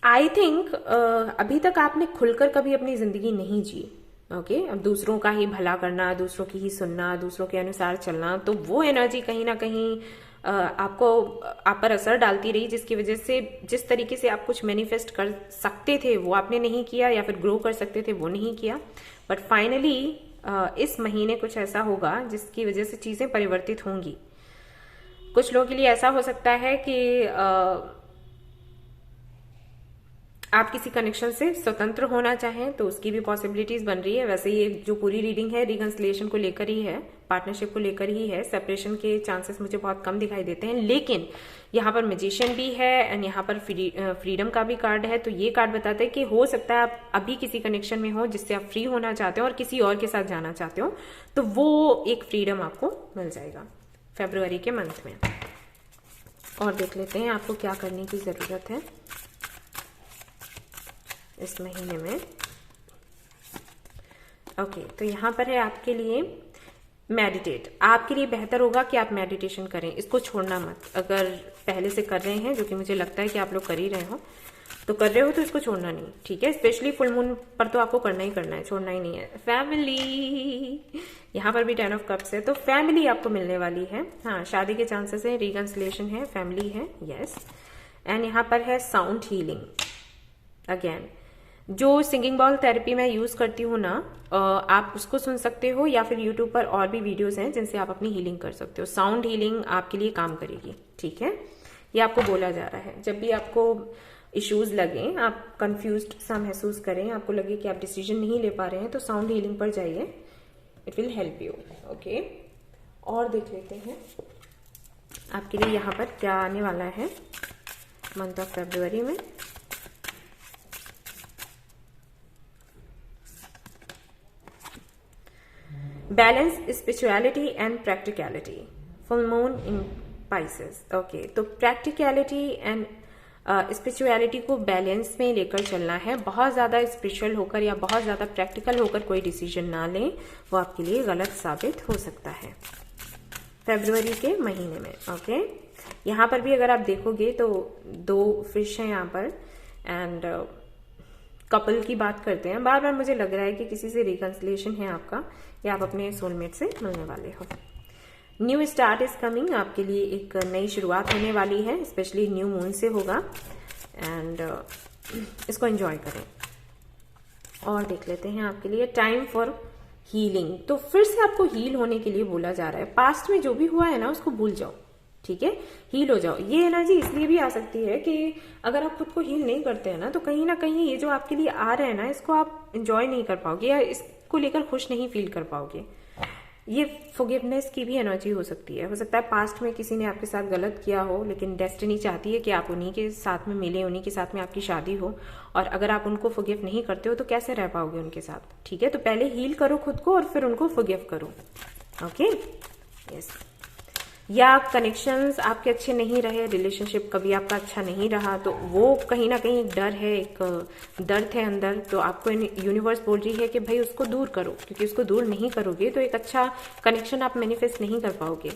आई थिंक अभी तक आपने खुलकर कभी अपनी जिंदगी नहीं जी। ओके, अब दूसरों का ही भला करना, दूसरों की ही सुनना, दूसरों के अनुसार चलना, तो वो एनर्जी कहीं ना कहीं आपको आप पर असर डालती रही, जिसकी वजह से जिस तरीके से आप कुछ मैनिफेस्ट कर सकते थे वो आपने नहीं किया, या फिर ग्रो कर सकते थे वो नहीं किया। बट फाइनली इस महीने कुछ ऐसा होगा जिसकी वजह से चीजें परिवर्तित होंगी। कुछ लोगों के लिए ऐसा हो सकता है कि आप किसी कनेक्शन से स्वतंत्र होना चाहें तो उसकी भी पॉसिबिलिटीज बन रही है। वैसे ये जो पूरी रीडिंग है रिकंसिलिएशन को लेकर ही है, पार्टनरशिप को लेकर ही है। सेपरेशन के चांसेस मुझे बहुत कम दिखाई देते हैं, लेकिन यहाँ पर मैजिशियन भी है एंड यहाँ पर फ्रीडम का भी कार्ड है। तो ये कार्ड बताते हैं कि हो सकता है आप अभी किसी कनेक्शन में हो जिससे आप फ्री होना चाहते हो और किसी और के साथ जाना चाहते हो, तो वो एक फ्रीडम आपको मिल जाएगा फरवरी के मंथ में। और देख लेते हैं आपको क्या करने की जरूरत है इस महीने में। ओके, तो यहाँ पर है आपके लिए मेडिटेट। आपके लिए बेहतर होगा कि आप मेडिटेशन करें, इसको छोड़ना मत। अगर पहले से कर रहे हैं, जो कि मुझे लगता है कि आप लोग कर ही रहे हो, तो कर रहे हो तो इसको छोड़ना नहीं। ठीक है, स्पेशली फुल मून पर तो आपको करना ही करना है, छोड़ना ही नहीं है। फैमिली, यहाँ पर भी 10 ऑफ कप्स है, तो फैमिली आपको मिलने वाली है। हाँ, शादी के चांसेस है, रिकंसिलिएशन है, फैमिली है, यस। एंड यहाँ पर है साउंड हीलिंग। अगेन, जो सिंगिंग बॉल थेरेपी मैं यूज करती हूँ ना, आप उसको सुन सकते हो, या फिर यूट्यूब पर और भी वीडियोस हैं जिनसे आप अपनी हीलिंग कर सकते हो। साउंड हीलिंग आपके लिए काम करेगी। ठीक है, ये आपको बोला जा रहा है। जब भी आपको इश्यूज लगे, आप कंफ्यूज्ड सा महसूस करें, आपको लगे कि आप डिसीजन नहीं ले पा रहे हैं, तो साउंड हीलिंग पर जाइए, it will help you. Okay, और देख लेते हैं आपके लिए यहाँ पर क्या आने वाला है मंथ ऑफ फरवरी में। Balance, spirituality and practicality, full moon in Pisces. Okay, तो प्रैक्टिकलिटी एंड स्पिरिचुअलिटी को बैलेंस में लेकर चलना है। बहुत ज्यादा स्पिरिचुअल होकर या बहुत ज्यादा प्रैक्टिकल होकर कोई डिसीजन ना लें, वो आपके लिए गलत साबित हो सकता है फरवरी के महीने में। ओके, यहाँ पर भी अगर आप देखोगे तो 2 फिश हैं यहाँ पर, एंड कपल की बात करते हैं। बार बार मुझे लग रहा है कि किसी से रिकंसिलिएशन है आपका, या आप अपने सोलमेट से मिलने वाले हो। न्यू स्टार्ट इज कमिंग, आपके लिए एक नई शुरुआत होने वाली है, स्पेशली न्यू मून से होगा, एंड इसको एंजॉय करें। और देख लेते हैं आपके लिए टाइम फॉर हीलिंग। तो फिर से आपको हील होने के लिए बोला जा रहा है। पास्ट में जो भी हुआ है ना, उसको भूल जाओ। ठीक है, हील हो जाओ। ये एनर्जी इसलिए भी आ सकती है कि अगर आप खुद को हील नहीं करते हैं ना, तो कहीं ना कहीं ये जो आपके लिए आ रहा है ना, इसको आप एंजॉय नहीं कर पाओगे, या इसको लेकर खुश नहीं फील कर पाओगे। ये फॉरगिवनेस की भी एनर्जी हो सकती है। हो सकता है पास्ट में किसी ने आपके साथ गलत किया हो, लेकिन डेस्टिनी चाहती है कि आप उन्हीं के साथ में मिले, उन्हीं के साथ में आपकी शादी हो। और अगर आप उनको फॉरगिव नहीं करते हो तो कैसे रह पाओगे उनके साथ, ठीक है। तो पहले हील करो खुद को और फिर उनको फॉरगिव करो। Okay, yes. या कनेक्शंस आपके अच्छे नहीं रहे, रिलेशनशिप कभी आपका अच्छा नहीं रहा, तो वो कहीं ना कहीं एक डर है, एक दर्द है अंदर। तो आपको यूनिवर्स बोल रही है कि भाई उसको दूर करो, क्योंकि उसको दूर नहीं करोगे तो एक अच्छा कनेक्शन आप मैनिफेस्ट नहीं कर पाओगे।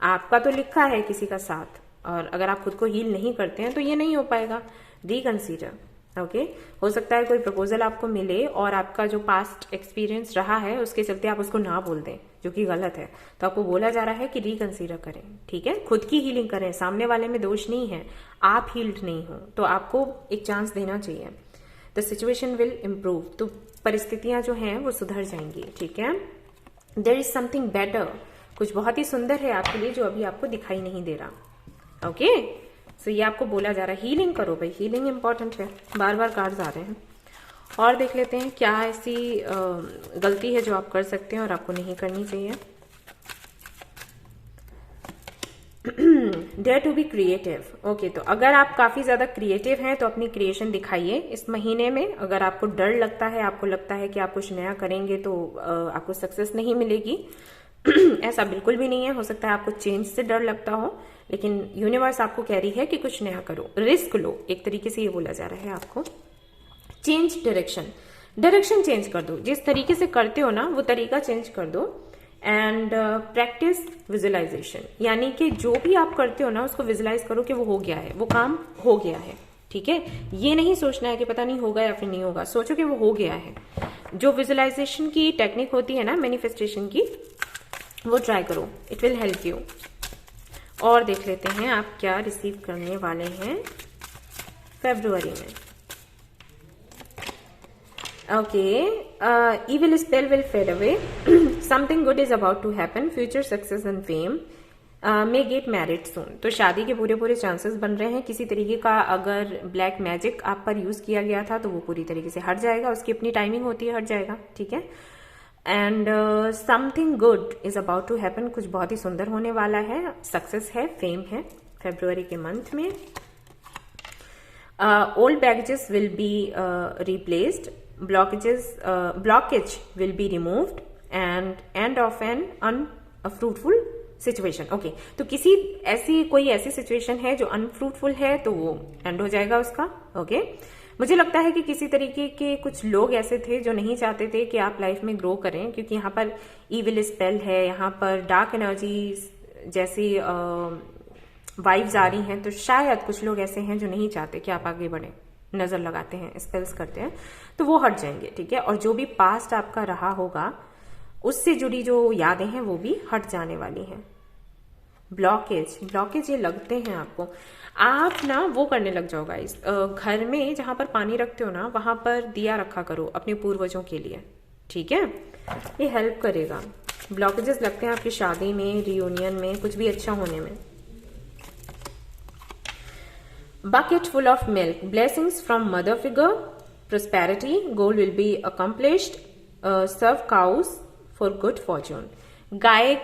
आपका तो लिखा है किसी का साथ, और अगर आप खुद को हील नहीं करते हैं तो ये नहीं हो पाएगा। रिकंसीडर। ओके, हो सकता है कोई प्रपोजल आपको मिले और आपका जो पास्ट एक्सपीरियंस रहा है उसके चलते आप उसको ना बोल दें, जो कि गलत है। तो आपको बोला जा रहा है कि रिकंसीडर करें, ठीक है। खुद की हीलिंग करें, सामने वाले में दोष नहीं है, आप हील्ड नहीं हो, तो आपको एक चांस देना चाहिए। द सिचुएशन विल इम्प्रूव, तो परिस्थितियां जो हैं वो सुधर जाएंगी, ठीक है। देयर इज समथिंग बेटर, कुछ बहुत ही सुंदर है आपके लिए जो अभी आपको दिखाई नहीं दे रहा। ओके, सो ये आपको बोला जा रहा है हीलिंग करो भाई, हीलिंग इंपॉर्टेंट है। बार बार कार्ड्स आ रहे हैं। और देख लेते हैं क्या ऐसी गलती है जो आप कर सकते हैं और आपको नहीं करनी चाहिए। Dare to be creative. Okay, तो अगर आप काफी ज्यादा क्रिएटिव हैं तो अपनी क्रिएशन दिखाइए इस महीने में। अगर आपको डर लगता है, आपको लगता है कि आप कुछ नया करेंगे तो आपको सक्सेस नहीं मिलेगी, ऐसा बिल्कुल भी नहीं है। हो सकता है आपको चेंज से डर लगता हो, लेकिन यूनिवर्स आपको कह रही है कि कुछ नया करो, रिस्क लो। एक तरीके से ये बोला जा रहा है आपको। चेंज डायरेक्शन, डायरेक्शन चेंज कर दो। जिस तरीके से करते हो ना वो तरीका चेंज कर दो। एंड प्रैक्टिस विजुअलाइजेशन, यानी कि जो भी आप करते हो ना उसको विजुअलाइज करो कि वो हो गया है, वो काम हो गया है, ठीक है। ये नहीं सोचना है कि पता नहीं होगा या फिर नहीं होगा, सोचो कि वो हो गया है। जो विजुअलाइजेशन की टेक्निक होती है ना मैनिफेस्टेशन की, वो ट्राई करो, इट विल हेल्प यू। और देख लेते हैं आप क्या रिसीव करने वाले हैं फरवरी में। Okay, evil spell will fade away. Something good is about to happen. Future success and fame. May get married soon. तो शादी के पूरे पूरे चांसेस बन रहे हैं। किसी तरीके का अगर ब्लैक मैजिक आप पर यूज किया गया था तो वो पूरी तरीके से हट जाएगा, उसकी अपनी टाइमिंग होती है, हट जाएगा, ठीक है। And something good is about to happen, कुछ बहुत ही सुंदर होने वाला है, सक्सेस है, फेम है फरवरी के मंथ में। Old baggages will be replaced, blockage will be removed and end of an unfruitful situation. Okay, तो किसी कोई ऐसी सिचुएशन है जो अनफ्रूटफुल है तो वो एंड हो जाएगा उसका। ओके, मुझे लगता है कि किसी तरीके के कुछ लोग ऐसे थे जो नहीं चाहते थे कि आप लाइफ में ग्रो करें, क्योंकि यहाँ पर इविल स्पेल है, यहाँ पर डार्क एनर्जी जैसी वाइब्स आ रही हैं। तो शायद कुछ लोग ऐसे हैं जो नहीं चाहते कि आप आगे बढ़ें, नजर लगाते हैं, स्पेल्स करते हैं, तो वो हट जाएंगे, ठीक है। और जो भी पास्ट आपका रहा होगा उससे जुड़ी जो यादें हैं वो भी हट जाने वाली हैं। ब्लॉकेज ये लगते हैं आपको, आप ना वो करने लग जाओ गाइस। घर में जहां पर पानी रखते हो ना वहां पर दिया रखा करो अपने पूर्वजों के लिए, ठीक है, ये हेल्प करेगा। ब्लॉकेजेस लगते हैं आपकी शादी में, रियूनियन में, कुछ भी अच्छा होने में। Bucket full of milk, blessings from mother figure, prosperity, goal will be accomplished, serve cows for good fortune. गाय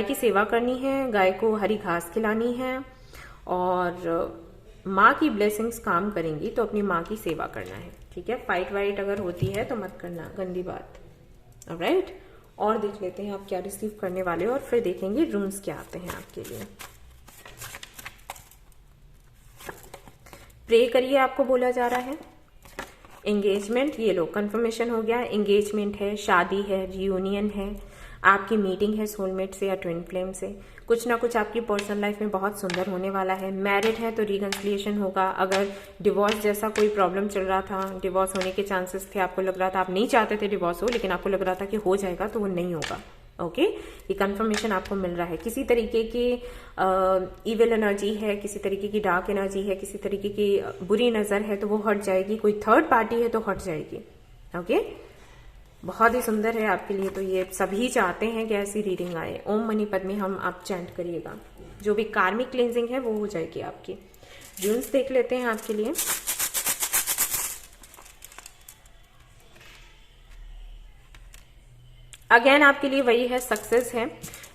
की सेवा करनी है, गाय को हरी घास खिलानी है, और माँ की ब्लेसिंग्स काम करेंगी तो अपनी माँ की सेवा करना है, ठीक है। फाइट वाइट अगर होती है तो मत करना, गंदी बात, ऑलराइट। और देख लेते हैं आप क्या रिसीव करने वाले हो और फिर देखेंगे रूम्स क्या आते हैं आपके लिए। प्रे करिए, आपको बोला जा रहा है। एंगेजमेंट, ये लो कंफर्मेशन हो गया, एंगेजमेंट है, शादी है, रियूनियन है, आपकी मीटिंग है सोलमेट से या ट्विन फ्लेम से। कुछ ना कुछ आपकी पर्सनल लाइफ में बहुत सुंदर होने वाला है। मैरिड है तो रिकंसिलिएशन होगा। अगर डिवोर्स जैसा कोई प्रॉब्लम चल रहा था, डिवोर्स होने के चांसेस थे, आपको लग रहा था, आप नहीं चाहते थे डिवोर्स हो, लेकिन आपको लग रहा था कि हो जाएगा, तो वो नहीं होगा। ओके, ये कंफर्मेशन आपको मिल रहा है। किसी तरीके की इविल एनर्जी है, किसी तरीके की डार्क एनर्जी है, किसी तरीके की बुरी नजर है तो वो हट जाएगी। कोई थर्ड पार्टी है तो हट जाएगी। ओके, बहुत ही सुंदर है आपके लिए। तो ये सभी चाहते हैं कि ऐसी रीडिंग आए। ओम मनी पद्मे हम आप चैंट करिएगा, जो भी कार्मिक क्लेंजिंग है वो हो जाएगी आपकी। जून्स देख लेते हैं आपके लिए। अगेन आपके लिए वही है, सक्सेस है,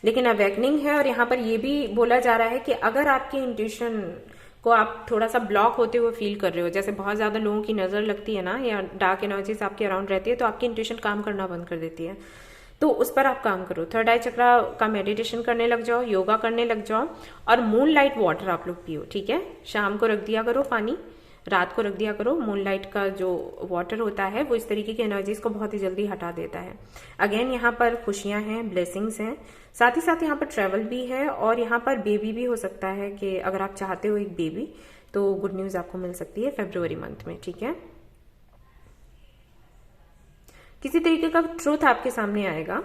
लेकिन अवेकनिंग है। और यहाँ पर ये भी बोला जा रहा है कि अगर आपकी इंट्यूशन को आप थोड़ा सा ब्लॉक होते हुए फील कर रहे हो, जैसे बहुत ज्यादा लोगों की नजर लगती है ना, या डार्क एनर्जीज आपके अराउंड रहती है, तो आपकी इंट्यूशन काम करना बंद कर देती है, तो उस पर आप काम करो। थर्ड आई चक्रा का मेडिटेशन करने लग जाओ, योगा करने लग जाओ, और मून लाइट वाटर आप लोग पियो, ठीक है। शाम को रख दिया करो पानी, रात को रख दिया करो। मूनलाइट का जो वाटर होता है वो इस तरीके की एनर्जीज को बहुत ही जल्दी हटा देता है। अगेन यहाँ पर खुशियां हैं, ब्लेसिंग्स हैं, साथ ही साथ यहाँ पर ट्रेवल भी है, और यहाँ पर बेबी भी हो सकता है कि अगर आप चाहते हो एक बेबी, तो गुड न्यूज आपको मिल सकती है फरवरी मंथ में, ठीक है। किसी तरीके का ट्रूथ आपके सामने आएगा,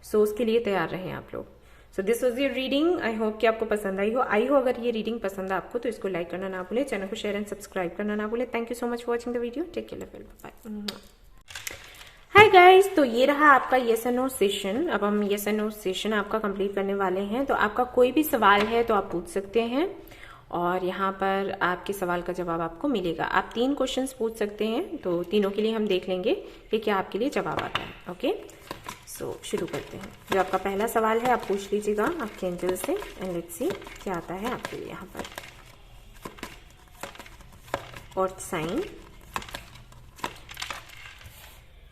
सो उसके लिए तैयार रहें आप लोग। So this was your reading. I hope कि आपको पसंद आई हो। अगर ये रीडिंग पसंद है आपको तो इसको लाइक करना ना भूले, चैनल को शेयर एंड सब्सक्राइब करना ना भूले। Thank you so much for watching the video. Take care, bye. Hi guys, तो ये रहा आपका येस एंड नो सेशन। अब हम येस एंड नो सेशन आपका कंप्लीट करने वाले हैं। तो आपका कोई भी सवाल है तो आप पूछ सकते हैं, और यहाँ पर आपके सवाल का जवाब आपको मिलेगा। आप 3 क्वेश्चंस पूछ सकते हैं, तो तीनों के लिए हम देख लेंगे कि क्या आपके लिए जवाब आता है। ओके, सो शुरू करते हैं। जो आपका पहला सवाल है आप पूछ लीजिएगा आपके एंजल से, एंड लेट्स सी क्या आता है आपके लिए यहाँ पर। और साइन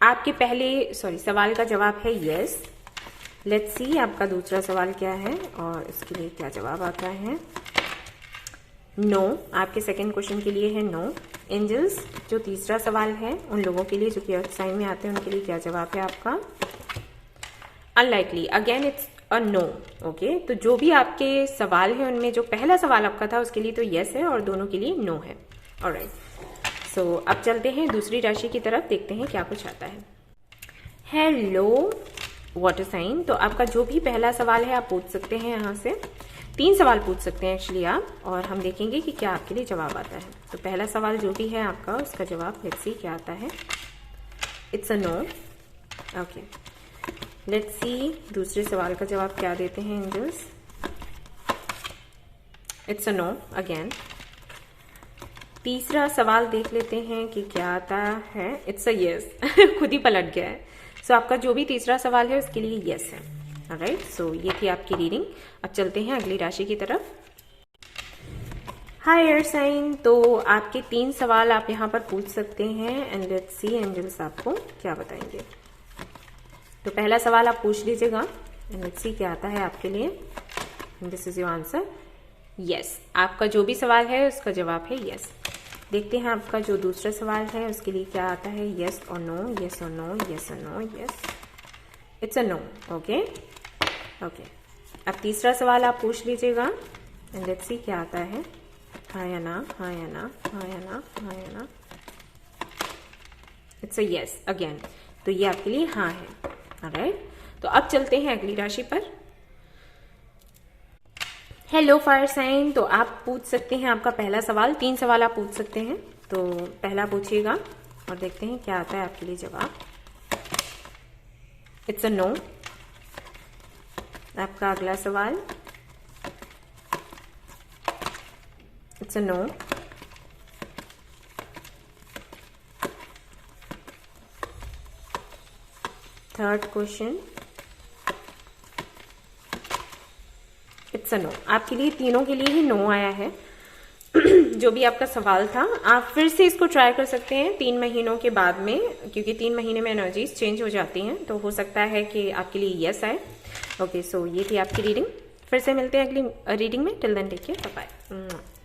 आपके पहले सवाल का जवाब है यस। लेट्स सी आपका दूसरा सवाल क्या है और इसके लिए क्या जवाब आता है। नो आपके सेकंड क्वेश्चन के लिए है नो। एंजल्स जो तीसरा सवाल है उन लोगों के लिए जो कि अर्थ साइन में आते हैं उनके लिए क्या जवाब है आपका। Unlikely, again it's a no. Okay, तो जो भी आपके सवाल है उनमें जो पहला सवाल आपका था उसके लिए तो यस है और दोनों के लिए नो है। ऑलराइट, सो अब चलते हैं दूसरी राशि की तरफ, देखते हैं क्या कुछ आता है। हेलो वाटर साइन, तो आपका जो भी पहला सवाल है आप पूछ सकते हैं। यहाँ से 3 सवाल पूछ सकते हैं एक्चुअली आप, और हम देखेंगे कि क्या आपके लिए जवाब आता है। तो पहला सवाल जो भी है आपका उसका जवाब लेट्स सी क्या आता है। It's a no. Okay, let's see दूसरे सवाल का जवाब क्या देते हैं angels. It's a no again. तीसरा सवाल देख लेते हैं कि क्या आता है। इट्स अ यस खुद ही पलट गया है। सो आपका जो भी तीसरा सवाल है उसके लिए यस है। ऑलराइट, सो ये थी आपकी रीडिंग। अब चलते हैं अगली राशि की तरफ। हाय एयर साइन, तो आपके 3 सवाल आप यहाँ पर पूछ सकते हैं, एंड लेट्स सी एंजल्स आपको क्या बताएंगे। तो पहला सवाल आप पूछ लीजिएगा, एंड लेट्स सी क्या आता है आपके लिए। This is your answer yes. आपका जो भी सवाल है उसका जवाब है यस। देखते हैं आपका जो दूसरा सवाल है उसके लिए क्या आता है। यस और नो, यस और नो, यस और no, yes. It's a no. Okay okay, अब तीसरा सवाल आप पूछ लीजिएगा, एंड लेट्स सी क्या आता है। हाँ या ना, हाँ या ना, हाँ या ना, हाँ या ना। इट्स अ यस अगेन, तो ये आपके लिए हाँ है। ऑलराइट, तो अब चलते हैं अगली राशि पर। हेलो फायर साइन, तो आप पूछ सकते हैं आपका पहला सवाल। 3 सवाल आप पूछ सकते हैं, तो पहला पूछिएगा और देखते हैं क्या आता है आपके लिए जवाब। It's a no. आपका अगला सवाल it's a no. Third question it's a no. आपके लिए तीनों के लिए ही नो आया है। जो भी आपका सवाल था आप फिर से इसको ट्राई कर सकते हैं 3 महीनों के बाद में, क्योंकि 3 महीने में एनर्जीज चेंज हो जाती हैं, तो हो सकता है कि आपके लिए यस आए। ओके, सो ये थी आपकी रीडिंग। फिर से मिलते हैं अगली रीडिंग में। Till then take care, bye bye.